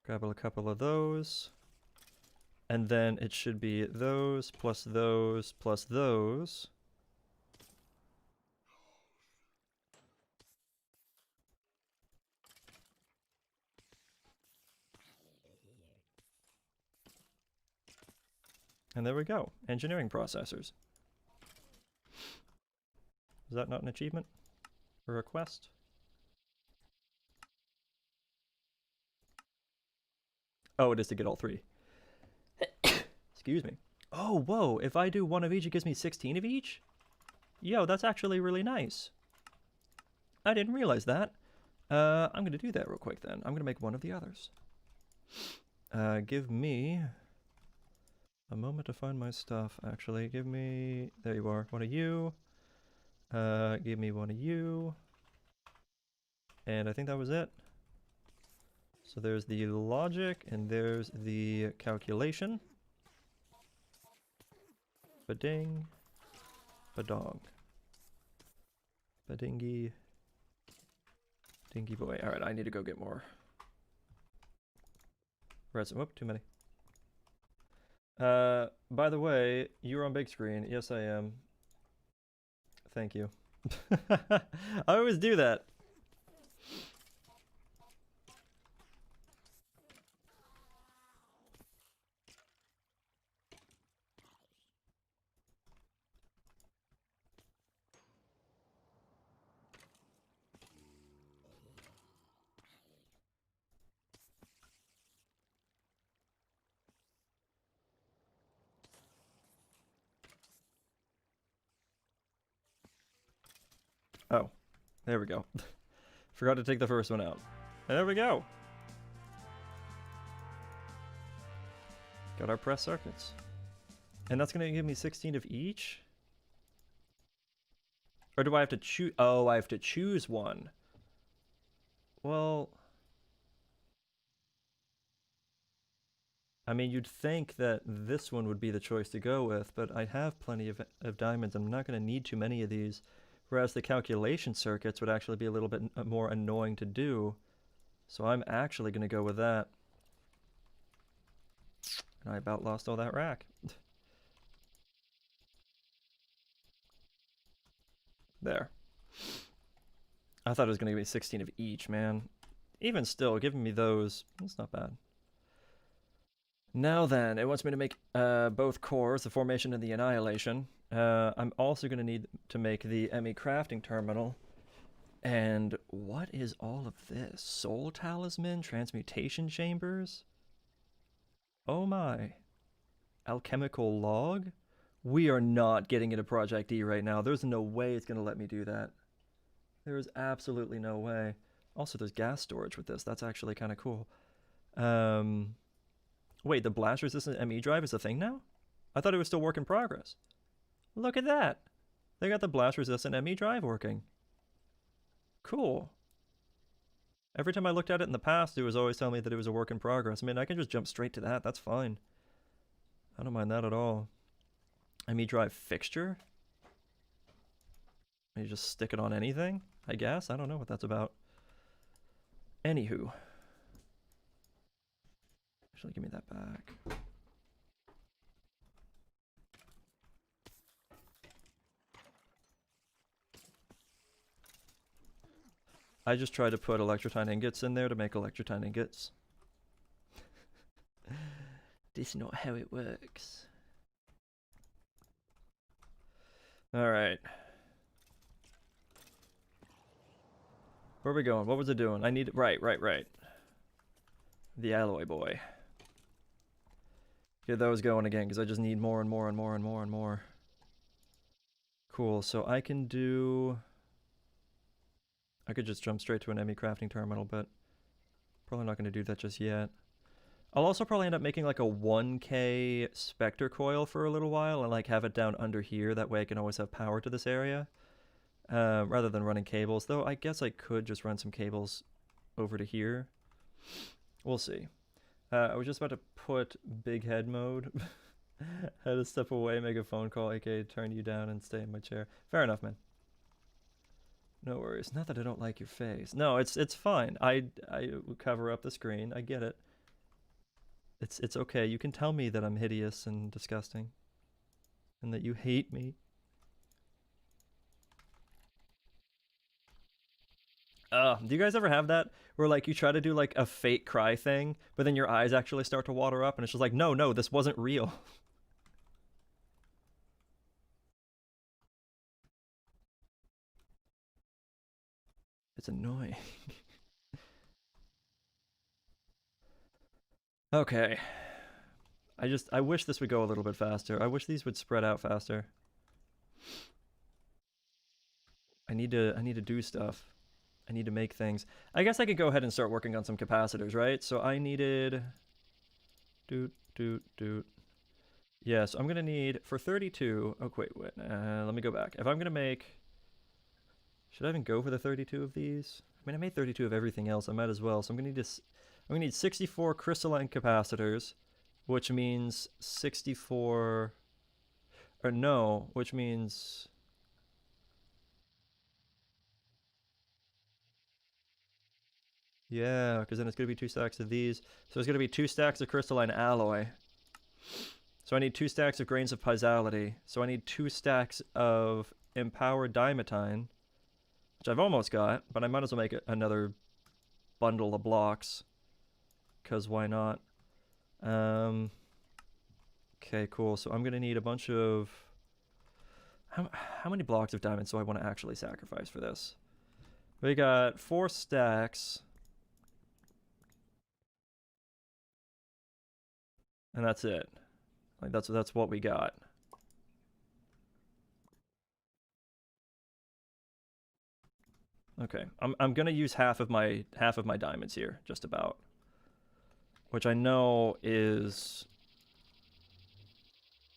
Grab a couple of those. And then it should be those plus those plus those. And there we go. Engineering processors. Is that not an achievement? Or a quest? Oh, it is to get all 3. Excuse me. Oh, whoa. If I do 1 of each, it gives me 16 of each? Yo, that's actually really nice. I didn't realize that. I'm going to do that real quick then. I'm going to make 1 of the others. Give me a moment to find my stuff, actually. Give me... There you are. 1 of you. Give me 1 of you. And I think that was it. So there's the logic, and there's the calculation. Ba-ding. Ba-dong. Ba-dingy. Dingy boy. Alright, I need to go get more. Redstone. Whoop, too many. By the way, you're on big screen. Yes, I am. Thank you. I always do that. Oh, there we go. Forgot to take the first one out. There we go. Got our press circuits. And that's going to give me 16 of each? Or do I have to choose? Oh, I have to choose one. Well, I mean, you'd think that this one would be the choice to go with, but I have plenty of diamonds. I'm not going to need too many of these. Whereas the calculation circuits would actually be a little bit more annoying to do. So I'm actually going to go with that. And I about lost all that rack. There. I thought it was going to give me 16 of each, man. Even still, giving me those, that's not bad. Now then, it wants me to make both cores, the formation and the annihilation. I'm also going to need to make the ME crafting terminal. And what is all of this? Soul talisman? Transmutation chambers? Oh my. Alchemical log? We are not getting into Project E right now. There's no way it's going to let me do that. There is absolutely no way. Also, there's gas storage with this. That's actually kind of cool. Wait, the blast resistant ME drive is a thing now? I thought it was still work in progress. Look at that. They got the blast resistant ME drive working. Cool. Every time I looked at it in the past, it was always telling me that it was a work in progress. I mean, I can just jump straight to that. That's fine. I don't mind that at all. ME drive fixture? You just stick it on anything, I guess? I don't know what that's about. Anywho. Actually, give me that back. I just tried to put electrotine ingots in there to make electrotine ingots. This is not how it works. Alright. Where are we going? What was it doing? I need... Right. The alloy boy. Get those going again, because I just need more and more and more and more and more. Cool, so I can do... I could just jump straight to an ME crafting terminal, but probably not going to do that just yet. I'll also probably end up making like a 1K Spectre coil for a little while and like have it down under here. That way I can always have power to this area. Rather than running cables, though I guess I could just run some cables over to here. We'll see. I was just about to put big head mode. Had to step away, make a phone call, aka turn you down and stay in my chair. Fair enough, man. No worries. Not that I don't like your face. No, it's fine. I cover up the screen. I get it. It's okay. You can tell me that I'm hideous and disgusting, and that you hate me. Do you guys ever have that where like you try to do like a fake cry thing, but then your eyes actually start to water up, and it's just like, no, this wasn't real. It's annoying. Okay. I wish this would go a little bit faster. I wish these would spread out faster. I need to do stuff. I need to make things. I guess I could go ahead and start working on some capacitors, right? So I needed... Yeah, so I'm going to need, for 32... Oh, wait. Let me go back. If I'm going to make... Should I even go for the 32 of these? I mean, I made 32 of everything else. I might as well. So I'm going to need 64 crystalline capacitors, which means 64... Or no, which means... Yeah, because then it's going to be 2 stacks of these. So it's going to be 2 stacks of crystalline alloy. So I need 2 stacks of grains of pisality. So I need 2 stacks of empowered dimetine, which I've almost got, but I might as well make another bundle of blocks, because why not? Okay, cool. So I'm going to need a bunch of... How many blocks of diamonds do I want to actually sacrifice for this? We got 4 stacks... And that's it. Like that's what we got. Okay, I'm gonna use half of my diamonds here, just about. Which I know is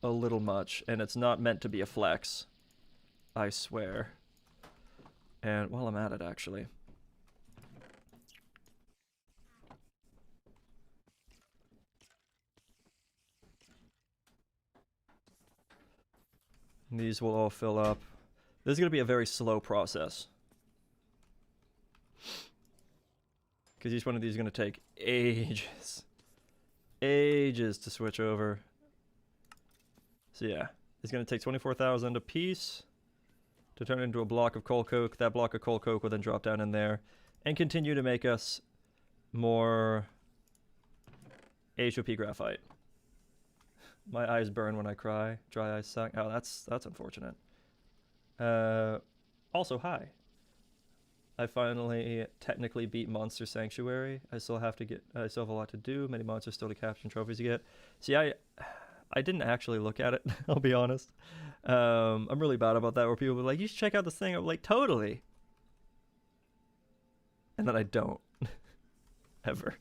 a little much, and it's not meant to be a flex. I swear. And while I'm at it, actually. These will all fill up. This is going to be a very slow process. Because each one of these is going to take ages. Ages to switch over. So yeah, it's going to take 24,000 a piece to turn into a block of coal coke. That block of coal coke will then drop down in there and continue to make us more HOP graphite. My eyes burn when I cry. Dry eyes suck. Oh, that's unfortunate. Also, hi. I finally technically beat Monster Sanctuary. I still have a lot to do. Many monsters still to capture and trophies to get. See, I didn't actually look at it. I'll be honest. I'm really bad about that. Where people are like, "You should check out this thing." I'm like, "Totally," and then I don't ever.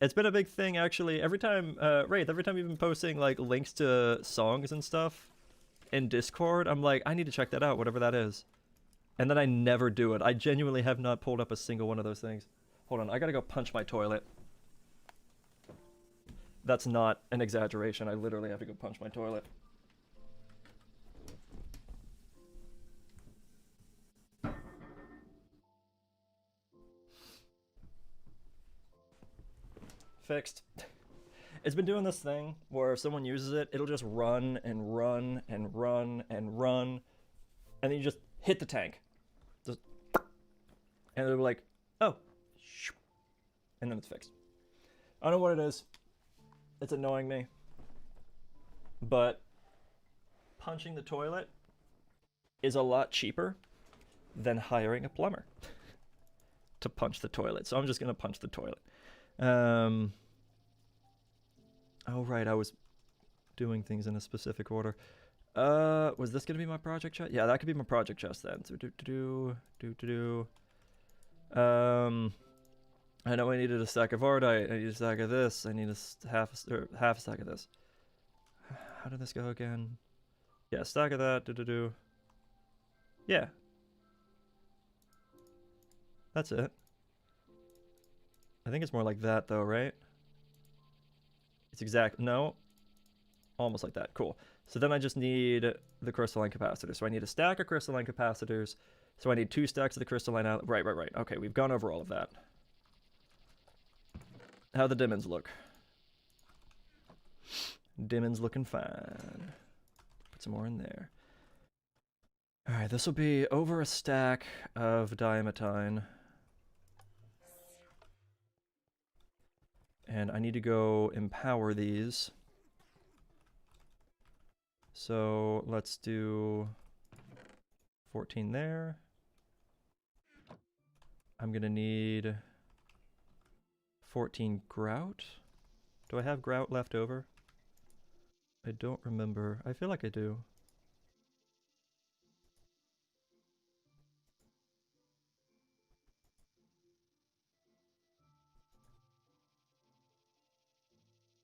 It's been a big thing, actually. Every time, Wraith, every time you've been posting, like, links to songs and stuff in Discord, I'm like, I need to check that out, whatever that is. And then I never do it. I genuinely have not pulled up a single one of those things. Hold on, I gotta go punch my toilet. That's not an exaggeration. I literally have to go punch my toilet. Fixed. It's been doing this thing where if someone uses it, it'll just run and run and run and run, and then you just hit the tank. Just, and they'll be like, oh, and then it's fixed. I don't know what it is. It's annoying me. But punching the toilet is a lot cheaper than hiring a plumber to punch the toilet. So I'm just gonna punch the toilet. Oh right, I was doing things in a specific order. Was this gonna be my project chest? Yeah, that could be my project chest then. So I know I needed a stack of Ardite. I need a stack of this. I need a half a stack of this. How did this go again? Yeah, stack of that. Yeah. That's it. I think it's more like that though, right? It's exact. No. Almost like that. Cool. So then I just need the crystalline capacitors. So I need a stack of crystalline capacitors. So I need 2 stacks of the crystalline out. Right. Okay, we've gone over all of that. How the diamonds look? Diamonds looking fine. Put some more in there. Alright, this will be over a stack of diamantine. And I need to go empower these. So let's do 14 there. I'm gonna need 14 grout. Do I have grout left over? I don't remember. I feel like I do.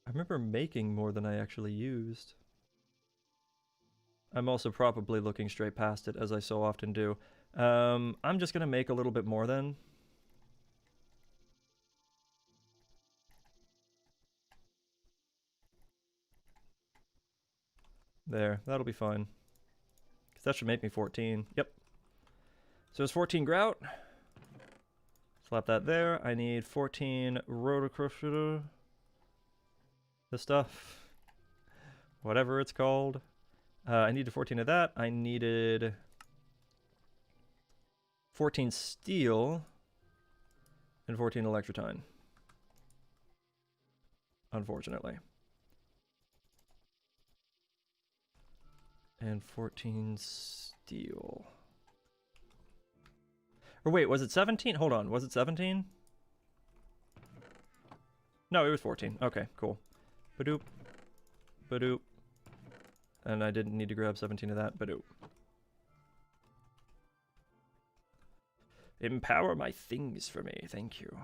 I remember making more than I actually used. I'm also probably looking straight past it, as I so often do. I'm just gonna make a little bit more then. There, that'll be fine. Because that should make me 14. Yep. So it's 14 grout. Slap that there. I need 14 rotocrucitor. This stuff. Whatever it's called. I needed 14 of that. I needed 14 steel and 14 electrotine. Unfortunately. And 14 steel. Or wait, was it 17? Hold on, was it 17? No, it was 14. Okay, cool. Badoop. Badoop. And I didn't need to grab 17 of that. Badoop. Empower my things for me. Thank you.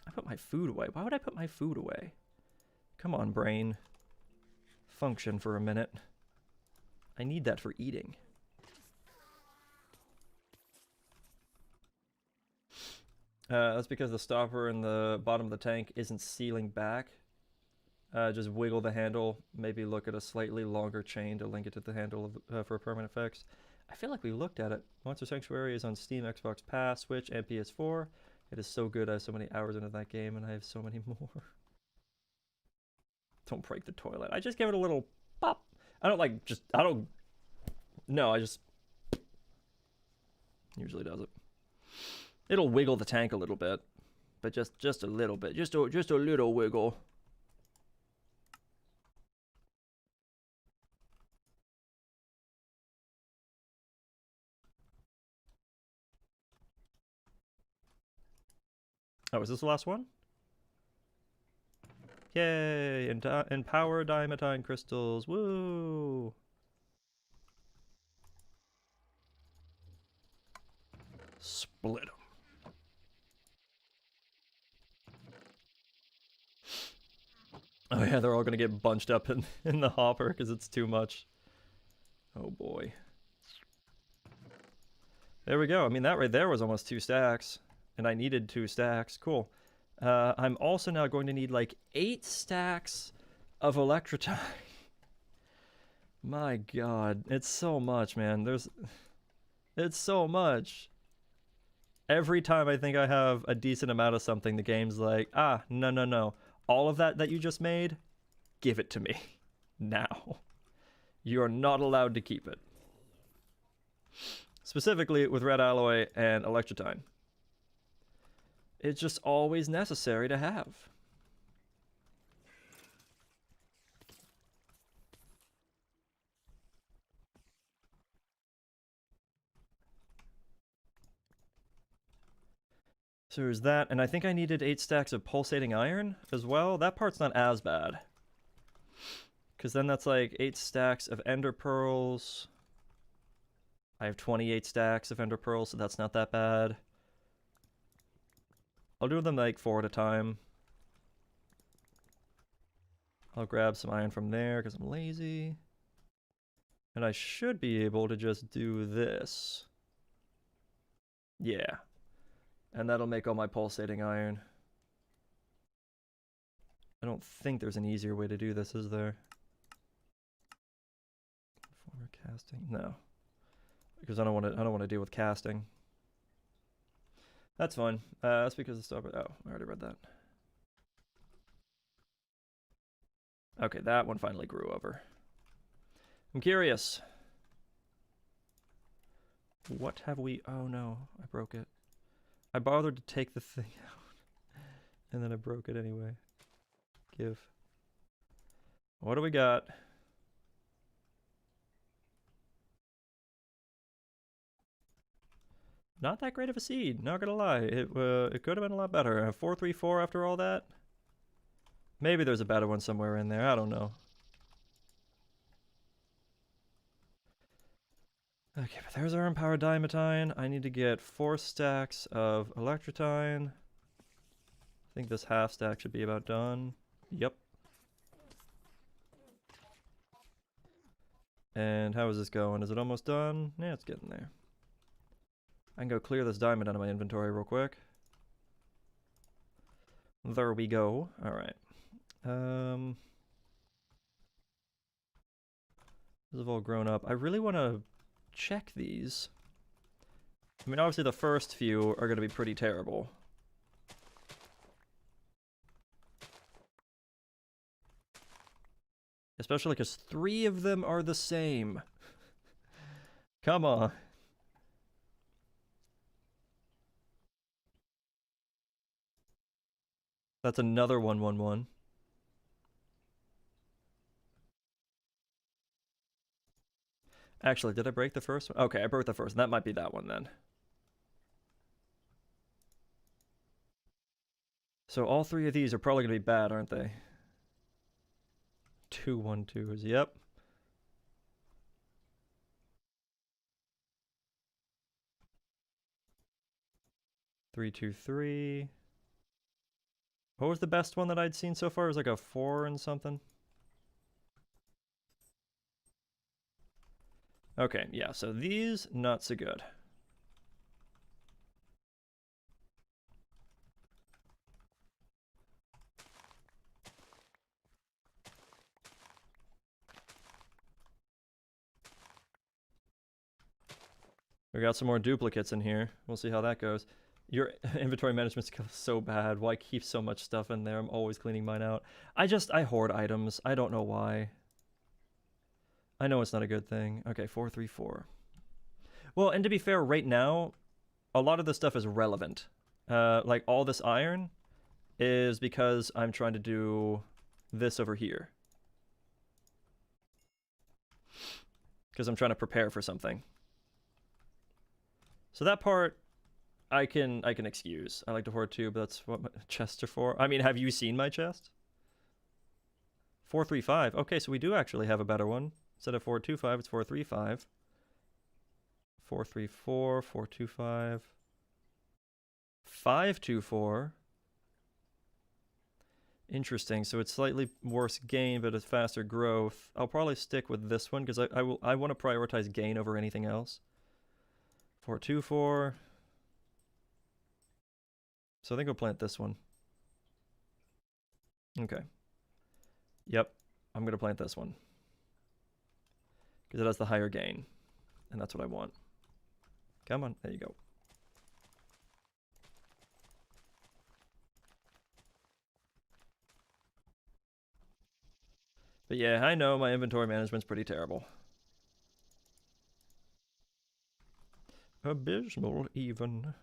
I put my food away. Why would I put my food away? Come on, brain. Function for a minute. I need that for eating. That's because the stopper in the bottom of the tank isn't sealing back. Just wiggle the handle. Maybe look at a slightly longer chain to link it to the handle of, for permanent fix. I feel like we looked at it. Monster Sanctuary is on Steam, Xbox Pass, Switch, and PS4. It is so good. I have so many hours into that game, and I have so many more. Don't break the toilet. I just give it a little pop. I don't like just, I don't, no, I just, usually does it. It'll wiggle the tank a little bit, but just a little bit. Just a little wiggle. Oh, is this the last one? Yay! Empower diamantine crystals. Woo! Split them. Oh yeah, they're all gonna get bunched up in the hopper because it's too much. Oh boy. There we go. I mean, that right there was almost 2 stacks. And I needed 2 stacks. Cool. I'm also now going to need like 8 stacks of electrotine. My god. It's so much, man. It's so much. Every time I think I have a decent amount of something, the game's like, ah, no. All of that you just made, give it to me. Now. You are not allowed to keep it. Specifically with red alloy and electrotine. It's just always necessary to have. So there's that, and I think I needed 8 stacks of pulsating iron as well. That part's not as bad. Because then that's like 8 stacks of ender pearls. I have 28 stacks of ender pearls, so that's not that bad. I'll do them like 4 at a time. I'll grab some iron from there because I'm lazy. And I should be able to just do this. Yeah. And that'll make all my pulsating iron. I don't think there's an easier way to do this, is there? Former casting? No. Because I don't want to deal with casting. That's fine. That's because it's stubborn. Oh, I already read that. Okay, that one finally grew over. I'm curious. What have we... Oh no, I broke it. I bothered to take the thing out. And then I broke it anyway. Give. What do we got? Not that great of a seed, not gonna lie. It could have been a lot better. 434 after all that? Maybe there's a better one somewhere in there, I don't know. Okay, but there's our empowered diamantine. I need to get 4 stacks of electrotine. I think this half stack should be about done. Yep. And how is this going? Is it almost done? Yeah, it's getting there. I can go clear this diamond out of my inventory real quick. There we go. Alright. These have all grown up. I really want to check these. I mean, obviously the first few are going to be pretty terrible. Especially because 3 of them are the same. Come on. That's another 111. Actually, did I break the first one? Okay, I broke the first one. That might be that one then. So all 3 of these are probably going to be bad, aren't they? 2 1-2s, yep. Three, 2, 3. What was the best one that I'd seen so far? It was like a 4 and something. Okay, yeah, so these, not so good. We got some more duplicates in here. We'll see how that goes. Your inventory management skill is so bad. Why keep so much stuff in there? I'm always cleaning mine out. I hoard items. I don't know why. I know it's not a good thing. Okay, 434. Well, and to be fair, right now, a lot of this stuff is relevant. Like all this iron is because I'm trying to do this over here. Because I'm trying to prepare for something. So that part I can excuse. I like to hoard too, but that's what my chests are for. I mean, have you seen my chest? 435. Okay, so we do actually have a better one. Instead of 425, it's 435. 434, 425. 524. Interesting. So it's slightly worse gain, but it's faster growth. I'll probably stick with this one because I want to prioritize gain over anything else. 424. So I think I'll plant this one. Okay. Yep. I'm going to plant this one. Because it has the higher gain. And that's what I want. Come on. There you go. But yeah, I know my inventory management's pretty terrible. Abysmal, even.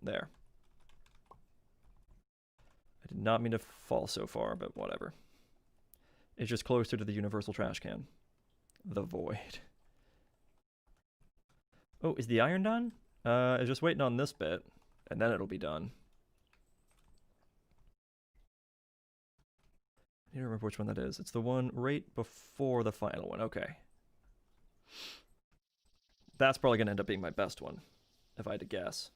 There. I did not mean to fall so far, but whatever. It's just closer to the universal trash can. The void. Oh, is the iron done? I'm just waiting on this bit, and then it'll be done. I need to remember which one that is. It's the one right before the final one. Okay. That's probably going to end up being my best one, if I had to guess.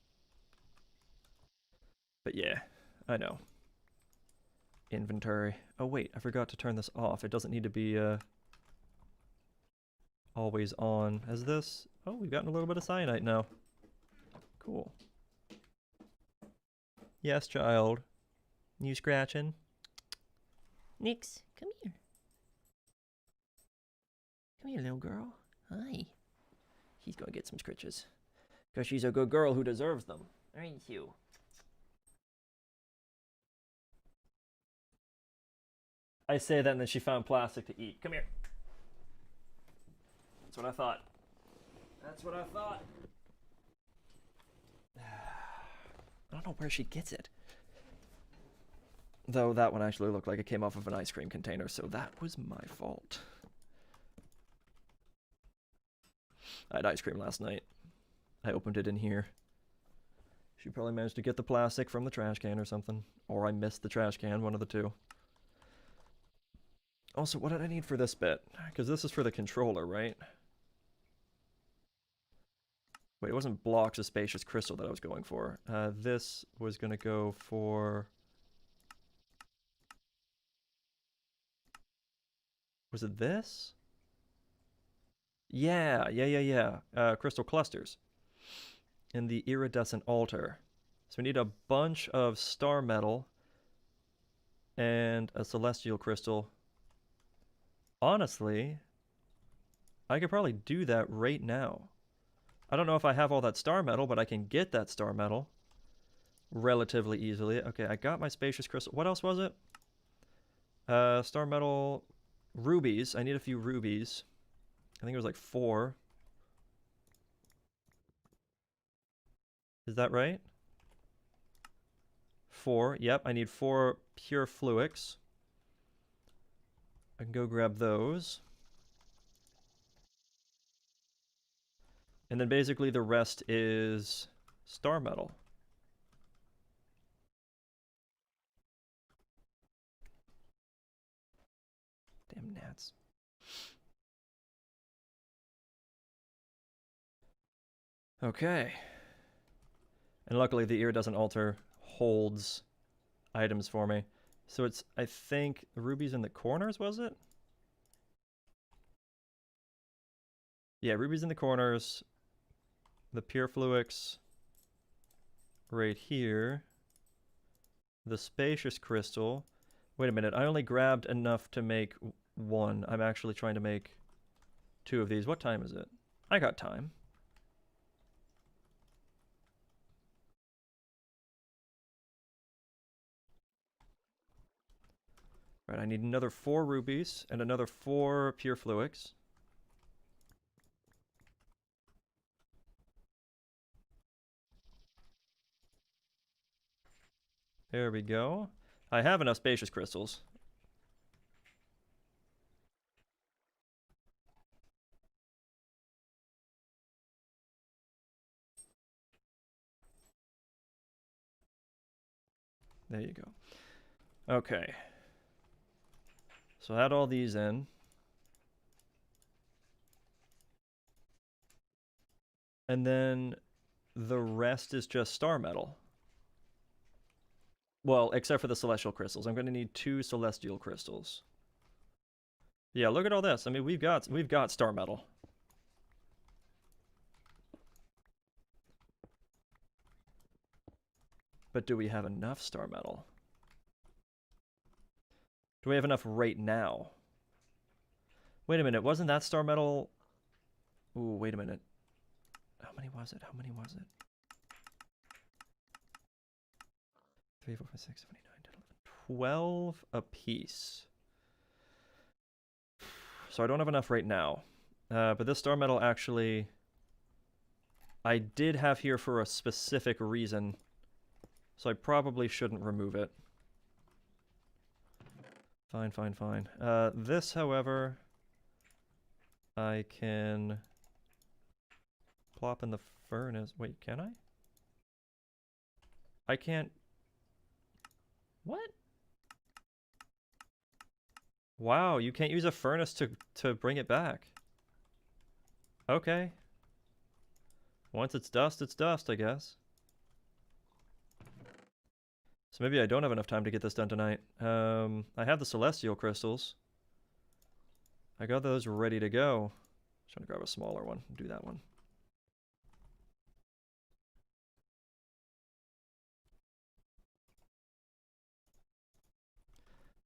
But yeah, I know. Inventory. Oh wait, I forgot to turn this off. It doesn't need to be always on as this. Oh, we've gotten a little bit of cyanite now. Cool. Yes, child. You scratching? Nix, come here. Come here, little girl. Hi. She's gonna get some scritches. Because she's a good girl who deserves them. Aren't you? I say that and then she found plastic to eat. Come here. That's what I thought. That's what I thought. I don't know where she gets it. Though that one actually looked like it came off of an ice cream container, so that was my fault. I had ice cream last night. I opened it in here. She probably managed to get the plastic from the trash can or something. Or I missed the trash can, one of the two. Also, what did I need for this bit? Because this is for the controller, right? Wait, it wasn't blocks of spacious crystal that I was going for. This was going to go for... Was it this? Yeah. Crystal clusters. In the iridescent altar. So we need a bunch of star metal and a celestial crystal. Honestly, I could probably do that right now. I don't know if I have all that star metal, but I can get that star metal relatively easily. Okay, I got my spacious crystal. What else was it? Star metal, rubies. I need a few rubies. I think it was like 4. Is that right? 4. Yep, I need 4 pure fluics. I can go grab those. And then basically the rest is star metal. Damn gnats. Okay. And luckily the iridescent altar holds items for me. So it's, I think, rubies in the corners, was it? Yeah, rubies in the corners. The pure fluics right here. The spacious crystal. Wait a minute, I only grabbed enough to make 1. I'm actually trying to make 2 of these. What time is it? I got time. Right, I need another 4 rubies and another 4 pure fluics. There we go. I have enough spacious crystals. There you go. Okay. So I had all these in. And then the rest is just star metal. Well, except for the celestial crystals. I'm going to need 2 celestial crystals. Yeah, look at all this. I mean, we've got star metal. But do we have enough star metal? Do we have enough right now? Wait a minute, wasn't that star metal... Ooh, wait a minute. How many was it? 3, 4, 5, 6, 7, 8, 9, 10, 11, 12 apiece. So I don't have enough right now. But this star metal actually... I did have here for a specific reason. So I probably shouldn't remove it. Fine, fine, fine. This, however, I can plop in the furnace. Wait, can I? I can't. What? Wow, you can't use a furnace to bring it back. Okay. Once it's dust, I guess. So maybe I don't have enough time to get this done tonight. I have the celestial crystals. I got those ready to go. Just trying to grab a smaller one. Do that one.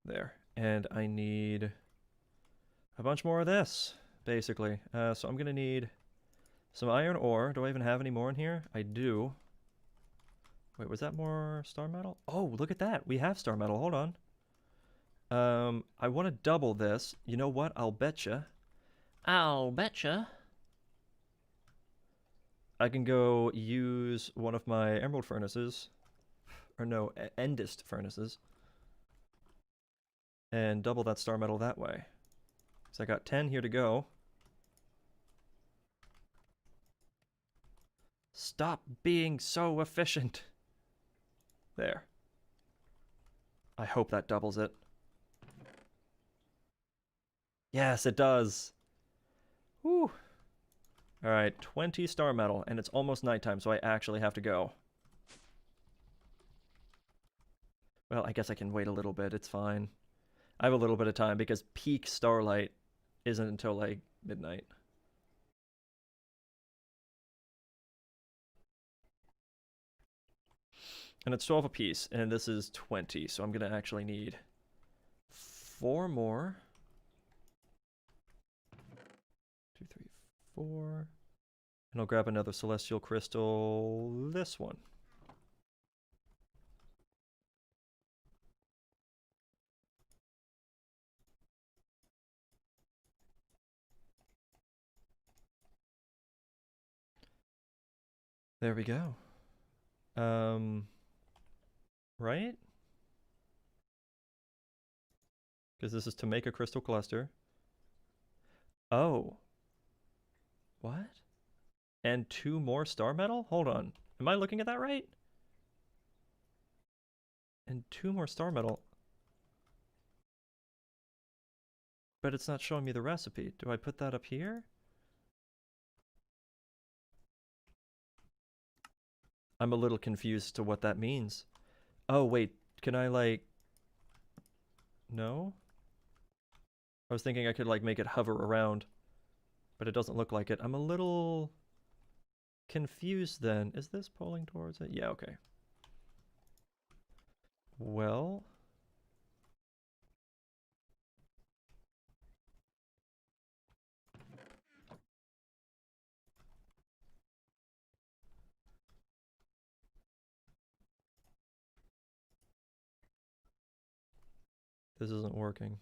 There. And I need a bunch more of this, basically. So I'm going to need some iron ore. Do I even have any more in here? I do. Wait, was that more star metal? Oh, look at that. We have star metal. Hold on. I want to double this. You know what? I'll betcha. I can go use one of my emerald furnaces. Or no, endist furnaces. And double that star metal that way. So I got 10 here to go. Stop being so efficient. There. I hope that doubles it. Yes, it does. Whew. Alright, 20 star metal, and it's almost nighttime, so I actually have to go. Well, I guess I can wait a little bit, it's fine. I have a little bit of time because peak starlight isn't until like midnight. And it's 12 apiece, and this is 20, so I'm gonna actually need 4 more. 2, 3, 4. And I'll grab another celestial crystal, this one. There we go. Right? Because this is to make a crystal cluster. Oh. What? And 2 more star metal? Hold on. Am I looking at that right? And 2 more star metal. But it's not showing me the recipe. Do I put that up here? I'm a little confused to what that means. Oh, wait. Can I, like... No? I was thinking I could, like, make it hover around. But it doesn't look like it. I'm a little confused then. Is this pulling towards it? Yeah, okay. Well... This isn't working.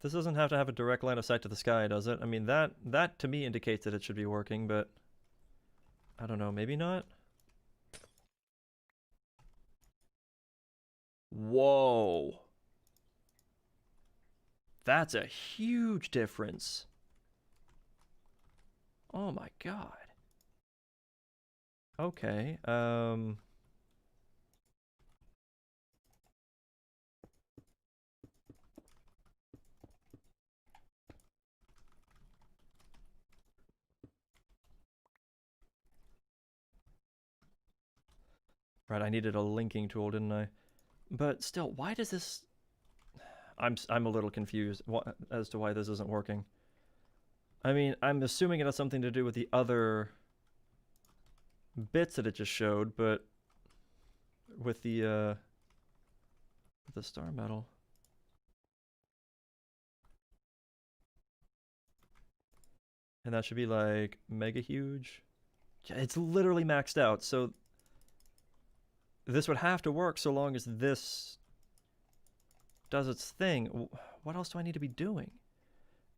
This doesn't have to have a direct line of sight to the sky, does it? I mean, that to me indicates that it should be working, but I don't know, maybe not? Whoa. That's a huge difference. Oh my god. Okay, right, I needed a linking tool, didn't I? But still, why does this... I'm a little confused as to why this isn't working. I mean, I'm assuming it has something to do with the other bits that it just showed, but with the star metal. And that should be like mega huge. Yeah, it's literally maxed out, so this would have to work so long as this does its thing. What else do I need to be doing?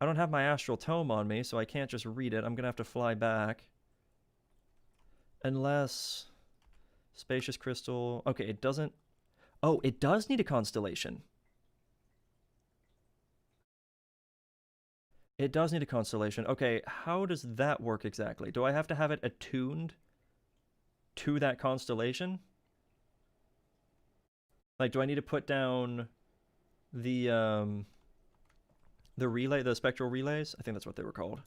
I don't have my astral tome on me, so I can't just read it. I'm gonna have to fly back. Unless... Spacious crystal... Okay, it doesn't... Oh, it does need a constellation. It does need a constellation. Okay, how does that work exactly? Do I have to have it attuned to that constellation? Like, do I need to put down the relay, the spectral relays? I think that's what they were called.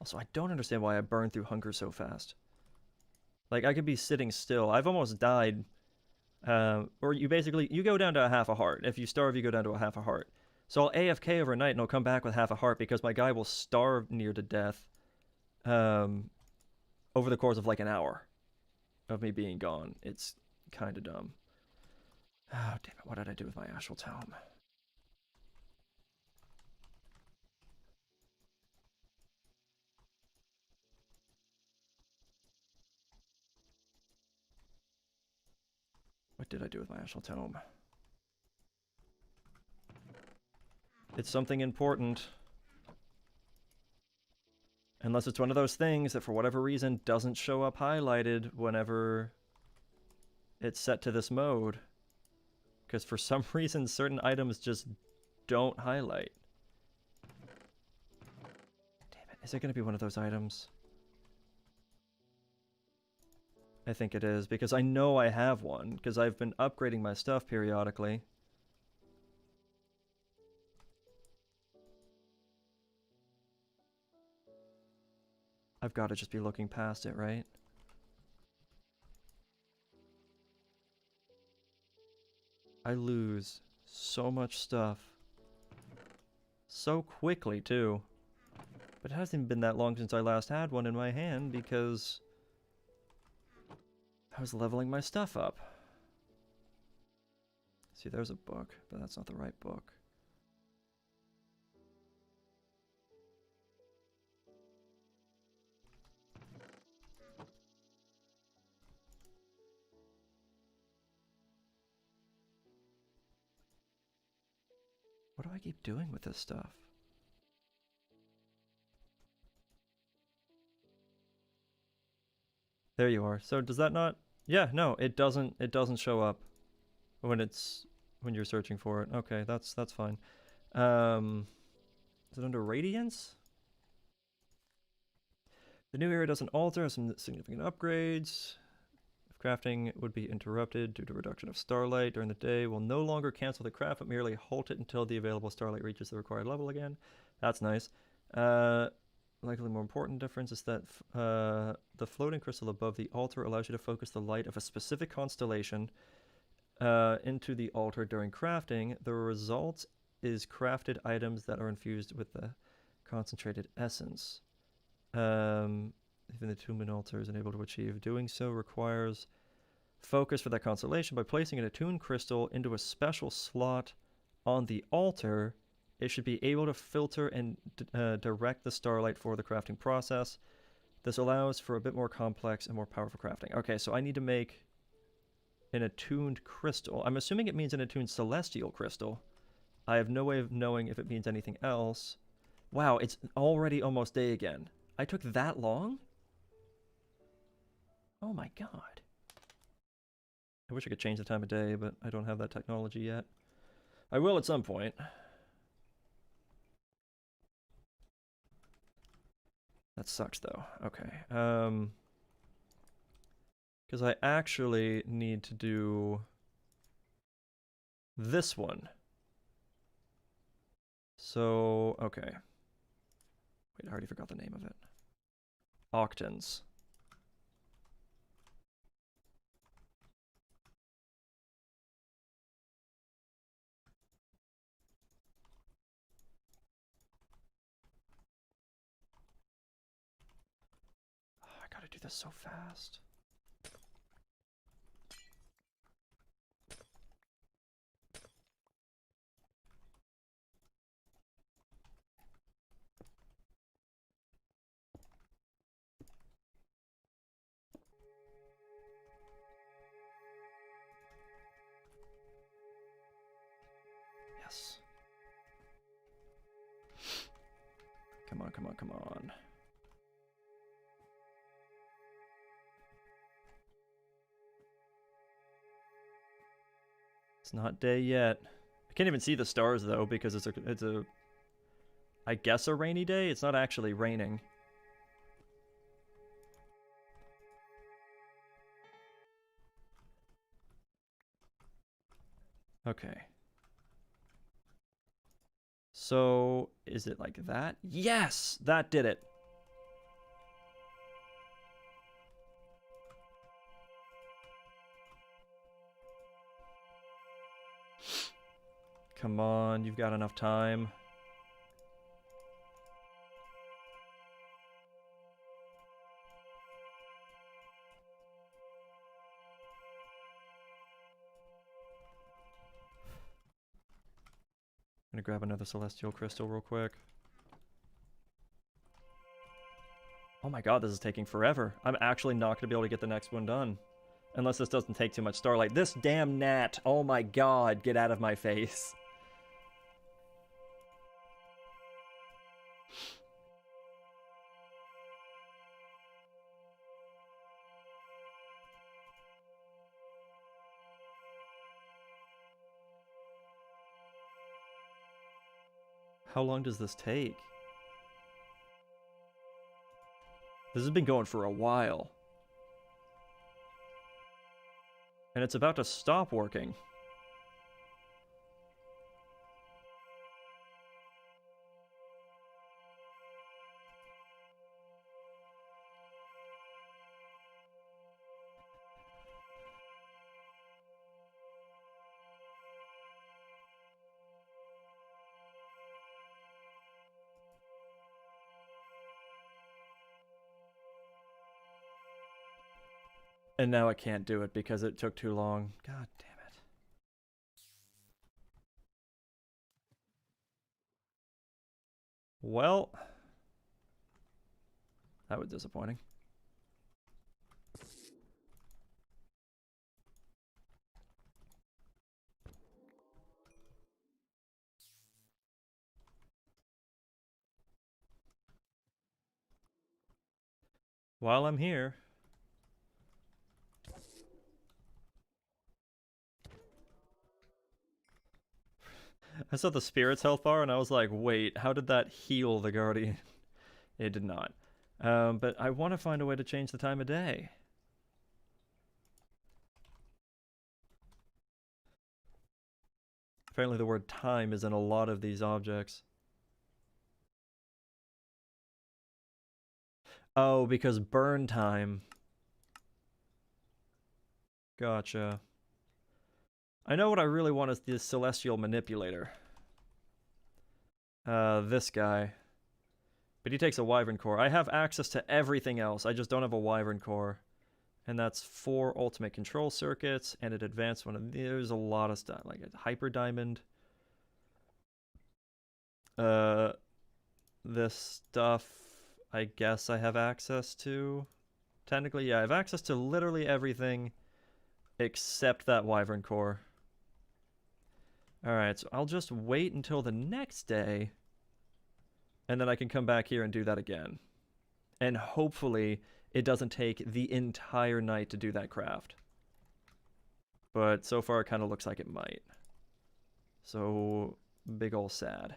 Also, I don't understand why I burn through hunger so fast. Like, I could be sitting still. I've almost died. Or you go down to a half a heart. If you starve, you go down to a half a heart. So I'll AFK overnight and I'll come back with half a heart because my guy will starve near to death over the course of like an hour of me being gone. It's kind of dumb. Oh, damn it. What did I do with my astral tome? What did I do with my astral tome? It's something important. Unless it's one of those things that for whatever reason doesn't show up highlighted whenever it's set to this mode. Because for some reason certain items just don't highlight. Damn it, is it going to be one of those items? I think it is, because I know I have one, because I've been upgrading my stuff periodically. I've got to just be looking past it, right? I lose so much stuff. So quickly, too. But it hasn't been that long since I last had one in my hand, because I was leveling my stuff up. See, there's a book, but that's not the right book. What do I keep doing with this stuff? There you are. So does that not... Yeah, no, it doesn't show up when you're searching for it. Okay, that's fine. Is it under Radiance? The new area doesn't alter, some significant upgrades. If crafting would be interrupted due to reduction of starlight during the day, will no longer cancel the craft, but merely halt it until the available starlight reaches the required level again. That's nice. Likely more important difference is that the floating crystal above the altar allows you to focus the light of a specific constellation into the altar during crafting. The result is crafted items that are infused with the concentrated essence. Even the attunement altar is unable to achieve. Doing so requires focus for that constellation. By placing an attuned crystal into a special slot on the altar, it should be able to filter and direct the starlight for the crafting process. This allows for a bit more complex and more powerful crafting. Okay, so I need to make an attuned crystal. I'm assuming it means an attuned celestial crystal. I have no way of knowing if it means anything else. Wow, it's already almost day again. I took that long? Oh my god. I wish I could change the time of day, but I don't have that technology yet. I will at some point. That sucks though. Okay. Because I actually need to do this one. So, okay. Wait, I already forgot the name of it. Octans. Oh, I gotta do this so fast. Yes. Come on, come on, come on. It's not day yet. I can't even see the stars though because it's a I guess a rainy day. It's not actually raining. Okay. So, is it like that? Yes! That did it! Come on, you've got enough time. I'm gonna grab another celestial crystal real quick. Oh my god, this is taking forever. I'm actually not gonna be able to get the next one done. Unless this doesn't take too much starlight. This damn gnat! Oh my god, get out of my face. How long does this take? This has been going for a while. And it's about to stop working. And now I can't do it because it took too long. God damn it. Well, that was disappointing. While I'm here, I saw the Spirit's health bar and I was like, wait, how did that heal the Guardian? It did not. But I want to find a way to change the time of day. Apparently the word time is in a lot of these objects. Oh, because burn time. Gotcha. I know what I really want is the Celestial Manipulator. This guy. But he takes a Wyvern Core. I have access to everything else. I just don't have a Wyvern Core. And that's 4 ultimate control circuits and an advanced one. There's a lot of stuff, like a Hyper Diamond. This stuff, I guess I have access to. Technically, yeah, I have access to literally everything except that Wyvern Core. Alright, so I'll just wait until the next day, and then I can come back here and do that again. And hopefully, it doesn't take the entire night to do that craft. But so far, it kind of looks like it might. So, big ol' sad.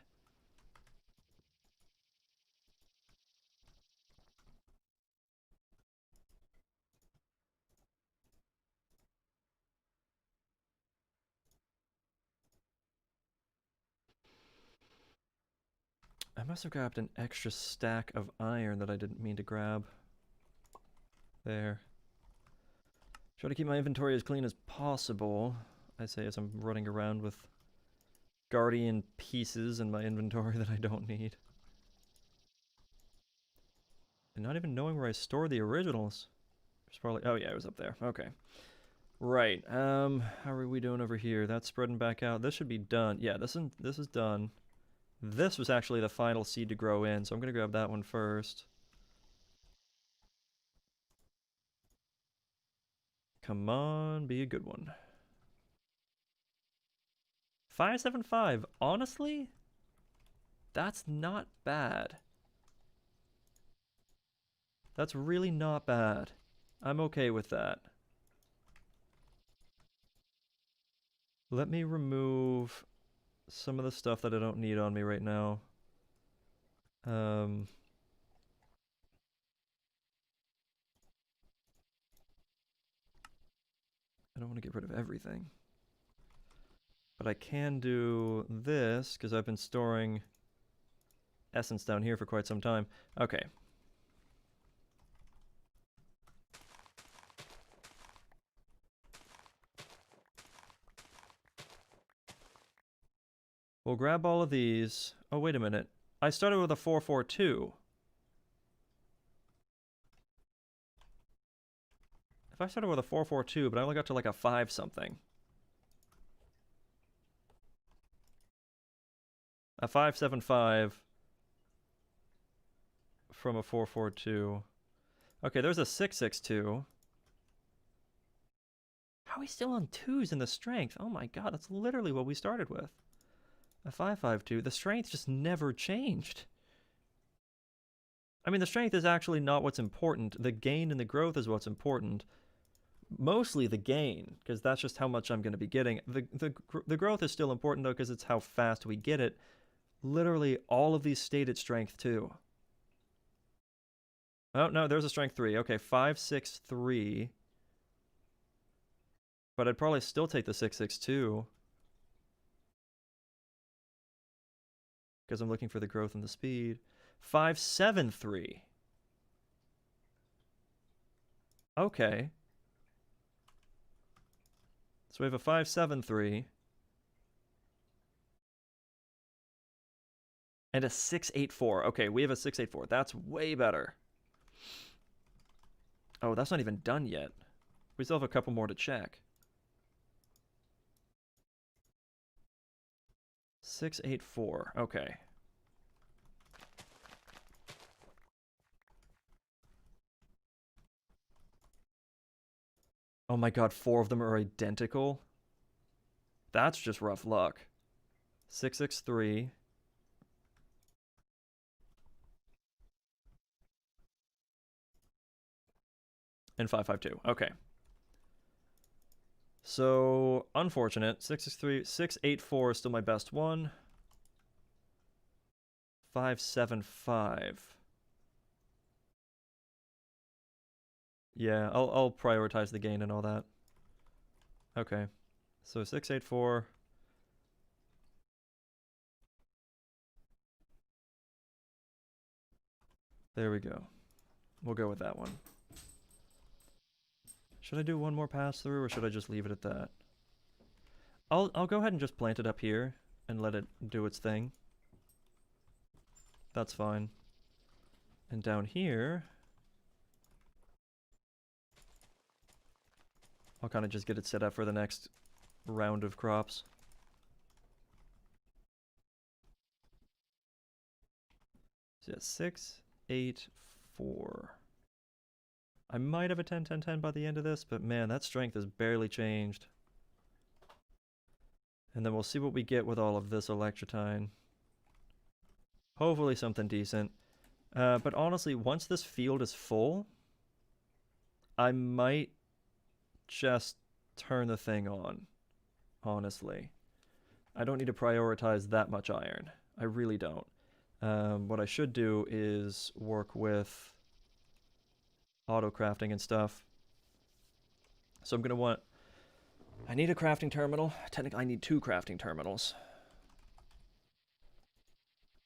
I must have grabbed an extra stack of iron that I didn't mean to grab. There. Try to keep my inventory as clean as possible, I say as I'm running around with Guardian pieces in my inventory that I don't need. And not even knowing where I stored the originals. It's probably, oh yeah, it was up there. Okay. Right. How are we doing over here? That's spreading back out. This should be done. Yeah, this is done. This was actually the final seed to grow in, so I'm gonna grab that one first. Come on, be a good one. 575. Honestly, that's not bad. That's really not bad. I'm okay with that. Let me remove some of the stuff that I don't need on me right now. I don't want to get rid of everything. But I can do this, because I've been storing essence down here for quite some time. Okay. We'll grab all of these. Oh, wait a minute. I started with a 442. If I started with a 442, but I only got to like a 5 something. A 575 from a 442. Okay, there's a 662. How are we still on 2s in the strength? Oh my god, that's literally what we started with. A 552. The strength just never changed. I mean, the strength is actually not what's important. The gain and the growth is what's important. Mostly the gain, because that's just how much I'm going to be getting. The growth is still important, though, because it's how fast we get it. Literally, all of these stayed at strength 2. Oh, no, there's a strength 3. Okay, 563. But I'd probably still take the 662. Because I'm looking for the growth and the speed. 573. Okay. So we have a 573. And a 684. Okay, we have a 684. That's way better. Oh, that's not even done yet. We still have a couple more to check. 684. Okay. Oh my god, 4 of them are identical? That's just rough luck. 663. And 552. Okay. So, unfortunate. 663, 684 is still my best one. 575. Yeah, I'll prioritize the gain and all that. Okay. So 684. There we go. We'll go with that one. Should I do one more pass through, or should I just leave it at that? I'll go ahead and just plant it up here and let it do its thing. That's fine. And down here, I'll kind of just get it set up for the next round of crops. So yeah, 6, 8, 4. I might have a 10, 10, 10 by the end of this, but man, that strength has barely changed. And then we'll see what we get with all of this electrotine. Hopefully something decent. But honestly, once this field is full, I might just turn the thing on, honestly. I don't need to prioritize that much iron. I really don't. What I should do is work with auto crafting and stuff. So I'm going to want... I need a crafting terminal. Technically, I need 2 crafting terminals.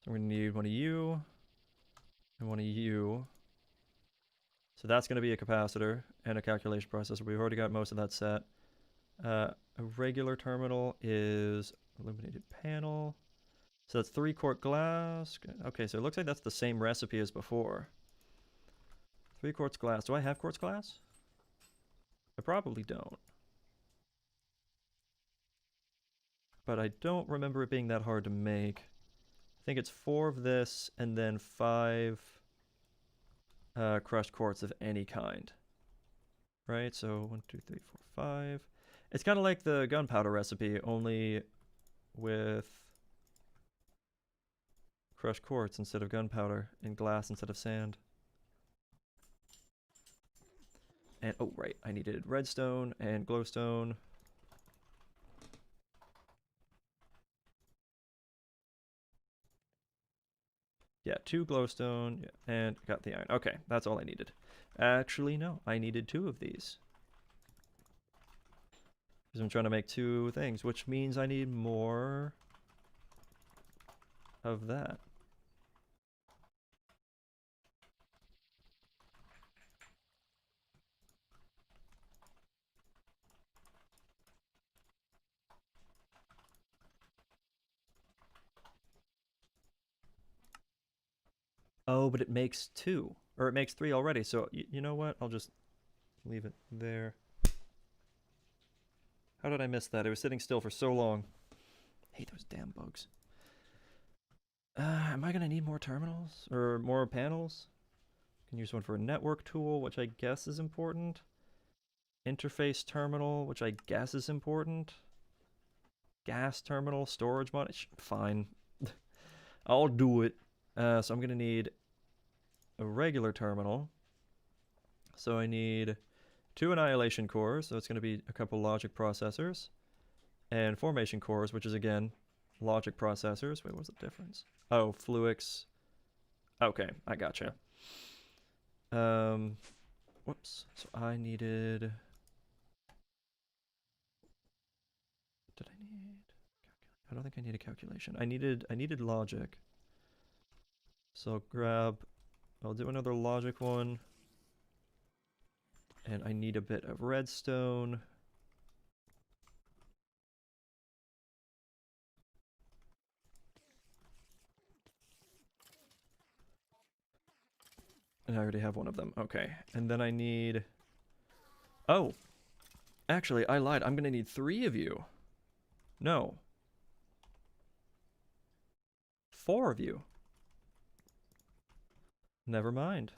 So I'm going to need one of you and one of you. So that's going to be a capacitor and a calculation processor. We've already got most of that set. A regular terminal is illuminated panel. So that's 3-quart glass. Okay, so it looks like that's the same recipe as before. 3 quartz glass. Do I have quartz glass? I probably don't. But I don't remember it being that hard to make. I think it's 4 of this and then 5 crushed quartz of any kind. Right, so 1, 2, 3, 4, 5. It's kind of like the gunpowder recipe, only with crushed quartz instead of gunpowder and glass instead of sand. And, oh right, I needed redstone and glowstone. Yeah, 2 glowstone, yeah, and got the iron. Okay, that's all I needed. Actually, no, I needed 2 of these. Because I'm trying to make 2 things, which means I need more of that. Oh, but it makes 2. Or it makes 3 already, so you know what? I'll just leave it there. How did I miss that? It was sitting still for so long. I hate those damn bugs. Am I going to need more terminals? Or more panels? Can use one for a network tool, which I guess is important. Interface terminal, which I guess is important. Gas terminal, storage mod. Fine. I'll do it. So I'm going to need a regular terminal. So I need 2 annihilation cores, so it's going to be a couple logic processors. And formation cores, which is again logic processors. Wait, what's the difference? Oh, Fluix. Okay, I gotcha. Whoops. So I needed. Did I need? I don't think I need a calculation. I needed logic. So I'll grab. I'll do another logic one. And I need a bit of redstone. And I already have one of them. Okay. And then I need... Oh! Actually, I lied. I'm going to need 3 of you. No. 4 of you. Never mind.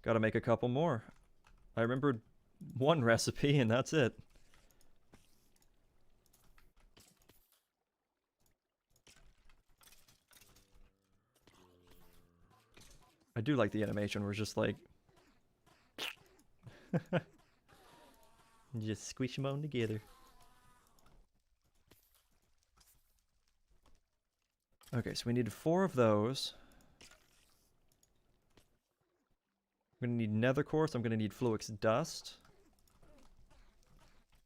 Gotta make a couple more. I remembered 1 recipe and that's it. I do like the animation where it's just like... just squish them all together. Okay, so we need 4 of those. I'm gonna need nether core, so I'm gonna need Fluix dust.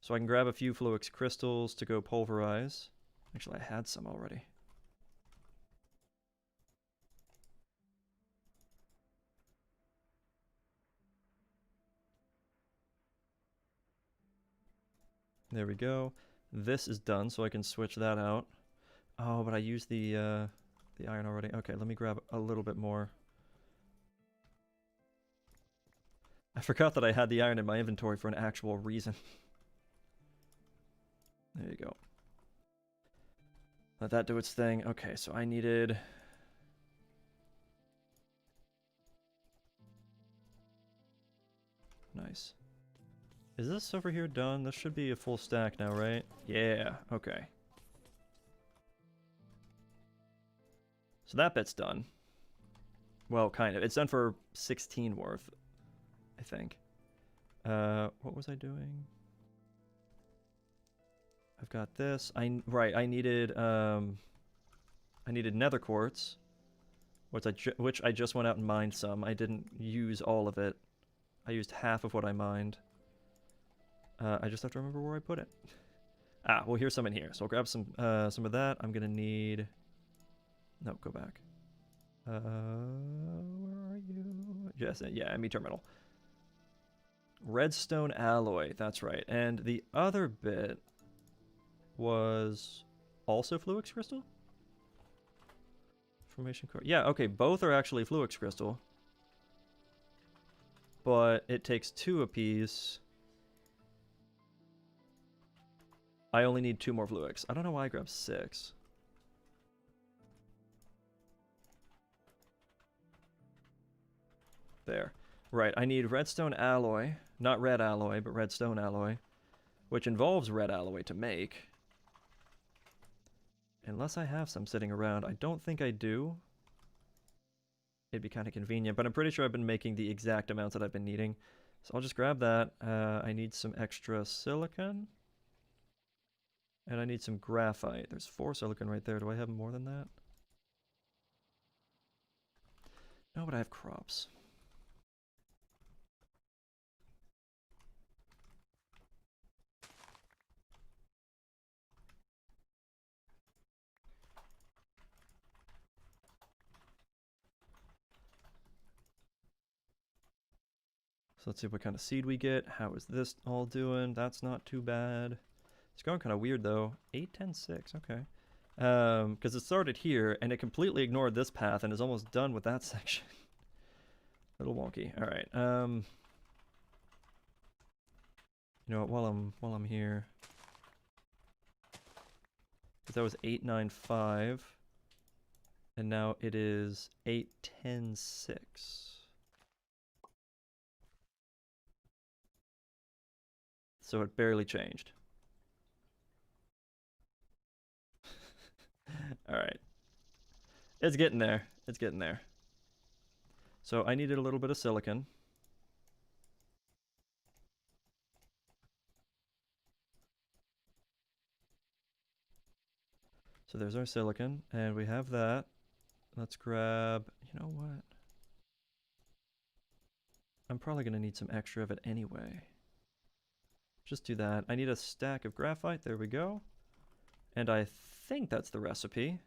So I can grab a few Fluix crystals to go pulverize. Actually, I had some already. There we go. This is done, so I can switch that out. Oh, but I used the iron already. Okay, let me grab a little bit more. I forgot that I had the iron in my inventory for an actual reason. There you go. Let that do its thing. Okay, so I needed... Nice. Is this over here done? This should be a full stack now, right? Yeah, okay. So that bit's done. Well, kind of. It's done for 16 worth, I think. What was I doing? I've got this. I needed nether quartz, which I just went out and mined some. I didn't use all of it. I used half of what I mined. I just have to remember where I put it. Ah, well, here's some in here. So I'll grab some of that. I'm gonna need... No, go back. Where are you? Yes, yeah, ME terminal. Redstone alloy, that's right. And the other bit was also Fluix crystal? Formation core. Yeah, okay, both are actually Fluix crystal. But it takes 2 apiece. I only need 2 more Fluix. I don't know why I grabbed 6. There. Right, I need redstone alloy. Not red alloy, but redstone alloy. Which involves red alloy to make. Unless I have some sitting around. I don't think I do. It'd be kind of convenient, but I'm pretty sure I've been making the exact amounts that I've been needing. So I'll just grab that. I need some extra silicon. And I need some graphite. There's 4 silicon right there. Do I have more than that? No, but I have crops. So let's see what kind of seed we get. How is this all doing? That's not too bad. It's going kind of weird though. 8, 10, 6. Okay. Because it started here and it completely ignored this path and is almost done with that section. A little wonky. All right. You know what? While I'm here, because that was 8, 9, 5, and now it is 8, 10, 6. So it barely changed. All right. It's getting there. It's getting there. So I needed a little bit of silicon. So there's our silicon, and we have that. Let's grab, you know what? I'm probably going to need some extra of it anyway. Just do that. I need a stack of graphite. There we go. And I think that's the recipe.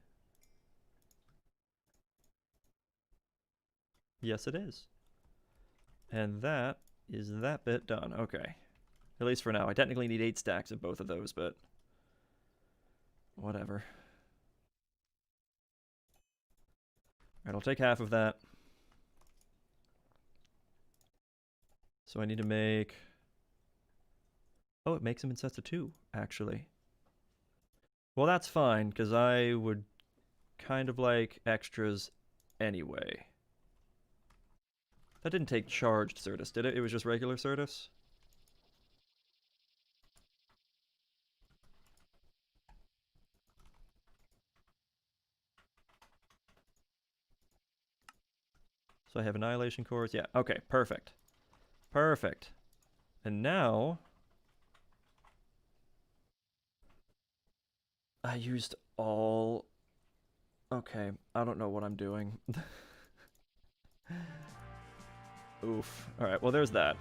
Yes, it is. And that is that bit done. Okay. At least for now. I technically need 8 stacks of both of those, but whatever. Alright, I'll take half of that. So I need to make... Oh, it makes them in sets of 2, actually. Well, that's fine, because I would kind of like extras anyway. That didn't take charged Certus, did it? It was just regular Certus? So I have annihilation cores. Yeah, okay, perfect. Perfect. And now... I used all... Okay, I don't know what I'm doing. Oof. Alright, well there's that.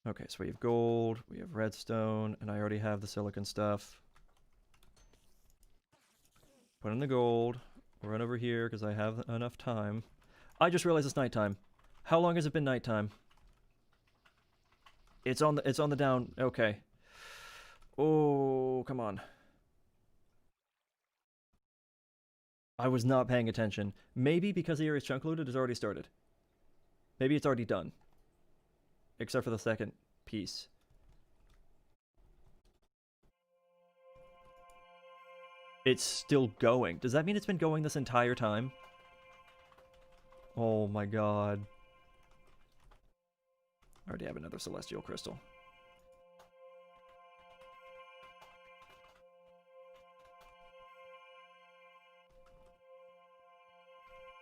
Okay, so we have gold, we have redstone, and I already have the silicon stuff. Put in the gold, run over here because I have enough time. I just realized it's nighttime. How long has it been nighttime? It's on the down. Okay. Oh, come on. I was not paying attention. Maybe because the area's chunk loaded, it's already started. Maybe it's already done. Except for the second piece. It's still going. Does that mean it's been going this entire time? Oh my god. I already have another celestial crystal.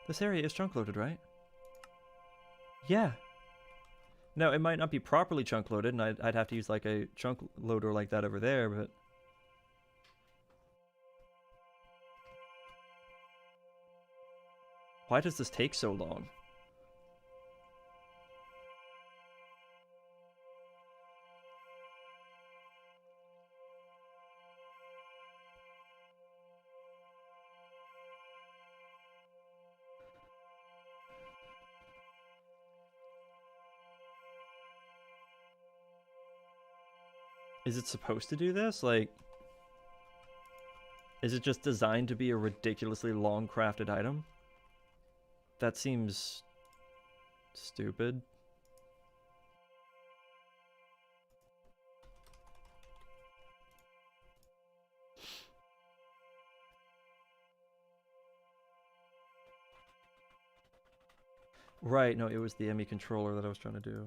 This area is chunk loaded, right? Yeah. No, it might not be properly chunk loaded, and I'd have to use like a chunk loader like that over there, but... Why does this take so long? Is it supposed to do this? Like, is it just designed to be a ridiculously long crafted item? That seems stupid. Right, no, it was the ME controller that I was trying to do.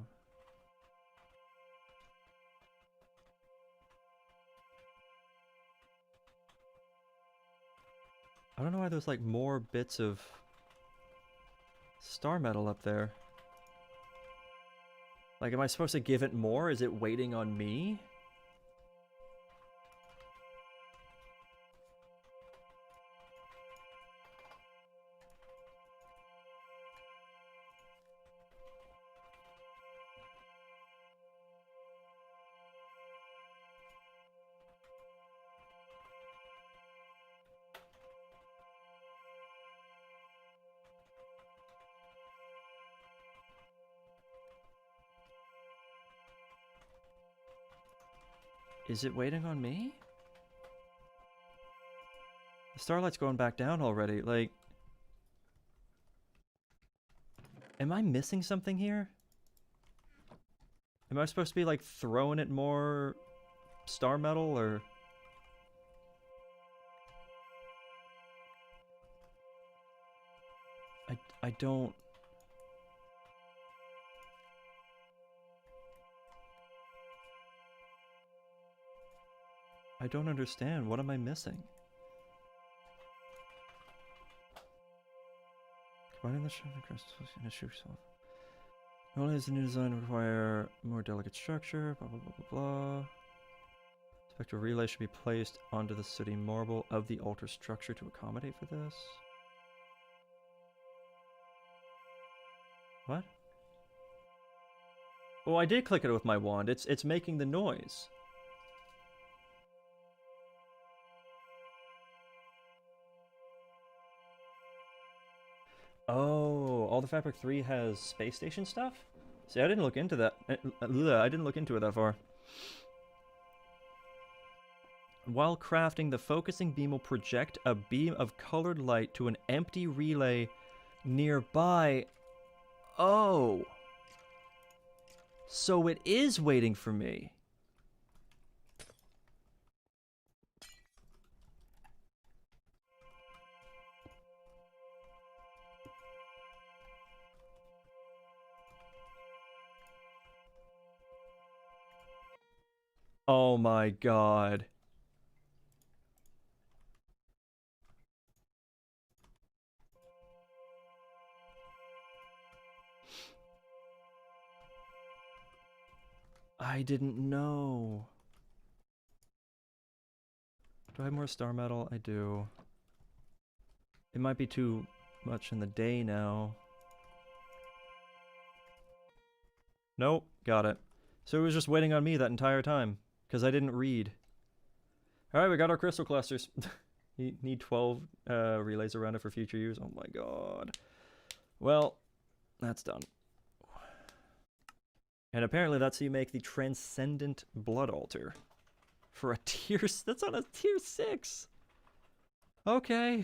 I don't know why there's like more bits of star metal up there. Like, am I supposed to give it more? Is it waiting on me? Is it waiting on me? The starlight's going back down already. Like, am I missing something here? Am I supposed to be, like, throwing it more star metal, or... I don't... I don't understand. What am I missing? Combining the shadow crystals in a shoe yourself. Not only does the new design require more delicate structure, blah blah blah blah blah. Spectral relay should be placed onto the sooty marble of the altar structure to accommodate for this. What? Oh, I did click it with my wand. It's making the noise. Oh, all the Fabric 3 has space station stuff? See, I didn't look into that. I didn't look into it that far. While crafting, the focusing beam will project a beam of colored light to an empty relay nearby. Oh. So it is waiting for me. Oh my god. I didn't know. Do I have more star metal? I do. It might be too much in the day now. Nope, got it. So it was just waiting on me that entire time, because I didn't read. Alright, we got our crystal clusters. You need 12 relays around it for future use. Oh my god. Well, that's done. And apparently that's how you make the Transcendent Blood Altar. For a tier... That's on a tier 6! Okay.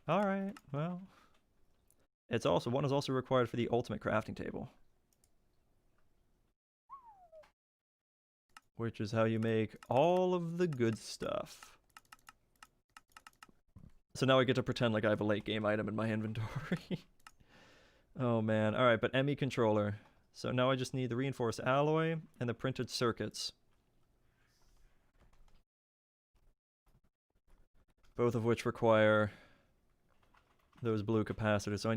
Alright, well. It's also... One is also required for the ultimate crafting table. Which is how you make all of the good stuff. So now I get to pretend like I have a late game item in my inventory. Oh man. Alright, but ME controller. So now I just need the reinforced alloy and the printed circuits. Both of which require those blue capacitors. So I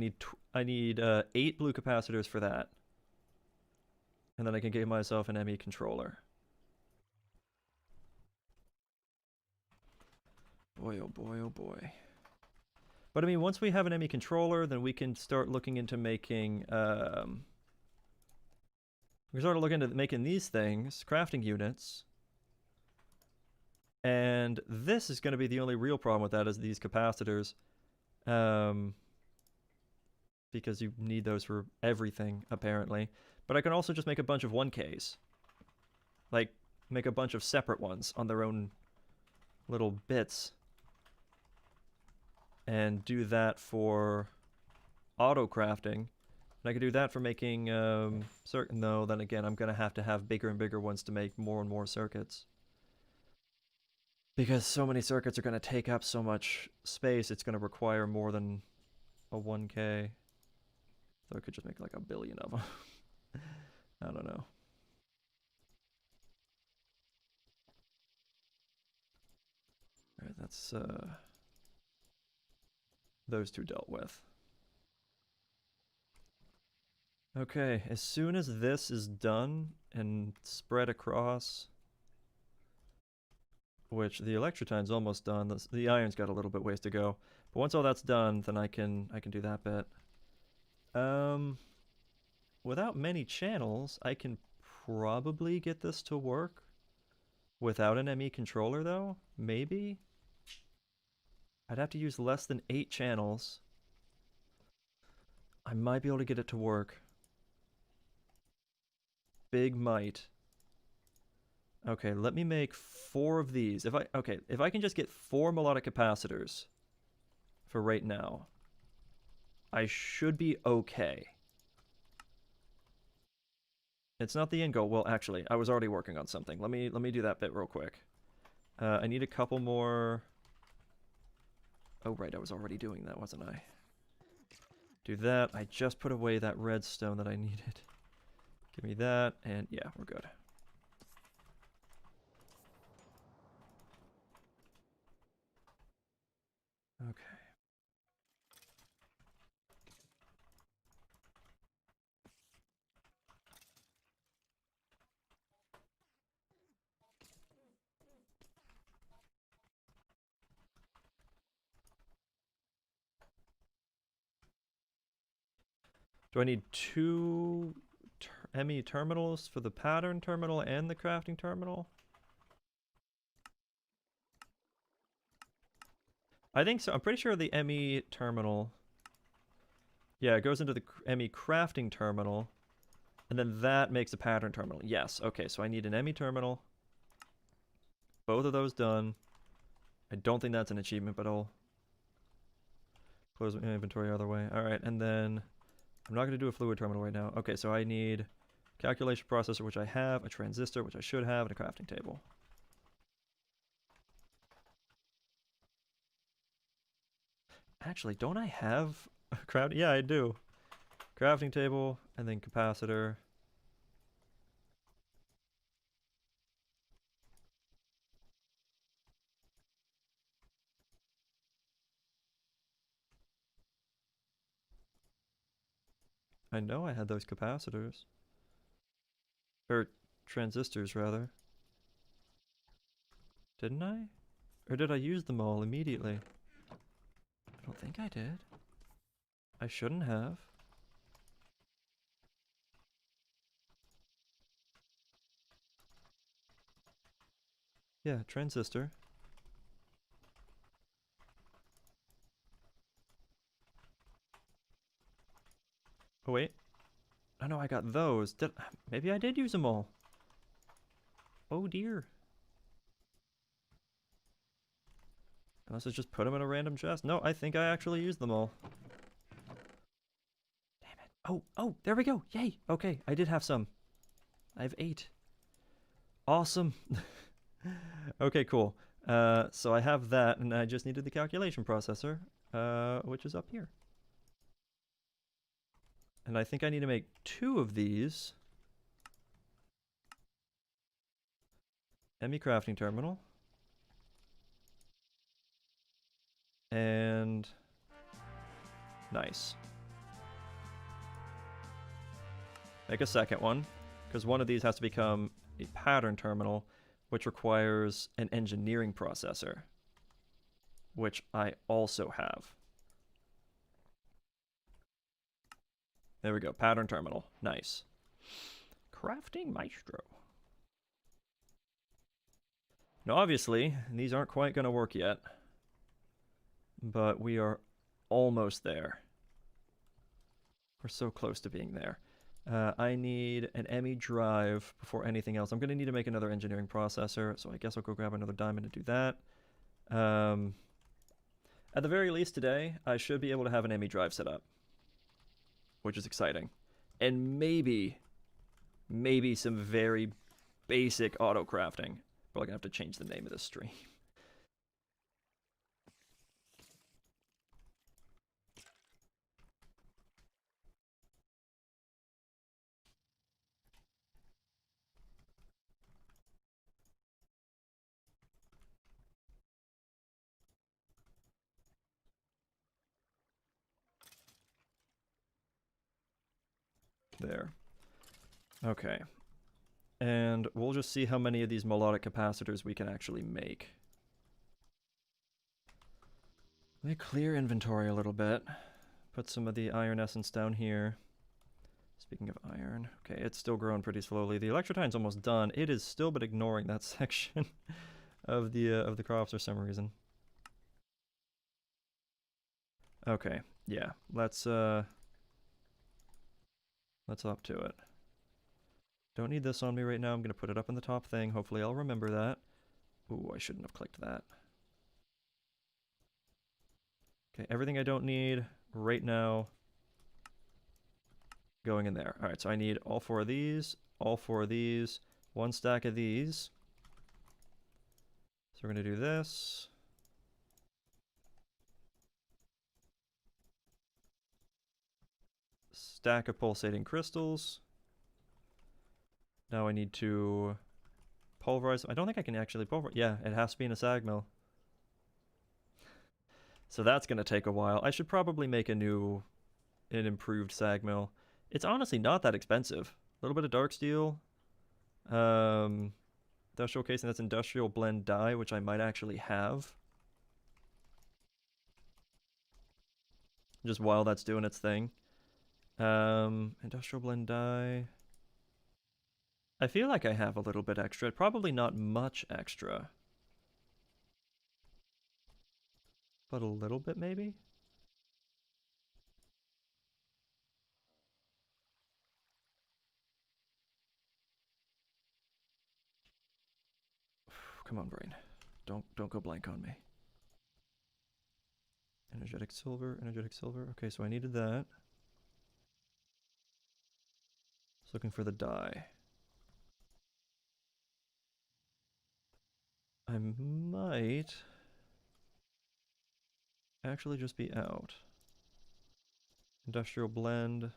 need 8 blue capacitors for that. And then I can give myself an ME controller. Boy, oh boy, oh boy. But I mean, once we have an ME controller, then we can start looking into making... we started looking at making these things, crafting units. And this is going to be the only real problem with that, is these capacitors. Because you need those for everything, apparently. But I can also just make a bunch of 1Ks. Like, make a bunch of separate ones on their own little bits. And do that for auto crafting. And I can do that for making certain, though, then again, I'm going to have bigger and bigger ones to make more and more circuits. Because so many circuits are going to take up so much space, it's going to require more than a 1K. So I could just make like a billion of them. I don't know. Alright, that's those two dealt with. Okay, as soon as this is done and spread across, which the electrotine's almost done, the iron's got a little bit ways to go. But once all that's done, then I can do that bit. Without many channels, I can probably get this to work without an ME controller though, maybe? I'd have to use less than 8 channels. I might be able to get it to work. Big might. Okay, let me make 4 of these. If I can just get 4 melodic capacitors for right now, I should be okay. It's not the end goal. Well, actually, I was already working on something. Let me do that bit real quick. I need a couple more. Oh, right, I was already doing that, wasn't I? Do that. I just put away that redstone that I needed. Give me that, and yeah, we're good. Okay. Do I need 2 ME terminals for the pattern terminal and the crafting terminal? I think so. I'm pretty sure the ME terminal... Yeah, it goes into the ME crafting terminal, and then that makes a pattern terminal. Yes, okay, so I need an ME terminal. Both of those done. I don't think that's an achievement, but I'll close my inventory other way. Alright, and then I'm not going to do a fluid terminal right now. Okay, so I need calculation processor, which I have, a transistor, which I should have, and a crafting table. Actually, don't I have a crafting? Yeah, I do. Crafting table, and then capacitor. I know I had those capacitors. Or transistors, rather. Didn't I? Or did I use them all immediately? I don't think I did. I shouldn't have. Yeah, transistor. Oh, wait. Oh, no, I got those. Maybe I did use them all. Oh, dear. Unless I just put them in a random chest. No, I think I actually used them all. Damn it. Oh, there we go. Yay. Okay, I did have some. I have 8. Awesome. Okay, cool. So I have that, and I just needed the calculation processor, which is up here. And I think I need to make 2 of these. ME crafting terminal. And nice. Make a second one, because one of these has to become a pattern terminal, which requires an engineering processor, which I also have. There we go, pattern terminal. Nice. Crafting Maestro. Now, obviously, these aren't quite going to work yet, but we are almost there. We're so close to being there. I need an ME drive before anything else. I'm going to need to make another engineering processor, so I guess I'll go grab another diamond and do that. At the very least today, I should be able to have an ME drive set up, which is exciting. And maybe some very basic auto crafting. Probably gonna have to change the name of this stream. There. Okay. And we'll just see how many of these melodic capacitors we can actually make. Let me clear inventory a little bit. Put some of the iron essence down here. Speaking of iron, okay, it's still growing pretty slowly. The electrotine's almost done. It is still but ignoring that section of the crops for some reason. Okay, yeah, let's up to it. Don't need this on me right now. I'm gonna put it up in the top thing. Hopefully I'll remember that. Ooh, I shouldn't have clicked that. Okay, everything I don't need right now going in there. All right, so I need all 4 of these, all 4 of these, 1 stack of these. So we're gonna do this. Stack of pulsating crystals. Now I need to pulverize. I don't think I can actually pulverize. Yeah, it has to be in a sag mill. So that's gonna take a while. I should probably make an improved sag mill. It's honestly not that expensive. A little bit of dark steel. Industrial casing, that's industrial blend dye, which I might actually have. Just while that's doing its thing. Industrial blend dye. I feel like I have a little bit extra. Probably not much extra. But a little bit, maybe? Come on, brain. Don't go blank on me. Energetic silver, energetic silver. Okay, so I needed that. Just looking for the dye. I might actually just be out. Industrial blend.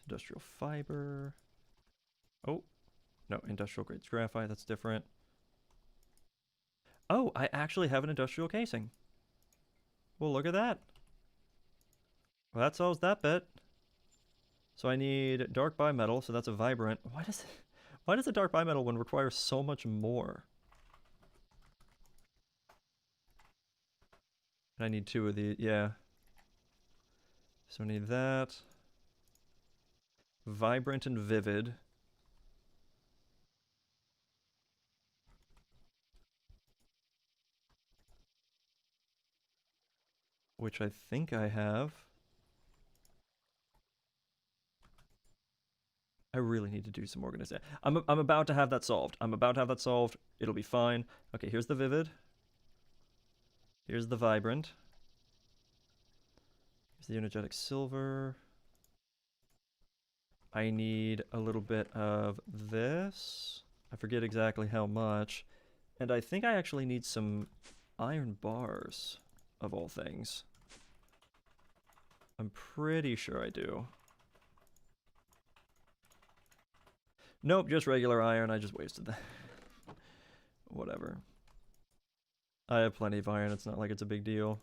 Industrial fiber. Oh, no, industrial grade graphite, that's different. Oh, I actually have an industrial casing. Well, look at that. Well, that solves that bit. So I need dark bimetal, so that's a vibrant. Why does a dark bimetal one require so much more? And I need 2 of these, yeah. So I need that. Vibrant and vivid. Which I think I have. I really need to do some organization. I'm about to have that solved. It'll be fine. Okay, here's the vivid. Here's the vibrant. Here's the energetic silver. I need a little bit of this. I forget exactly how much. And I think I actually need some iron bars, of all things. I'm pretty sure I do. Nope, just regular iron. I just wasted that. Whatever. I have plenty of iron. It's not like it's a big deal.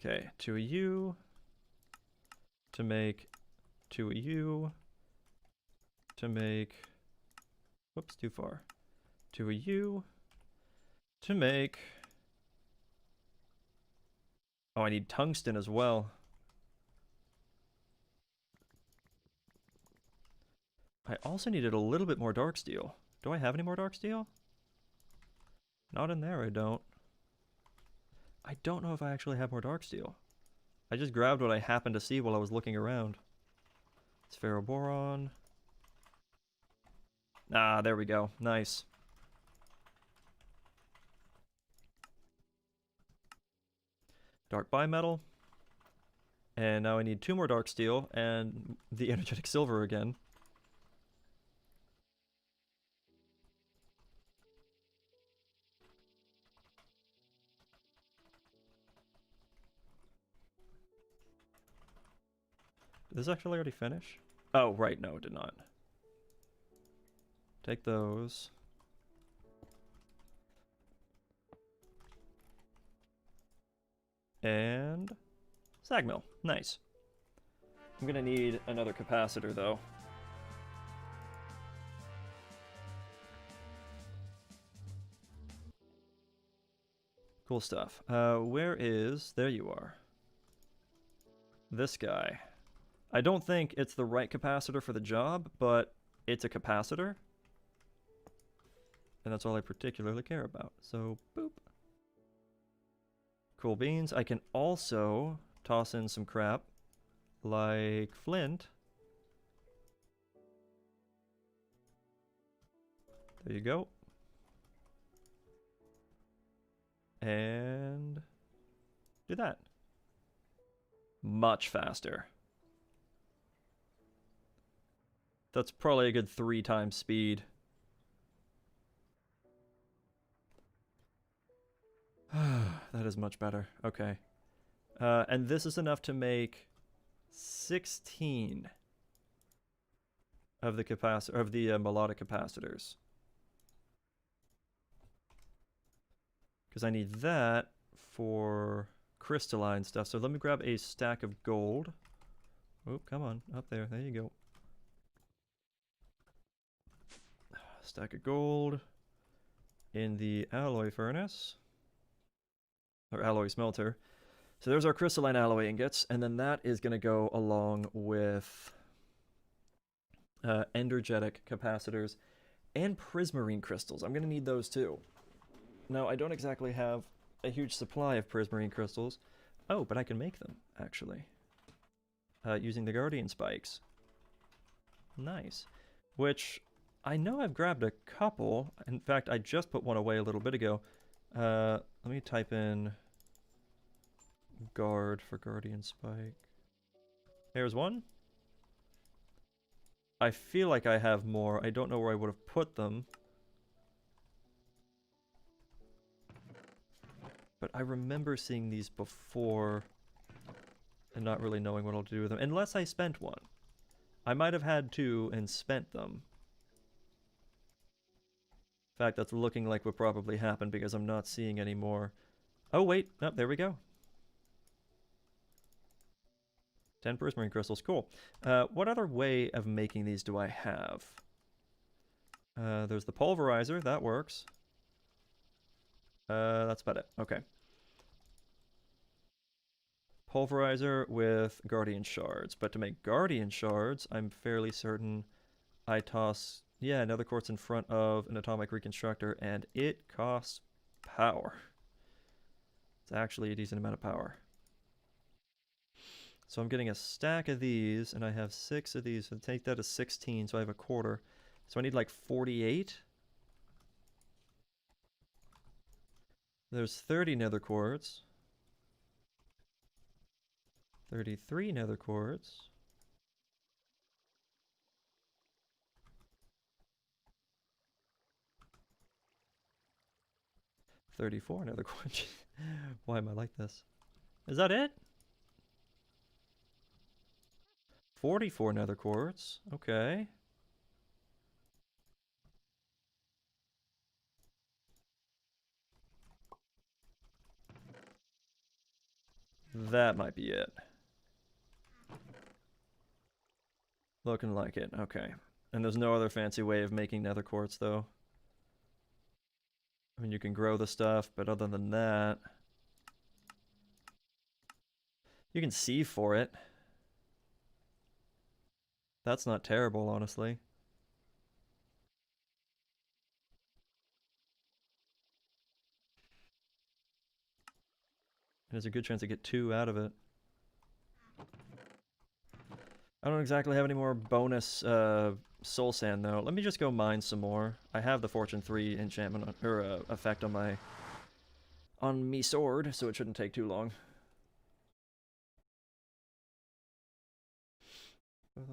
Okay, 2 of you. To make 2 of you. To make... Whoops, too far. 2 of you. To make... Oh, I need tungsten as well. I also needed a little bit more dark steel. Do I have any more dark steel? Not in there, I don't. I don't know if I actually have more dark steel. I just grabbed what I happened to see while I was looking around. It's ferroboron. Ah, there we go. Nice. Dark bimetal. And now I need 2 more dark steel and the energetic silver again. Did this actually already finish? Oh, right, no, it did not. Take those. And sag mill. Nice. I'm gonna need another capacitor though. Cool stuff. Where is... There you are. This guy. I don't think it's the right capacitor for the job, but it's a capacitor. And that's all I particularly care about. So, boop. Cool beans. I can also toss in some crap like flint. There you go. And do that. Much faster. That's probably a good 3 times speed. That is much better. Okay. And this is enough to make 16 of the capacitor of the melodic capacitors. Because I need that for crystalline stuff. So let me grab a stack of gold. Oh, come on, up there. There you go. Stack of gold in the alloy furnace. Or alloy smelter. So there's our crystalline alloy ingots, and then that is going to go along with energetic capacitors and prismarine crystals. I'm going to need those too. Now, I don't exactly have a huge supply of prismarine crystals. Oh, but I can make them, actually. Using the Guardian spikes. Nice. Which, I know I've grabbed a couple. In fact, I just put one away a little bit ago. Let me type in guard for Guardian spike. There's one. I feel like I have more. I don't know where I would have put them. But I remember seeing these before and not really knowing what I'll do with them. Unless I spent one. I might have had 2 and spent them. In fact, that's looking like what probably happened because I'm not seeing any more. Oh, wait. Oh, there we go. 10 prismarine crystals. Cool. What other way of making these do I have? There's the pulverizer. That works. That's about it. Okay. Pulverizer with Guardian shards. But to make Guardian shards, I'm fairly certain I toss... Yeah, another quartz in front of an atomic reconstructor, and it costs power. It's actually a decent amount of power. So I'm getting a stack of these, and I have 6 of these. So take that as 16, so I have a quarter. So I need like 48. There's 30 nether quartz. 33 nether quartz. $34 nether quartz. Why am I like this? Is that it? 44 nether quartz. Okay. That might be it. Looking like it. Okay. And there's no other fancy way of making nether quartz, though. I mean, you can grow the stuff, but other than that... You can sieve for it. That's not terrible, honestly. And there's a good chance to get 2 out of it. I don't exactly have any more bonus soul sand, though. Let me just go mine some more. I have the Fortune 3 enchantment on, or effect on me sword, so it shouldn't take too long. Yeah.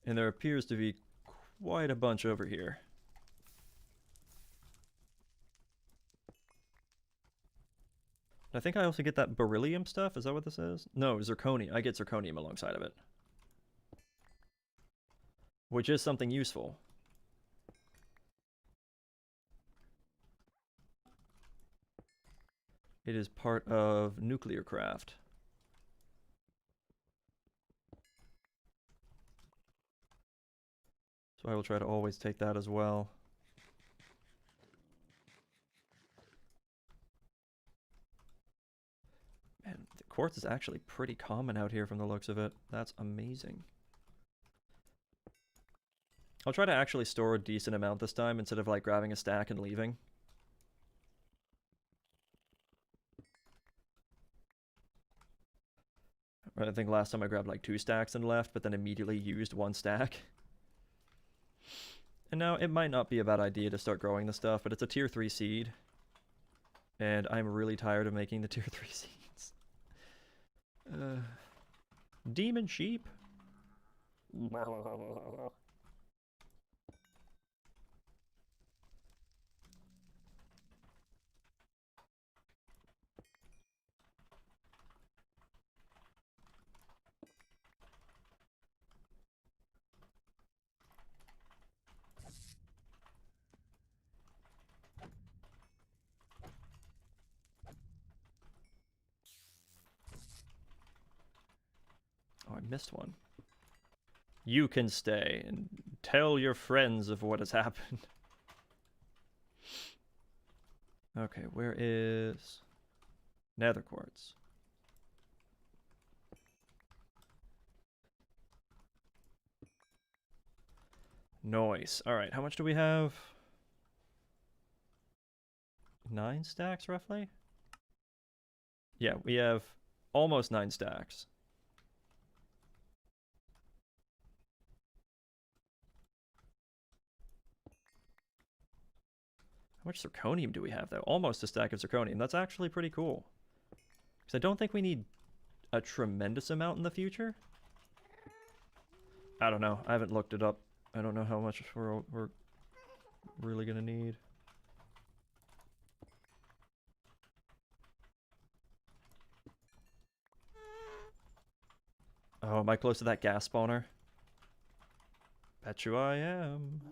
And there appears to be quite a bunch over here. I think I also get that beryllium stuff. Is that what this is? No, zirconium. I get zirconium alongside of it. Which is something useful. It is part of nuclear craft. So I will try to always take that as well. Man, the quartz is actually pretty common out here from the looks of it. That's amazing. I'll try to actually store a decent amount this time instead of like grabbing a stack and leaving. I think last time I grabbed like 2 stacks and left, but then immediately used 1 stack. And now it might not be a bad idea to start growing the stuff, but it's a tier 3 seed. And I'm really tired of making the tier 3 seeds. Demon sheep? Oh, I missed one. You can stay and tell your friends of what has happened. Okay, where is nether quartz? Nice. All right, how much do we have? 9 stacks, roughly? Yeah, we have almost 9 stacks. How much zirconium do we have, though? Almost a stack of zirconium. That's actually pretty cool. Because I don't think we need a tremendous amount in the future. I don't know. I haven't looked it up. I don't know how much we're really going to need. Oh, am I close to that gas spawner? Bet you I am.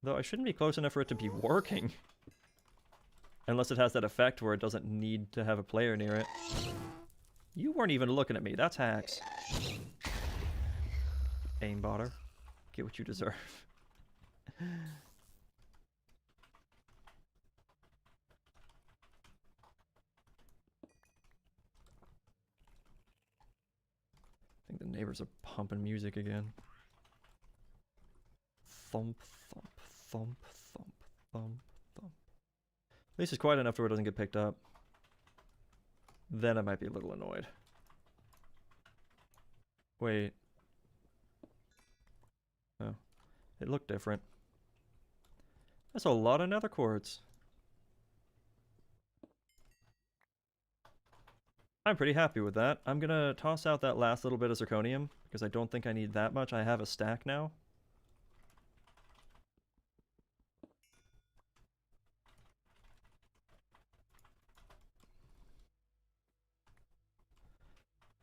Though I shouldn't be close enough for it to be working. Unless it has that effect where it doesn't need to have a player near it. You weren't even looking at me. That's hacks. Aimbotter. Get what you deserve. I think the neighbors are pumping music again. Thump, thump, thump, thump, thump, thump. At least it's quiet enough to where it doesn't get picked up. Then I might be a little annoyed. Wait. Oh. It looked different. That's a lot of nether quartz. I'm pretty happy with that. I'm gonna toss out that last little bit of zirconium because I don't think I need that much. I have a stack now.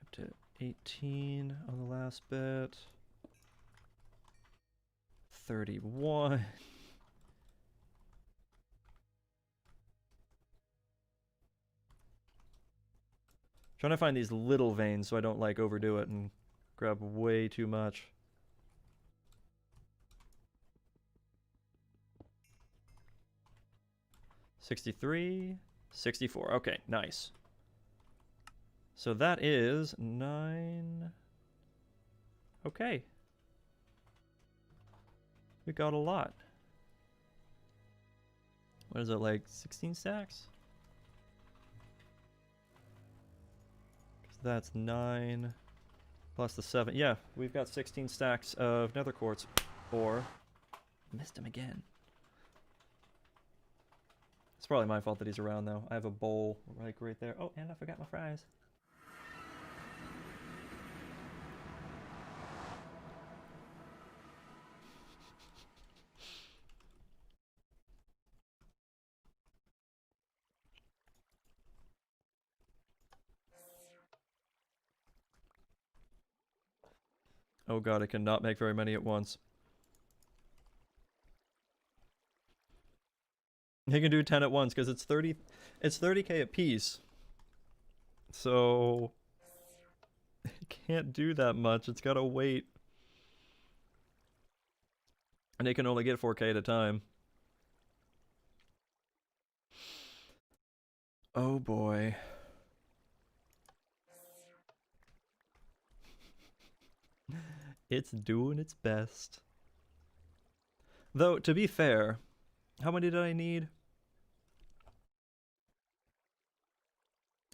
Up to 18 on the last bit. 31. Trying to find these little veins so I don't like overdo it and grab way too much. $63, $64. Okay, nice. So that is 9. Okay. We got a lot. What is it, like 16 stacks? That's 9 plus the 7. Yeah, we've got 16 stacks of nether quartz. Or missed him again. It's probably my fault that he's around though. I have a bowl like right there. Oh, and I forgot my fries. Oh god, I cannot make very many at once. He can do 10 at once because it's 30k a piece. So it can't do that much. It's gotta wait. And it can only get 4k at a time. Oh boy. It's doing its best. Though, to be fair, how many did I need?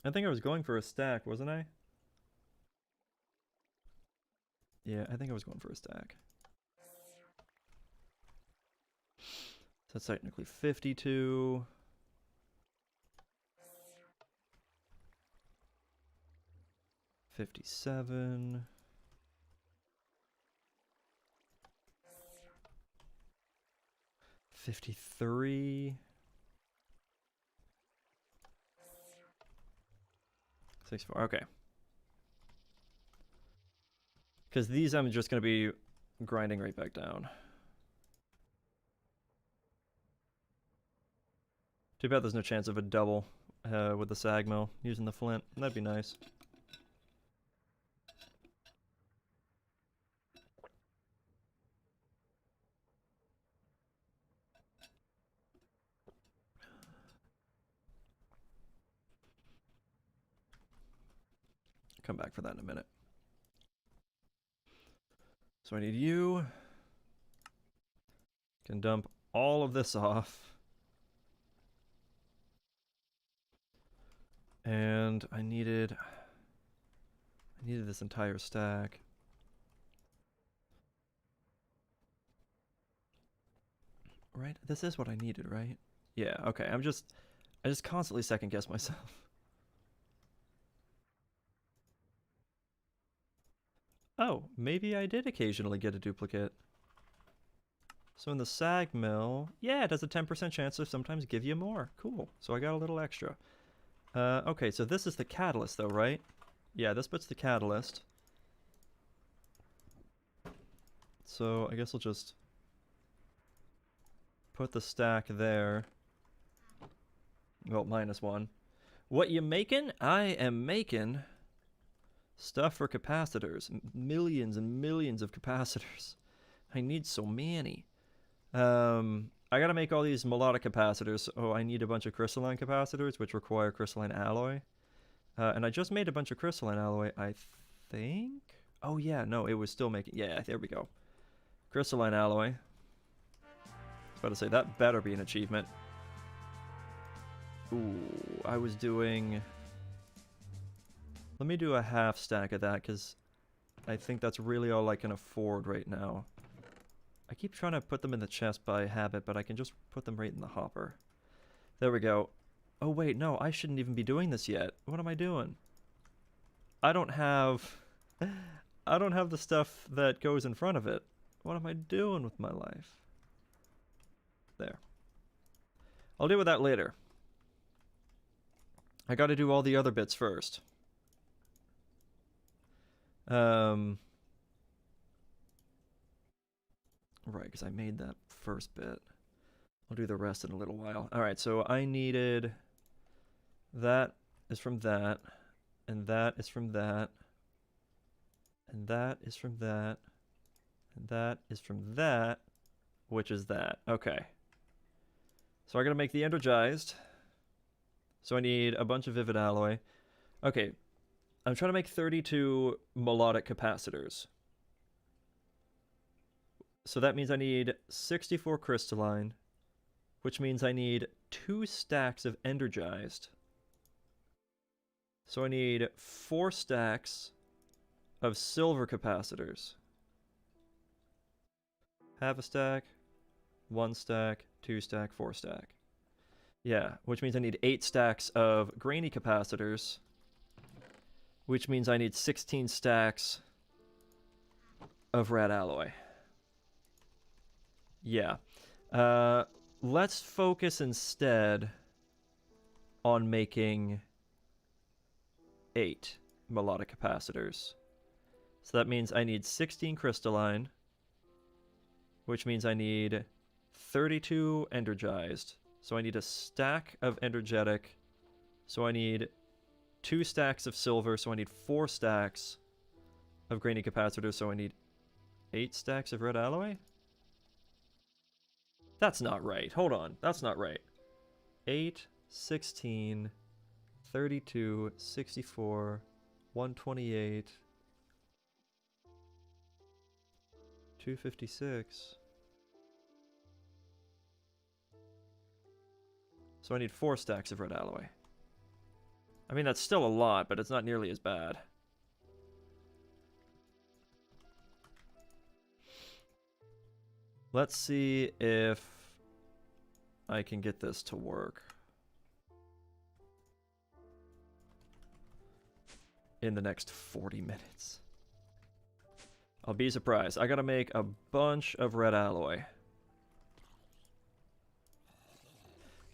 I think I was going for a stack, wasn't I? Yeah, I think I was going for a stack. So that's technically 52. 57. 53. 64. Okay. Because these I'm just going to be grinding right back down. Too bad there's no chance of a double with the sag mill using the flint. That'd be nice. Come back for that in a minute. So I need you. Can dump all of this off. And I needed this entire stack. Right? This is what I needed, right? Yeah, okay. I just constantly second guess myself. Oh, maybe I did occasionally get a duplicate. So in the sag mill, yeah, it has a 10% chance to sometimes give you more. Cool. So I got a little extra. Okay, so this is the catalyst though, right? Yeah, this bit's the catalyst. So I guess I'll just put the stack there. Well, -1. What you making? I am making stuff for capacitors. Millions and millions of capacitors. I need so many. I gotta make all these melodic capacitors. Oh, I need a bunch of crystalline capacitors, which require crystalline alloy. And I just made a bunch of crystalline alloy, I think? Oh yeah, no, it was still making... Yeah, there we go. Crystalline alloy. I was about to say, that better be an achievement. Ooh, I was doing... Let me do a half stack of that, because I think that's really all I can afford right now. I keep trying to put them in the chest by habit, but I can just put them right in the hopper. There we go. Oh wait, no, I shouldn't even be doing this yet. What am I doing? I don't have the stuff that goes in front of it. What am I doing with my life? There. I'll deal with that later. I gotta do all the other bits first. Right, because I made that first bit. I'll do the rest in a little while. Alright, so I needed... That is from that. And that is from that. And that is from that. And that is from that. Which is that. Okay. So I gotta make the energized. So I need a bunch of vivid alloy. Okay. I'm trying to make 32 melodic capacitors. So that means I need 64 crystalline, which means I need 2 stacks of energized. So I need 4 stacks of silver capacitors. Half a stack, 1 stack, 2 stack, 4 stack. Yeah, which means I need 8 stacks of grainy capacitors, which means I need 16 stacks of red alloy. Yeah. Let's focus instead on making 8 melodic capacitors. So that means I need 16 crystalline, which means I need 32 energized. So I need a stack of energetic. So I need 2 stacks of silver. So I need 4 stacks of grainy capacitor. So I need 8 stacks of red alloy? That's not right. Hold on. That's not right. 8, 16, 32, 64, 128, 256. So I need 4 stacks of red alloy. I mean, that's still a lot, but it's not nearly as bad. Let's see if I can get this to work in the next 40 minutes. I'll be surprised. I gotta make a bunch of red alloy.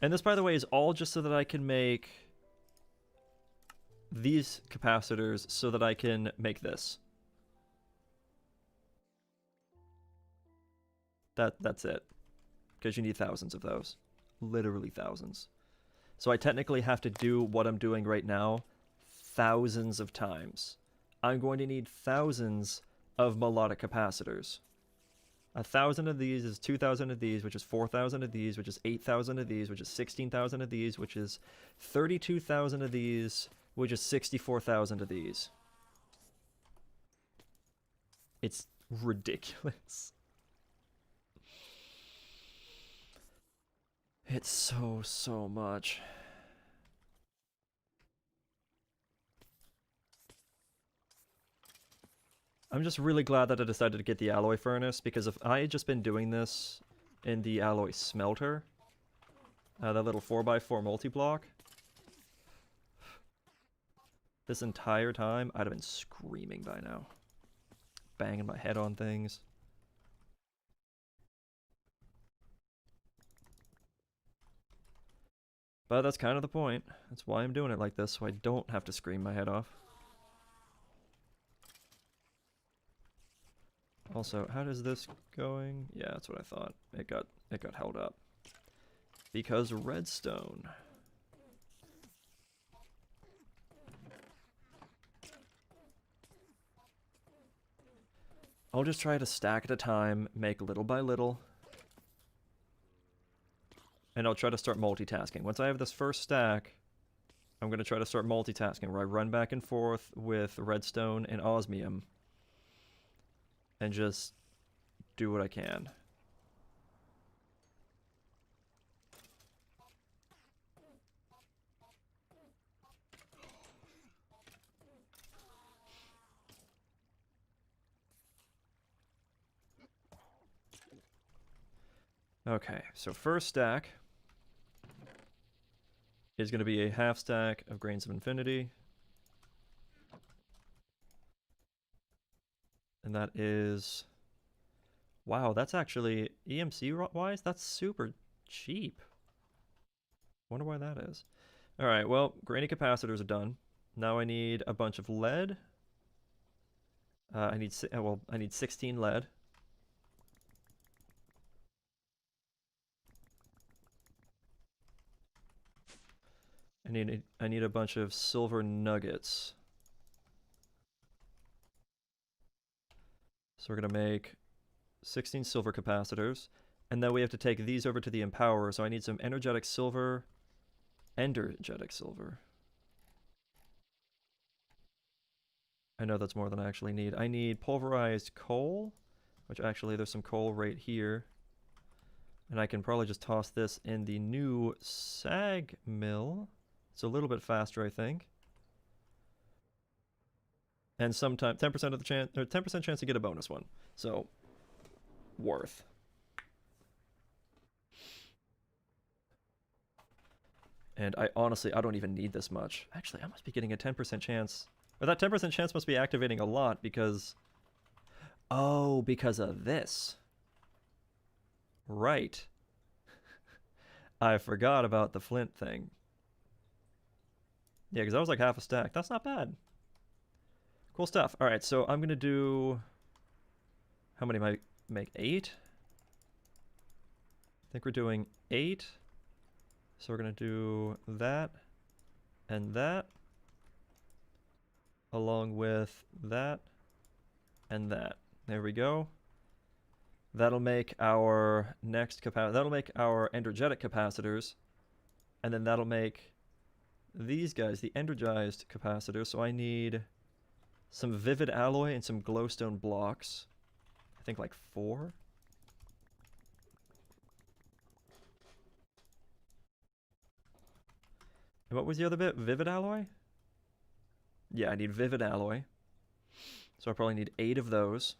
And this, by the way, is all just so that I can make these capacitors so that I can make this. That's it. Because you need thousands of those. Literally thousands. So I technically have to do what I'm doing right now thousands of times. I'm going to need thousands of melodic capacitors. 1,000 of these is 2,000 of these, which is 4,000 of these, which is 8,000 of these, which is 16,000 of these, which is 32,000 of these, which is 64,000 of these. It's ridiculous. It's so much. I'm just really glad that I decided to get the alloy furnace, because if I had just been doing this in the alloy smelter, that little 4x4 multi-block, this entire time I'd have been screaming by now. Banging my head on things. But that's kind of the point. That's why I'm doing it like this, so I don't have to scream my head off. Also, how does this going? Yeah, that's what I thought. It got held up. Because redstone. I'll just try to stack at a time, make little by little. And I'll try to start multitasking. Once I have this first stack, I'm going to try to start multitasking, where I run back and forth with redstone and osmium. And just do what I can. Okay, so first stack is going to be a half stack of Grains of Infinity. And that is... Wow, that's actually... EMC-wise, that's super cheap. Wonder why that is. Alright, well, grainy capacitors are done. Now I need a bunch of lead. I need 16 lead. I need a bunch of silver nuggets. So we're going to make 16 silver capacitors. And then we have to take these over to the empower. So I need some energetic silver. Energetic silver. I know that's more than I actually need. I need pulverized coal, which actually there's some coal right here. And I can probably just toss this in the new sag mill. It's a little bit faster, I think. And sometimes 10% of the chance, or 10% chance to get a bonus one. So, worth. And I honestly don't even need this much. Actually, I must be getting a 10% chance. Or that 10% chance must be activating a lot because... Oh, because of this. Right. I forgot about the flint thing. Yeah, because that was like half a stack. That's not bad. Cool. Cool stuff. All right, so I'm going to do... How many might make? 8? I think we're doing 8. So we're going to do that and that, along with that and that. There we go. That'll make our next that'll make our energetic capacitors, and then that'll make these guys the energized capacitors. So I need some vivid alloy and some glowstone blocks. I think like 4. And what was the other bit? Vivid alloy? Yeah, I need vivid alloy. So I probably need 8 of those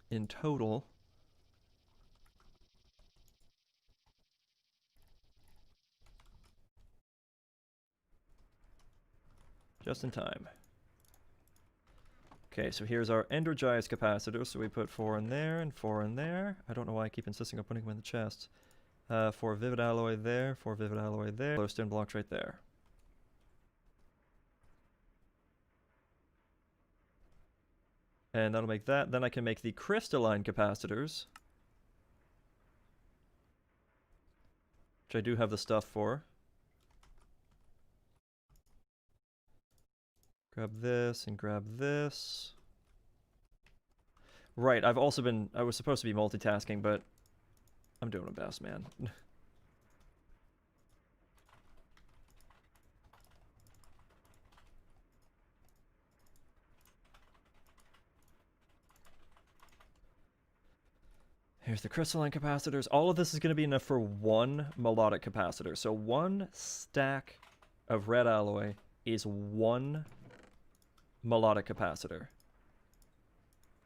in total. Just in time. Okay, so here's our energized capacitor. So we put 4 in there and 4 in there. I don't know why I keep insisting on putting them in the chest. 4 vivid alloy there, 4 vivid alloy there. Glowstone blocks right there. And that'll make that. Then I can make the crystalline capacitors, which I do have the stuff for. Grab this and grab this. Right, I was supposed to be multitasking, but I'm doing my best, man. Here's the crystalline capacitors. All of this is going to be enough for 1 melodic capacitor. So 1 stack of red alloy is 1 melodic capacitor.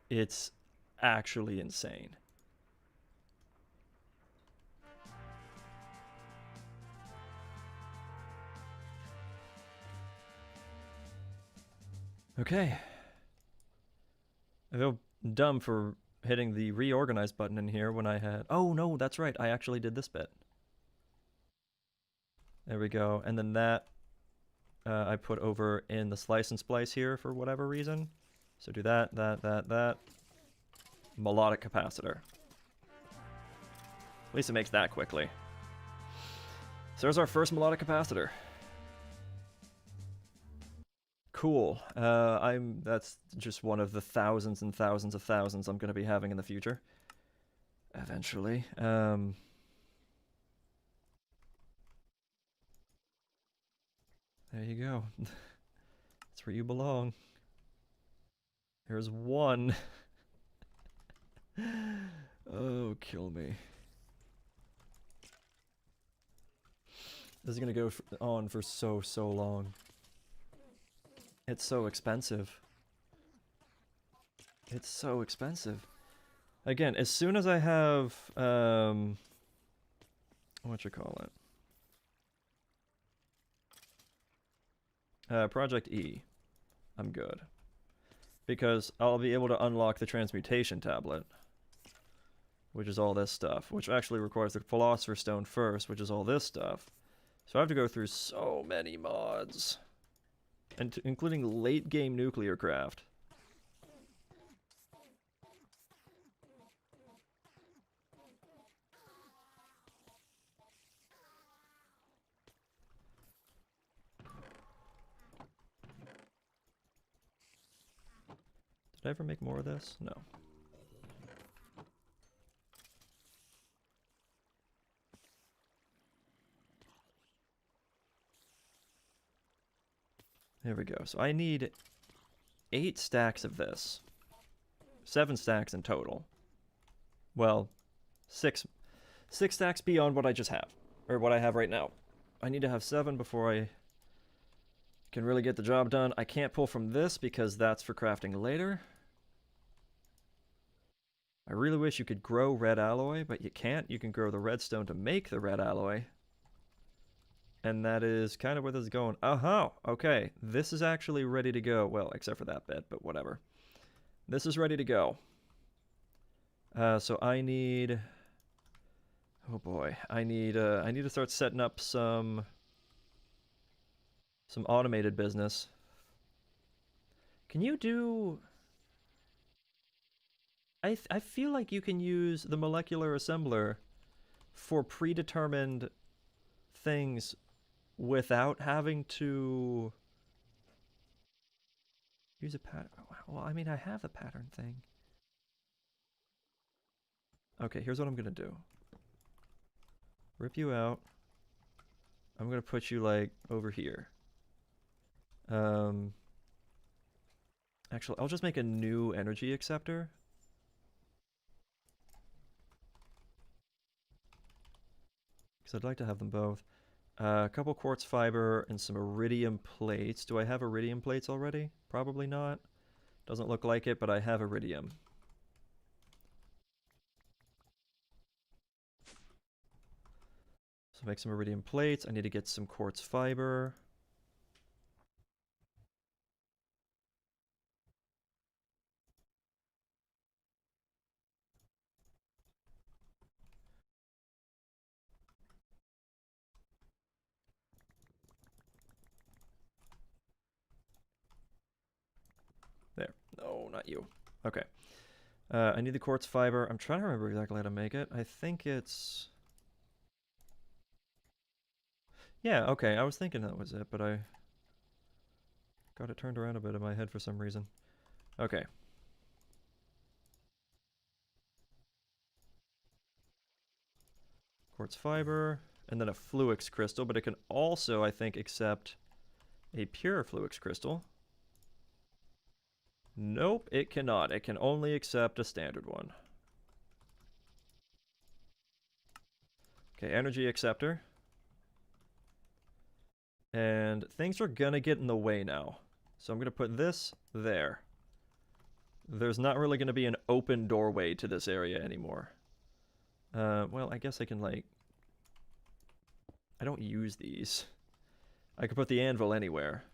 It's actually insane. Okay. I feel dumb for hitting the reorganize button in here when I had... Oh, no, that's right. I actually did this bit. There we go. And then that I put over in the slice and splice here for whatever reason. So do that, that. Melodic capacitor. At least it makes that quickly. So there's our first melodic capacitor. Cool. That's just one of the thousands and thousands of thousands I'm going to be having in the future. Eventually. There you go. That's where you belong. Here's 1. Oh, kill me. This is going to go on for so long. It's so expensive. It's so expensive. Again, as soon as I have, what you call it? Project E, I'm good. Because I'll be able to unlock the transmutation tablet, which is all this stuff, which actually requires the Philosopher's Stone first, which is all this stuff. So I have to go through so many mods. And including late game nuclear craft. Did I ever make more of this? No. There we go. So I need 8 stacks of this. 7 stacks in total. Well, 6 stacks beyond what I just have. Or what I have right now. I need to have 7 before I can really get the job done. I can't pull from this because that's for crafting later. I really wish you could grow red alloy, but you can't. You can grow the redstone to make the red alloy. And that is kind of where this is going. Uh-huh, okay. This is actually ready to go. Well, except for that bit, but whatever. This is ready to go. So I need... Oh boy. I need to start setting up some automated business. Can you do... I feel like you can use the molecular assembler for predetermined things without having to use a pattern. Well, I mean, I have the pattern thing. Okay, here's what I'm gonna do. Rip you out. I'm gonna put you like over here. Actually, I'll just make a new energy acceptor. Because I'd like to have them both. A couple quartz fiber and some iridium plates. Do I have iridium plates already? Probably not. Doesn't look like it, but I have iridium. So make some iridium plates. I need to get some quartz fiber. There. No, not you. Okay. I need the quartz fiber. I'm trying to remember exactly how to make it. I think it's... Yeah, okay. I was thinking that was it, but I got it turned around a bit in my head for some reason. Okay. Quartz fiber, and then a fluix crystal, but it can also, I think, accept a pure fluix crystal. Nope, it cannot. It can only accept a standard one. Okay, energy acceptor. And things are gonna get in the way now. So I'm gonna put this there. There's not really gonna be an open doorway to this area anymore. Well, I guess I can, like... I don't use these. I could put the anvil anywhere.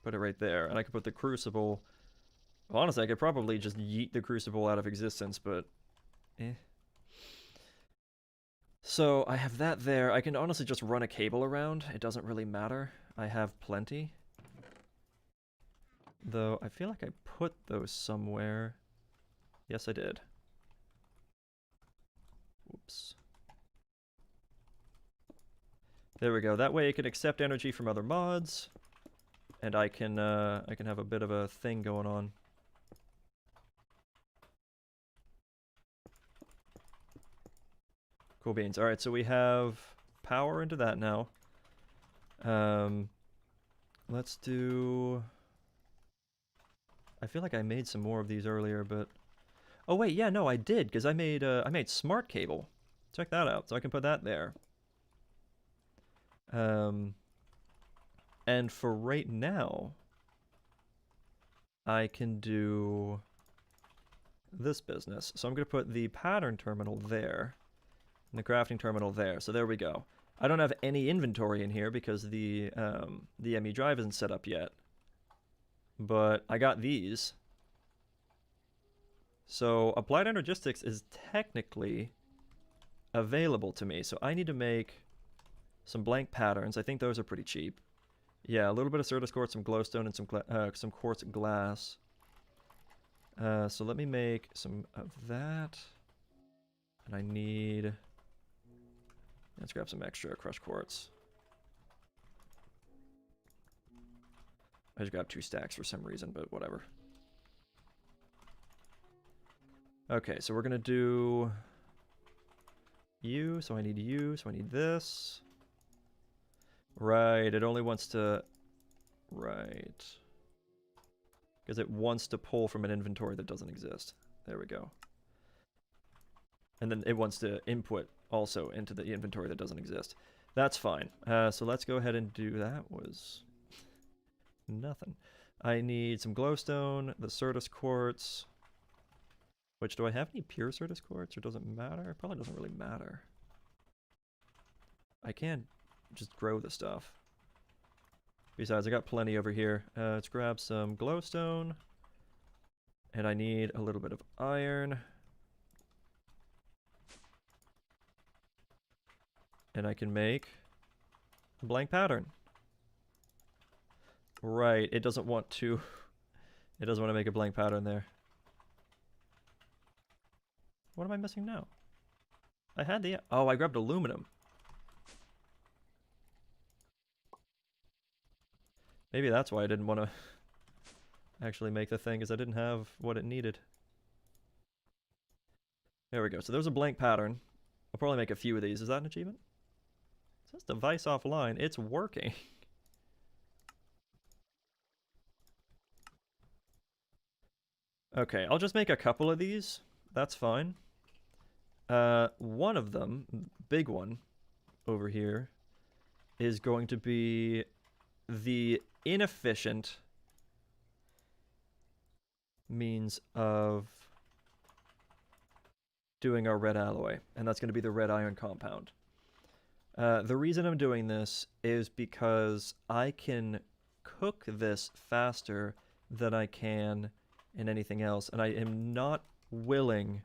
Put it right there. And I could put the crucible... Well, honestly, I could probably just yeet the crucible out of existence, but... So, I have that there. I can honestly just run a cable around. It doesn't really matter. I have plenty. Though, I feel like I put those somewhere. Yes, I did. Whoops. There we go. That way it can accept energy from other mods. And I can have a bit of a thing going on. Cool beans. Alright, so we have power into that now. Let's do... I feel like I made some more of these earlier, but... Oh wait, yeah, no, I did, because I made smart cable. Check that out, so I can put that there. And for right now, I can do this business. So I'm going to put the pattern terminal there. And the crafting terminal there. So there we go. I don't have any inventory in here because the ME drive isn't set up yet. But I got these. So Applied Energistics is technically available to me. So I need to make some blank patterns. I think those are pretty cheap. Yeah, a little bit of Certus quartz, some glowstone, and some quartz glass. So let me make some of that. And I need... Let's grab some extra crushed quartz. I just grabbed 2 stacks for some reason, but whatever. Okay, so we're gonna do you, so I need you, so I need this. Right, it only wants to... Right. Because it wants to pull from an inventory that doesn't exist. There we go. And then it wants to input also into the inventory that doesn't exist. That's fine. So let's go ahead and do that. Was nothing. I need some glowstone, the Certus quartz. Which, do I have any pure Certus quartz or does it matter? It probably doesn't really matter. I can just grow the stuff. Besides, I got plenty over here. Let's grab some glowstone. And I need a little bit of iron. And I can make a blank pattern. Right, it doesn't want to... It doesn't want to make a blank pattern there. What am I missing now? I had the... Oh, I grabbed aluminum. Maybe that's why I didn't want to actually make the thing, because I didn't have what it needed. There we go. So there's a blank pattern. I'll probably make a few of these. Is that an achievement? It says device offline. It's working. Okay, I'll just make a couple of these. That's fine. One of them, big one, over here, is going to be the inefficient means of doing our red alloy, and that's going to be the red iron compound. The reason I'm doing this is because I can cook this faster than I can in anything else, and I am not willing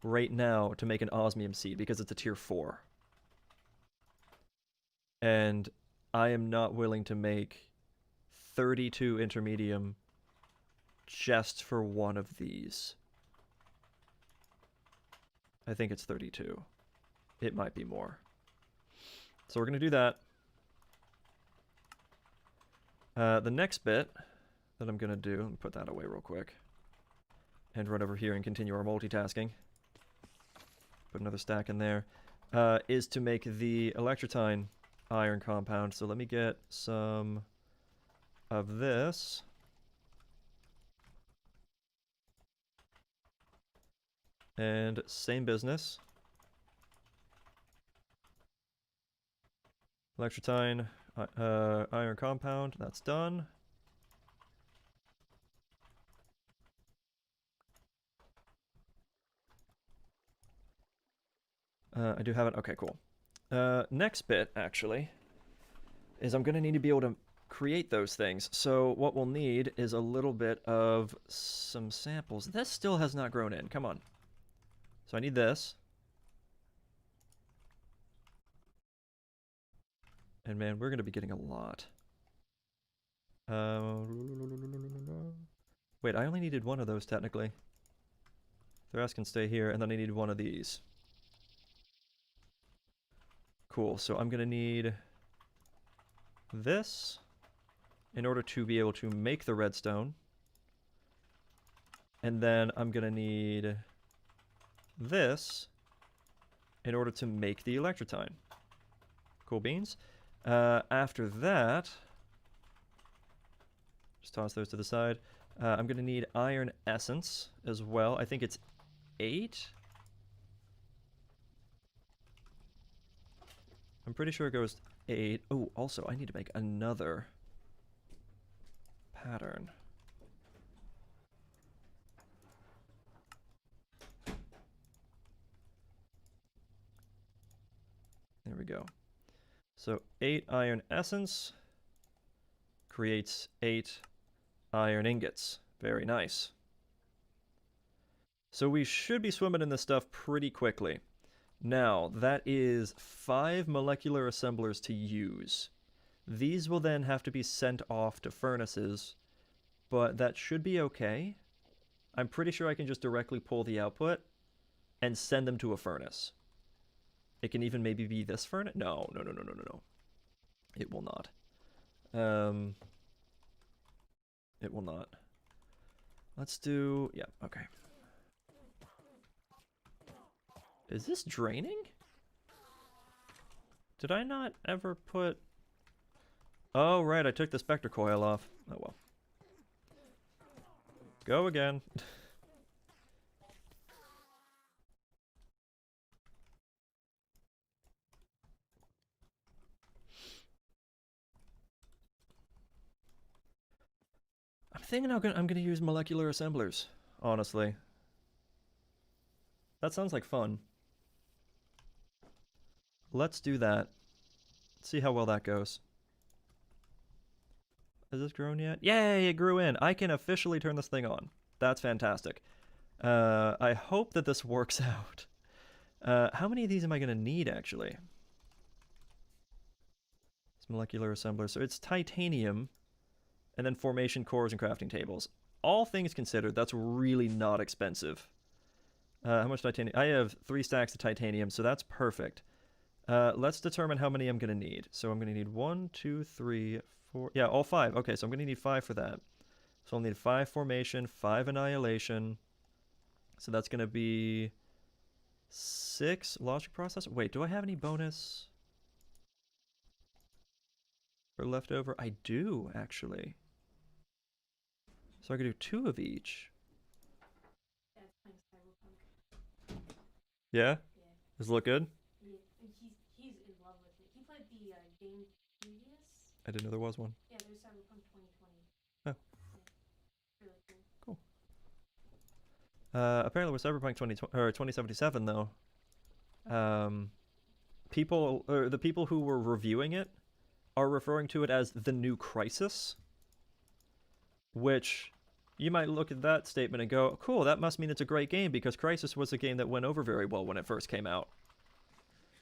right now to make an osmium seed because it's a tier 4. And I am not willing to make 32 intermedium just for one of these. I think it's 32. It might be more. So we're going to do that. The next bit that I'm going to do, let me put that away real quick, and run over here and continue our multitasking. Put another stack in there, is to make the electrotine iron compound. So let me get some of this. And same business. Electrotine iron compound, that's done. I do have it. Okay, cool. Next bit, actually, is I'm going to need to be able to create those things. So what we'll need is a little bit of some samples. This still has not grown in. Come on. So I need this. And man, we're going to be getting a lot. Wait, I only needed one of those, technically. The rest can stay here, and then I needed one of these. Cool, so I'm going to need this in order to be able to make the redstone. And then I'm going to need this in order to make the electrotine. Cool beans. After that, just toss those to the side. I'm going to need iron essence as well. I think it's 8. I'm pretty sure it goes 8. Oh, also, I need to make another pattern. There we go. So 8 iron essence creates 8 iron ingots. Very nice. So we should be swimming in this stuff pretty quickly. Now, that is 5 molecular assemblers to use. These will then have to be sent off to furnaces, but that should be okay. I'm pretty sure I can just directly pull the output and send them to a furnace. It can even maybe be this furnace? No. It will not. It will not. Let's do... yeah, okay. Is this draining? Did I not ever put... oh, right, I took the Spectre coil off. Oh, well. Go again. I'm thinking I'm gonna use molecular assemblers, honestly. That sounds like fun. Let's do that. Let's see how well that goes. Has this grown yet? Yay, it grew in. I can officially turn this thing on. That's fantastic. I hope that this works out. How many of these am I going to need, actually? It's molecular assembler. So it's titanium, and then formation cores and crafting tables. all things considered, that's really not expensive. How much titanium? I have 3 stacks of titanium, so that's perfect. Let's determine how many I'm going to need. So I'm going to need 1, 2, 3, 4. Yeah, all 5. Okay, so I'm going to need 5 for that. So I'll need 5 formation, 5 annihilation. So that's going to be 6 logic processor. Wait, do I have any bonus for leftover? I do, actually. So I could do 2 of each. That's playing Cyberpunk. Yeah? Yeah. Does it look good? Yeah. And he's in love with it. He played the game previous. I didn't know there was one. Yeah, there's Cyberpunk 2020. Oh. Yeah. Really cool. Apparently with Cyberpunk 2077 though, the people who were reviewing it are referring to it as the new Crisis, which you might look at that statement and go, cool, that must mean it's a great game because Crisis was a game that went over very well when it first came out.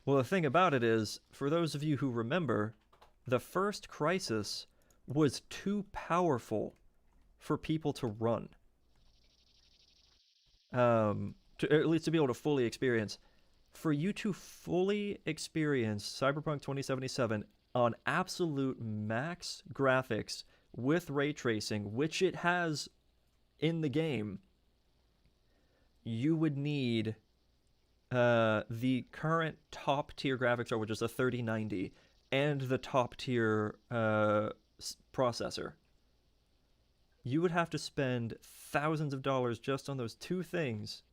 Well, the thing about it is, for those of you who remember, the first Crisis was too powerful for people to run. At least to be able to fully experience. For you to fully experience Cyberpunk 2077 on absolute max graphics with ray tracing, which it has in the game, you would need the current top tier graphics card, which is a 3090, and the top tier processor. You would have to spend thousands of dollars just on those 2 things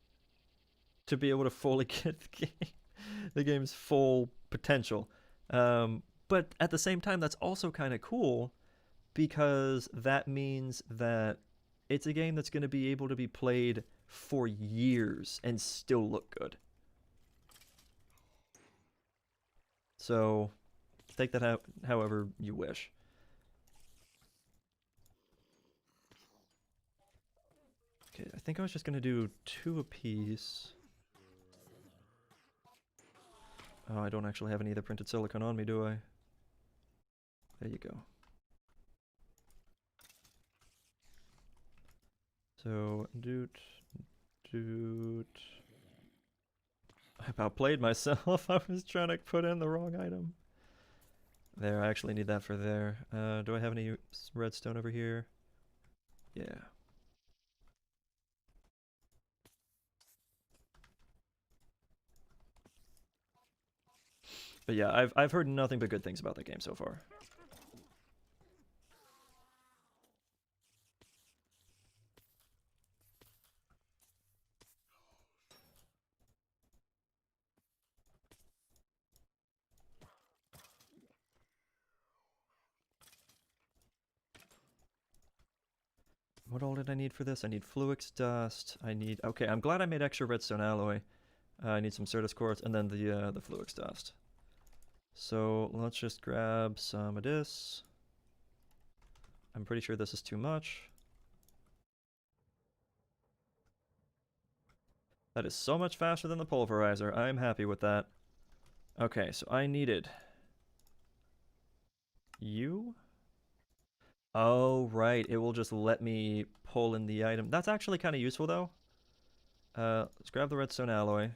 to be able to fully get the game's full potential. But at the same time, that's also kind of cool because that means that it's a game that's going to be able to be played for years and still look good. So take that out however you wish. Okay, I think I was just going to do 2 apiece. Oh, I don't actually have any of the printed silicon on me, do I? There you go. So, doot. I about played myself. I was trying to put in the wrong item. There, I actually need that for there. Do I have any redstone over here? Yeah. But yeah, I've heard nothing but good things about that game so far. What all did I need for this? I need Fluix dust. I need... Okay, I'm glad I made extra redstone alloy. I need some Certus quartz and then the Fluix dust. So let's just grab some of this. I'm pretty sure this is too much. That is so much faster than the pulverizer. I'm happy with that. Okay, so I needed you. Oh, right. It will just let me pull in the item. That's actually kind of useful, though. Let's grab the redstone alloy.